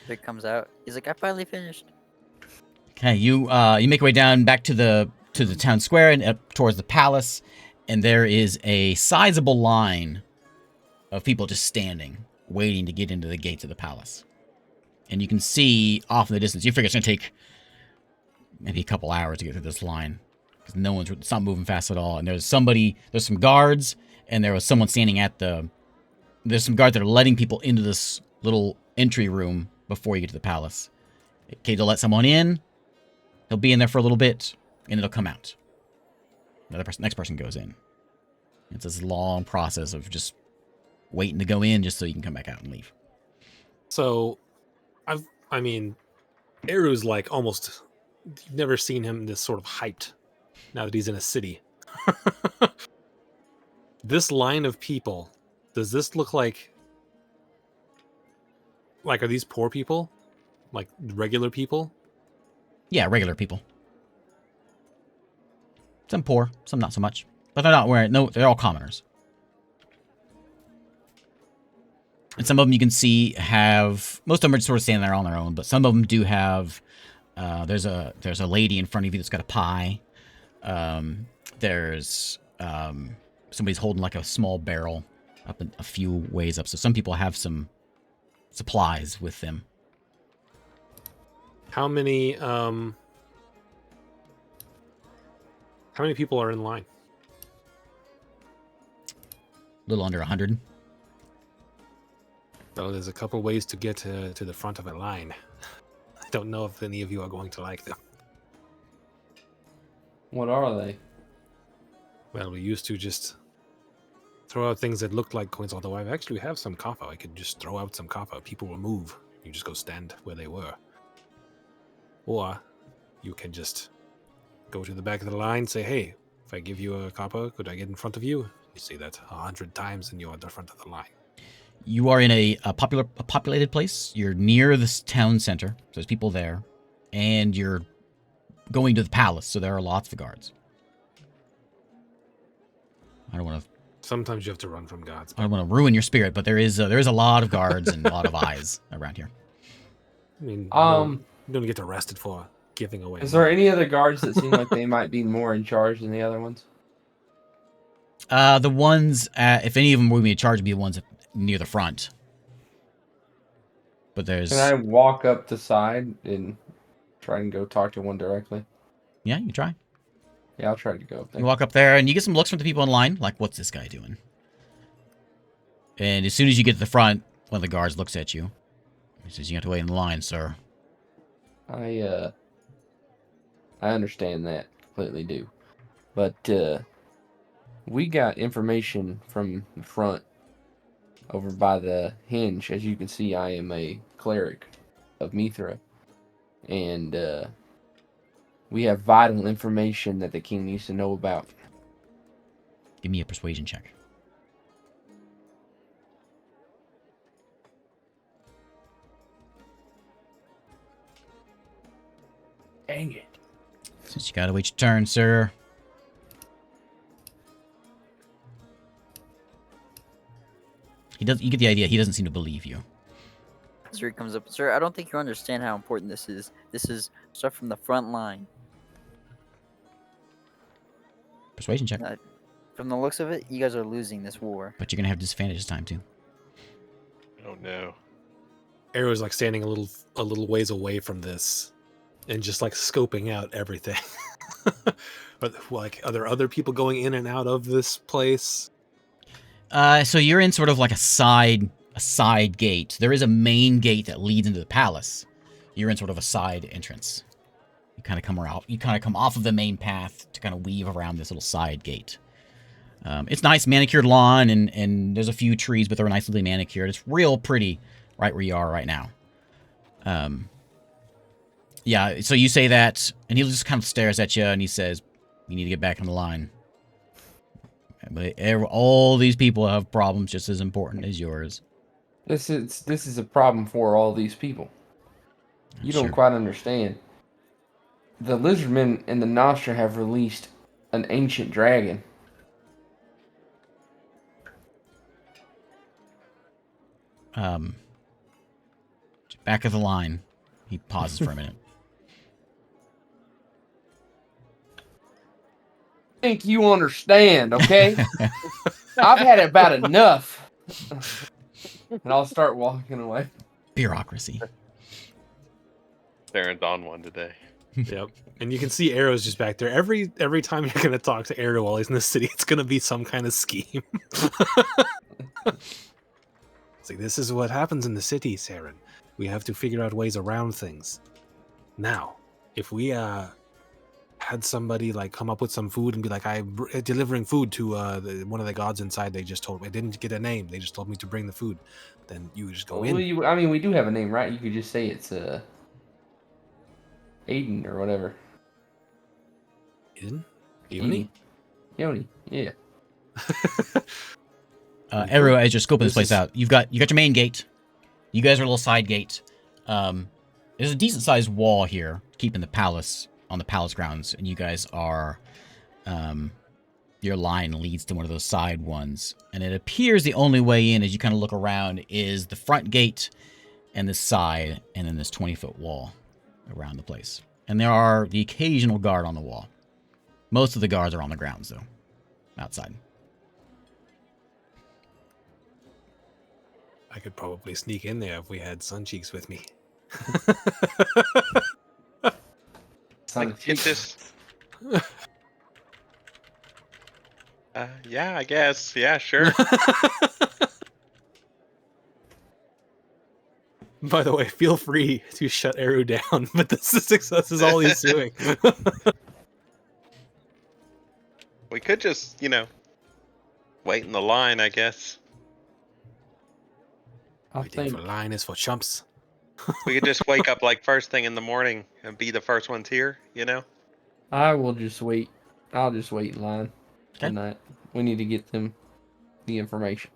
Vic comes out. He's like, I finally finished. Okay, you make your way down back to the town square and up towards the palace, and there is a sizable line of people just standing, waiting to get into the gates of the palace. And you can see off in the distance. You figure it's gonna take maybe a couple hours to get through this line because it's not moving fast at all. And there's some guards, and there was someone standing there's some guards that are letting people into this little entry room before you get to the palace. Okay, they'll let someone in. They'll be in there for a little bit, and it'll come out. Next person goes in. It's this long process of just waiting to go in just so you can come back out and leave. So, Eru's like almost. You've never seen him this sort of hyped. Now that he's in a city, this line of people. Does this look like? Like, are these poor people? Like regular people? Yeah, regular people. Some poor, some not so much. But they're not wearing, no, they're all commoners. And some of them you can see most of them are sort of standing there on their own, but some of them do have, there's a lady in front of you that's got a pie. There's somebody's holding like a small barrel up a few ways up. So some people have some supplies with them. How many people are in line? A little under 100. Well, there's a couple ways to get to the front of a line. I don't know if any of you are going to like them. What are they? Well, we used to just throw out things that looked like coins, although I actually have some copper. I could just throw out some copper. People will move. You just go stand where they were. Or you can just go to the back of the line, say, hey, if I give you a copper, could I get in front of you? You say that 100 times and you're at the front of the line. You are in a populated place. You're near this town center. So there's people there. And you're going to the palace, so there are lots of guards. I don't want to... Sometimes you have to run from guards. I don't want to ruin your spirit, but there is a lot of guards and a lot of eyes around here. I mean, you don't get arrested for giving away. Is there any other guards that seem like they might be more in charge than the other ones? The ones, if any of them would be in charge, would be the ones near the front. But there's... Can I walk up the side and try and go talk to one directly? Yeah, you try. Yeah, I'll try to go up there. You walk up there, and you get some looks from the people in line, like, what's this guy doing? And as soon as you get to the front, one of the guards looks at you. He says, you have to wait in line, sir. I understand that. Completely do. But, we got information from the front over by the hinge. As you can see, I am a cleric of Mithra. And, We have vital information that the king needs to know about. Give me a persuasion check. Dang it. Since you gotta wait your turn, sir. You get the idea. He doesn't seem to believe you. Sir comes up. Sir, I don't think you understand how important this is. This is stuff from the front line. Persuasion check. From the looks of it, you guys are losing this war. But you're gonna have disadvantage this time too. Oh no. Arrow's like standing a little ways away from this, and just like scoping out everything. Are there other people going in and out of this place? So you're in sort of like a side gate. There is a main gate that leads into the palace. You're in sort of a side entrance. You kind of come around. You kind of come off of the main path to kind of weave around this little side gate. It's nice manicured lawn, and there's a few trees, but they're nicely manicured. It's real pretty right where you are right now. Yeah, so you say that, and he just kind of stares at you, and he says, "You need to get back on the line. But all these people have problems just as important as yours." This is a problem for all these people. You don't Sure. quite understand. The lizardmen and the Nostra have released an ancient dragon. Back of the line. He pauses for a minute. Think you understand, okay? I've had about enough. And I'll start walking away. Bureaucracy. Darren's on one today. Yep. And you can see Arrow's just back there. Every time you're gonna talk to Arrow while he's in the city, it's gonna be some kind of scheme. It's like, this is what happens in the city, Saren. We have to figure out ways around things. Now, if we had somebody like come up with some food and be like, I'm delivering food to one of the gods inside, they just told me I didn't get a name, they just told me to bring the food, then you would just go in. We do have a name, right? You could just say it's Aiden or whatever. Aiden? Yoni? Yoni, yeah. Eru, as you're scoping this place is- out, you got your main gate. You guys are a little side gate. There's a decent sized wall here keeping the palace on the palace grounds, and you guys are your line leads to one of those side ones, and it appears the only way in, as you kind of look around, is the front gate and this side, and then this 20-foot wall around the place. And there are the occasional guard on the wall. Most of the guards are on the grounds, though, outside. I could probably sneak in there if we had Sun Cheeks with me. Like, get this. Yeah, I guess. Yeah, sure. By the way, feel free to shut Arrow down, but this is all he's doing. We could just, wait in the line, I guess. I Waiting think for line is for chumps. We could just wake up like first thing in the morning and be the first ones here, I will just wait. I'll just wait in line Okay. tonight. We need to get them the information.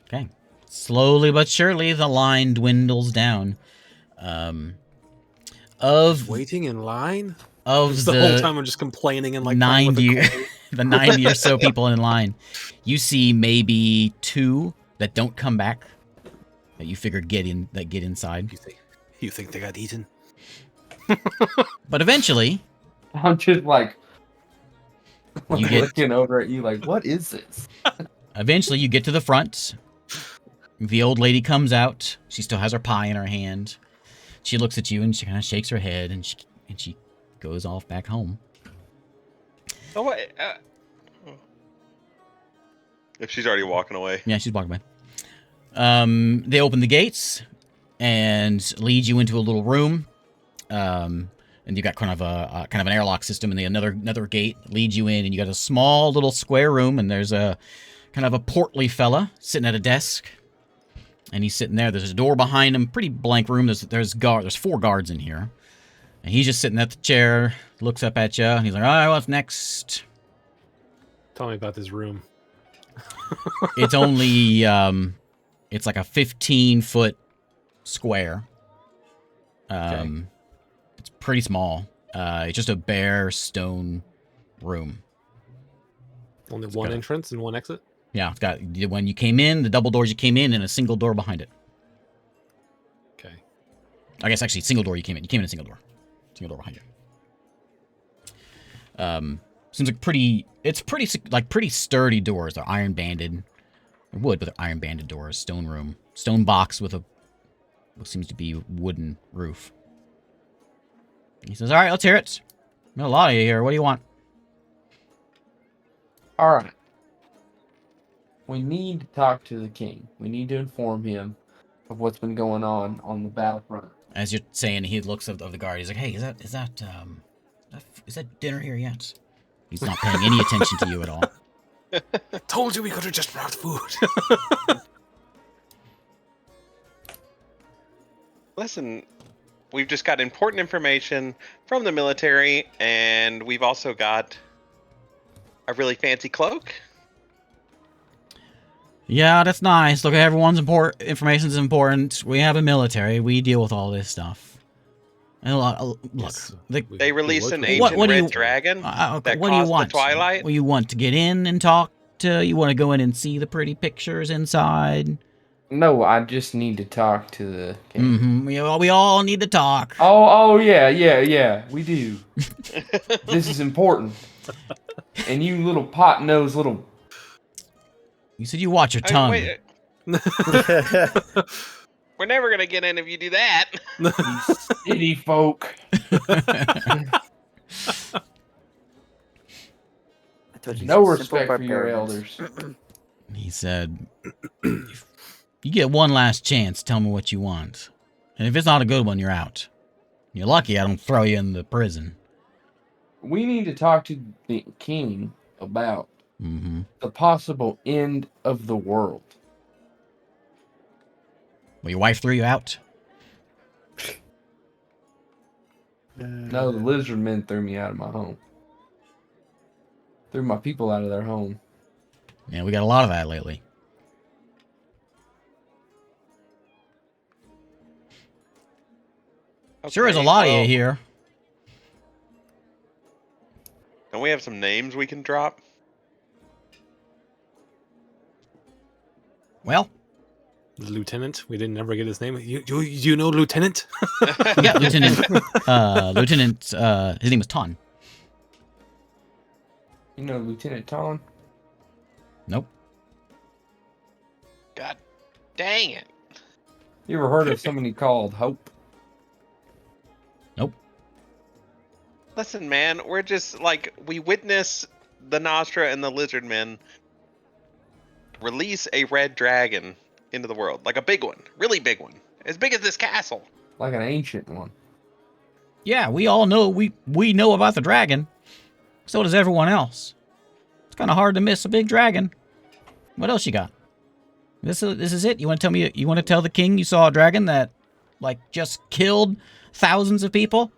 Okay. Slowly but surely, the line dwindles down. Waiting in line? Of The whole time I'm just complaining and like playing with 90, a coin. the 90 or so people in line, you see maybe 2 that don't come back. That you figure get inside. You think they got eaten? But eventually, I'm just like You get- looking over at you like, what is this? you get to the front. The old lady comes out. She still has her pie in her hand. She looks at you and she kind of shakes her head and she goes off back home. Oh, wait. If she's already walking away. Yeah, she's walking by. They open the gates and lead you into a little room. And you got kind of an airlock system, and another gate leads you in, and you got a small little square room, and there's a kind of a portly fella sitting at a desk, and he's sitting there. There's a door behind him, pretty blank room. There's 4 guards in here. And he's just sitting at the chair, looks up at you, and he's like, all right, what's next? Tell me about this room. It's only, it's like a 15-foot square. Okay. It's pretty small. It's just a bare stone room. Only one entrance and one exit? Yeah, it's got, when you came in, the double doors you came in, and a single door behind it. Okay. I guess actually, single door you came in. You came in a single door. Single door behind you. Seems like pretty sturdy doors. They're iron banded. They're wood, but they're iron banded doors. Stone room. Stone box with what seems to be wooden roof. He says, all right, let's hear it. Got a lot of you here. What do you want? All right. We need to talk to the king. We need to inform him of what's been going on the battlefront. As you're saying, he looks of the guard. He's like, hey, is that dinner here yet? He's not paying any attention to you at all. Told you we could have just brought food. Listen, we've just got important information from the military, and we've also got a really fancy cloak. Yeah, that's nice. Look, everyone's information's important. We have a military. We deal with all this stuff. And look, Yes, They released an What ancient do you- red dragon that what do you caused want? the twilight. Well, you want to get in and talk to? You want to go in and see the pretty pictures inside? No, I just need to talk to the king. Mm-hmm. We all need to talk. Oh, yeah, we do. This is important. And you little pot-nosed little... You said you watch your I tongue. mean, we're never gonna get in if you do that. You city folk. I told you, No simple respect for your barbarians. elders. He said, if you get one last chance, tell me what you want. And if it's not a good one, you're out. You're lucky I don't throw you in the prison. We need to talk to the king about Mm-hmm. the possible end of the world. Well, your wife threw you out? No, the lizard men threw me out of my home. Threw my people out of their home. Yeah, we got a lot of that lately. Sure is a Okay, lot of well, you here. Don't we have some names we can drop? Well, The lieutenant. We didn't ever get his name. You know Lieutenant? yeah, Lieutenant. His name was Ton. You know Lieutenant Ton? Nope. God dang it. You ever heard of somebody called Hope? Nope. Listen, man, we're just like, we witness the Nostra and the Lizard Men release a red dragon into the world. Like a big one. Really big one. As big as this castle. Like an ancient one. Yeah, we all know we know about the dragon. So does everyone else. It's kind of hard to miss a big dragon. What else you got? This is it. You want to tell me? You want to tell the king you saw a dragon that, like, just killed thousands of people?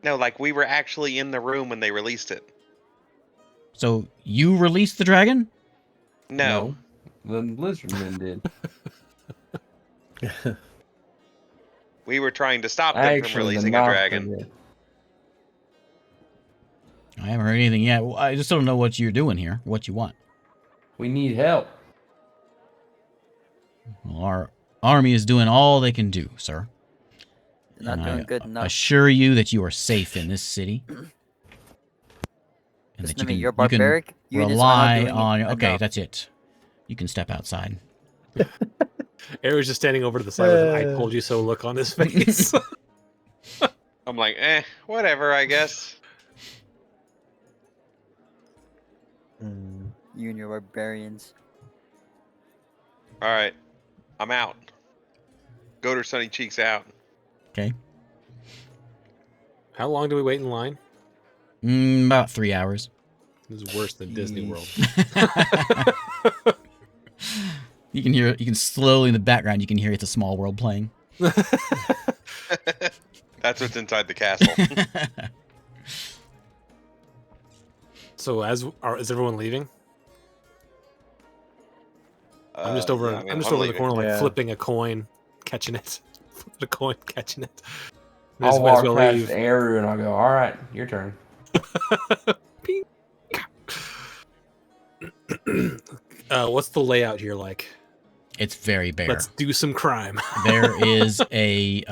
No, like we were actually in the room when they released it. So you released the dragon? No. The lizard men did. We were trying to stop them from Actually, the releasing a Nostra dragon. did. I haven't heard anything yet. Well, I just don't know what you're doing here. What you want? We need help. Well, our army is doing all they can do, sir. Not And doing I good enough. assure you that you are safe in this city. And Listen that to me, you you're can barbaric. Units are not rely doing on. it Okay, enough. that's it. You can step outside. Eric's just standing over to the side with an "I told you so" look on his face. I'm like, whatever, I guess. You and your barbarians. Alright. I'm out. Goater Sunny Cheeks out. Okay. How long do we wait in line? About 3 hours. This is worse than Disney World. You can hear. You can slowly in the background. You can hear It's a Small World playing. That's what's inside the castle. So is everyone leaving? I'm just over. Yeah, I'm just over in the leaving. corner, like Yeah. flipping a coin, catching it. Flipping a coin, catching it. May I'll as walk well past leave. Eru and I'll go, all right, your turn. Ping. What's the layout here like? It's very bare. Let's do some crime. There is a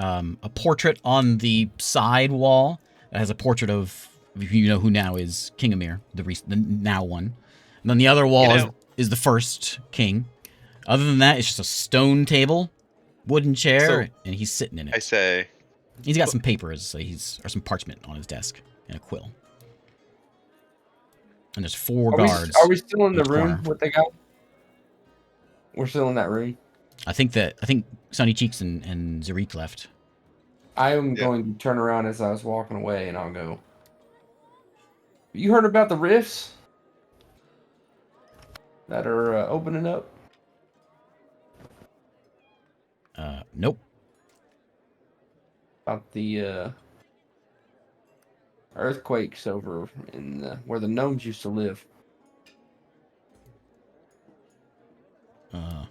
portrait on the side wall that has a portrait of, you know who now is King Imyr, the now one. And then the other wall is the first king. Other than that, it's just a stone table, wooden chair, and he's sitting in it. I say, He's got some papers, or some parchment on his desk, and a quill. And there's four guards. Are we still in the each room corner. with the guy? We're still in that room. I think Sunny Cheeks and Zarik left. I am going to turn around as I was walking away, and I'll go. You heard about the rifts that are opening up? Nope. About the earthquakes over in where the gnomes used to live. I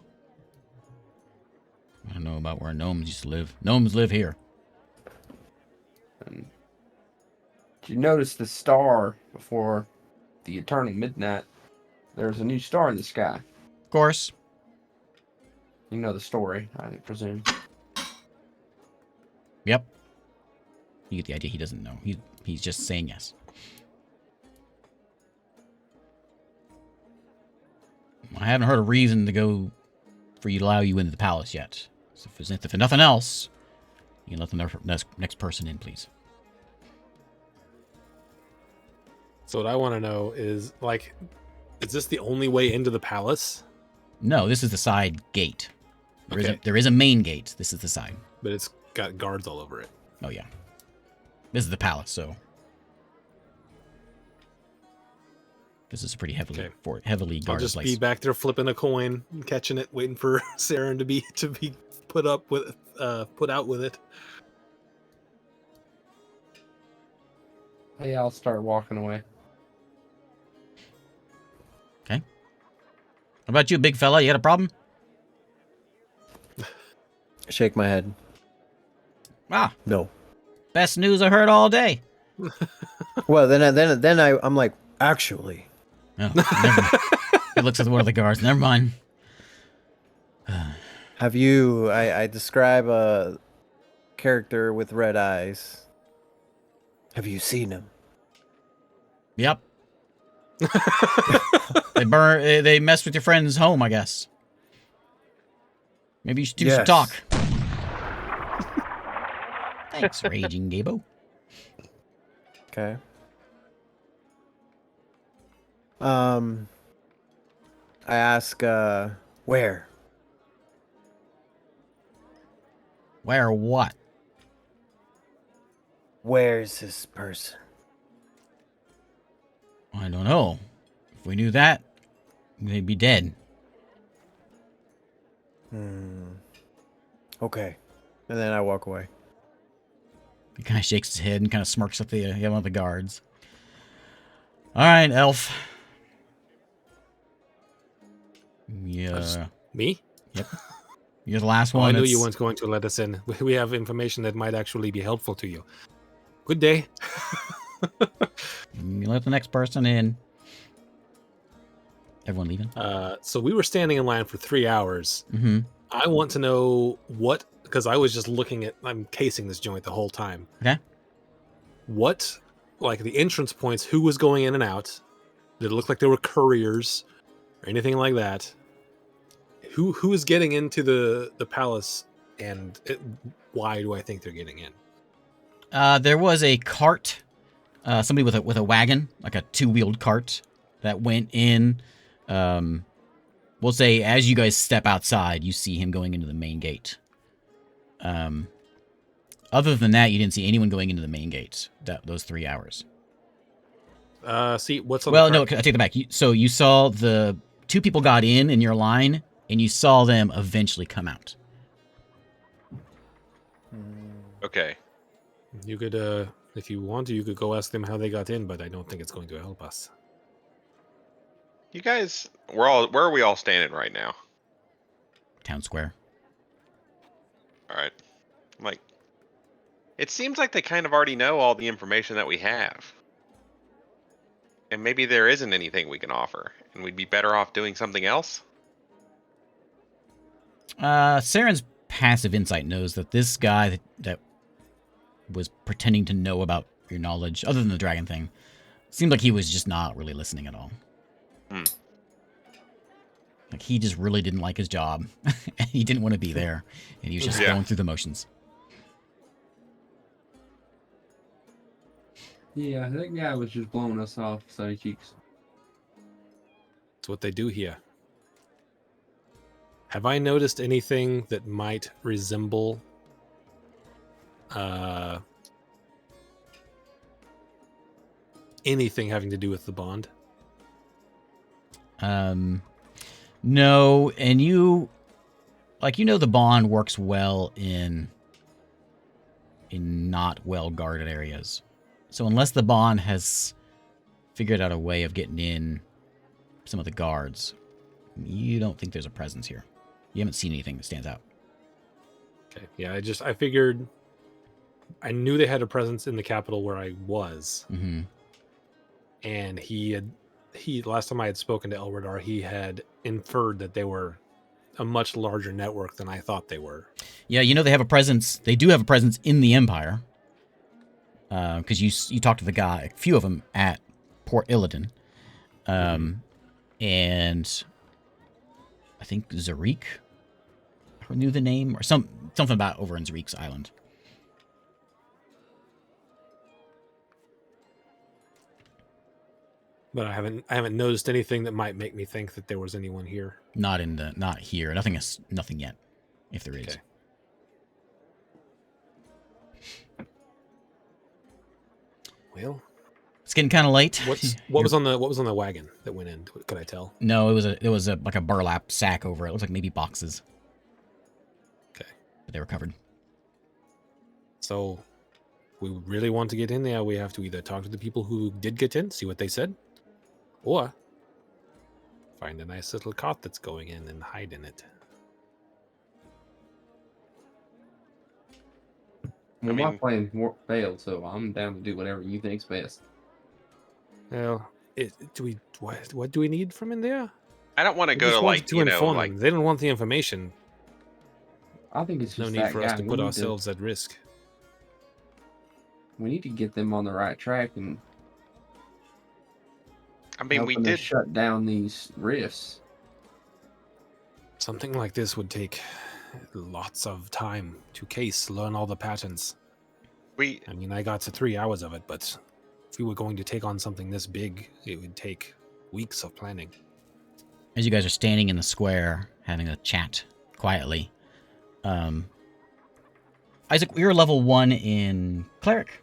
don't know about where gnomes used to live. Gnomes live here. And did you notice the star before the eternal midnight? There's a new star in the sky. Of course. You know the story, I presume. Yep. You get the idea. He doesn't know. He's just saying yes. I haven't heard a reason to go for you to allow you into the palace yet. So if nothing else, you can let the next person in, please. So what I want to know is, like, is this the only way into the palace? No, this is the side gate. Okay. There is a main gate. This is the side. But it's got guards all over it. Oh yeah. This is the palace, so this is a pretty heavily I'll guarded just place. be back there flipping a coin, catching it, waiting for Saren to be put out with it. Hey, I'll start walking away. Okay. How about you, big fella? You got a problem? Shake my head. Ah, No. best news I heard all day. Well, then I'm like, actually. Oh, never mind. He looks at one of the guards. Never mind. Have you? I describe a character with red eyes. Have you seen him? Yep. They messed with your friend's home, I guess. Maybe you should do some talk. Thanks, Raging Gabo. Okay. I ask, where? Where what? Where's this person? I don't know. If we knew that, they'd be dead. Okay. And then I walk away. He kind of shakes his head and kind of smirks at one of the guards. All right, Elf. Yeah. Me? Yep. You're the last Oh, one. I knew you weren't going to let us in. We have information that might actually be helpful to you. Good day. You let the next person in. Everyone leaving? So we were standing in line for 3 hours. Mm-hmm. I want to know what, because I was just I'm casing this joint the whole time. Okay. What, like the entrance points, who was going in and out? Did it look like there were couriers or anything like that? Who is getting into the palace, and why do I think they're getting in? There was a cart, somebody with a wagon, like a two-wheeled cart, that went in. We'll say as you guys step outside, you see him going into the main gate. Other than that, you didn't see anyone going into the main gate those 3 hours. See what's on. Well, the no, I take that back. So you saw the two people got in your line, and you saw them eventually come out. Okay. You could, if you want to, you could go ask them how they got in, but I don't think it's going to help us. You guys, where are we all standing right now? Town square. All right. Like, it seems like they kind of already know all the information that we have. And maybe there isn't anything we can offer, and we'd be better off doing something else? Saren's passive insight knows that this guy that was pretending to know about your knowledge, other than the dragon thing, seemed like he was just not really listening at all. Like, he just really didn't like his job. He didn't want to be there, and he was just going through the motions. Yeah, that guy was just blowing us off, Sunny Cheeks. That's what they do here. Have I noticed anything that might resemble anything having to do with the bond? No, and you the bond works well in not well guarded areas. So unless the bond has figured out a way of getting in some of the guards, you don't think there's a presence here. You haven't seen anything that stands out. Okay, yeah, I figured, I knew they had a presence in the capital where I was. Mm-hmm. And he last time I had spoken to Elradar, he had inferred that they were a much larger network than I thought they were. Yeah, they have a presence. They do have a presence in the Empire. Because you talked to the guy, a few of them at Port Illidan. And I think Zarik knew the name, or something about over in Zarik's island. But I haven't noticed anything that might make me think that there was anyone here. Not here. Nothing yet, if there is. Okay. Well, it's getting kind of late. What was on the wagon that went in? Could I tell? No, it was like a burlap sack over it. It looked like maybe boxes. Okay. But they were covered. So, we really want to get in there. We have to either talk to the people who did get in, see what they said, or find a nice little cot that's going in and hide in it. Well, my plan failed, so I'm down to do whatever you think's best. Well, what do we need from in there? I don't want to go to inform them. They don't want the information. I think it's just no need for us to put ourselves at risk. We need to get them on the right track and we did shut down these rifts. Something like this would take lots of time to learn all the patterns. I got to 3 hours of it, but if we were going to take on something this big, it would take weeks of planning. As you guys are standing in the square, having a chat quietly, Isaac, you're level 1 in Cleric?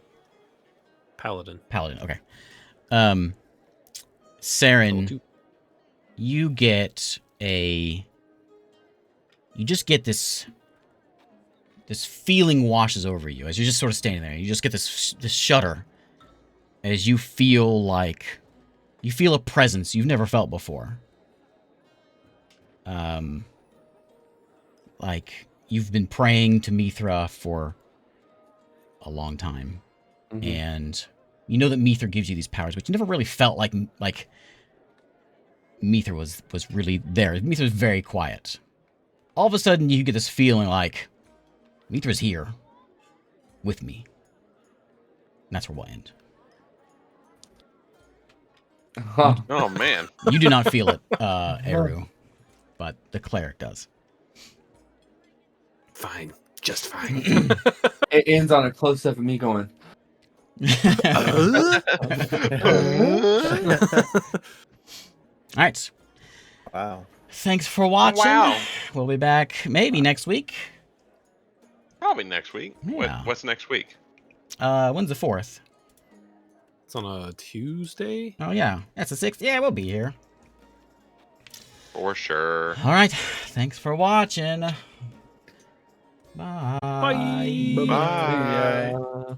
Paladin, okay. Saren, you just get this feeling washes over you as you're just sort of standing there. You just get this shudder as you feel a presence you've never felt before. Like you've been praying to Mithra for a long time. Mm-hmm. And you know that Mithra gives you these powers, but you never really felt like Mithra was really there. Mithra was very quiet. All of a sudden, you get this feeling like Mithra's here with me. And that's where we'll end. Oh, man. You do not feel it, Eru, but the cleric does. Fine. Just fine. It ends on a close-up of me going... All right. Wow. Thanks for watching. Wow. We'll be back maybe next week. Probably next week. Yeah. What's next week? When's the 4th? It's on a Tuesday? Oh, yeah. That's the 6th. Yeah, we'll be here. For sure. All right. Thanks for watching. Bye. Bye. Bye. Yeah.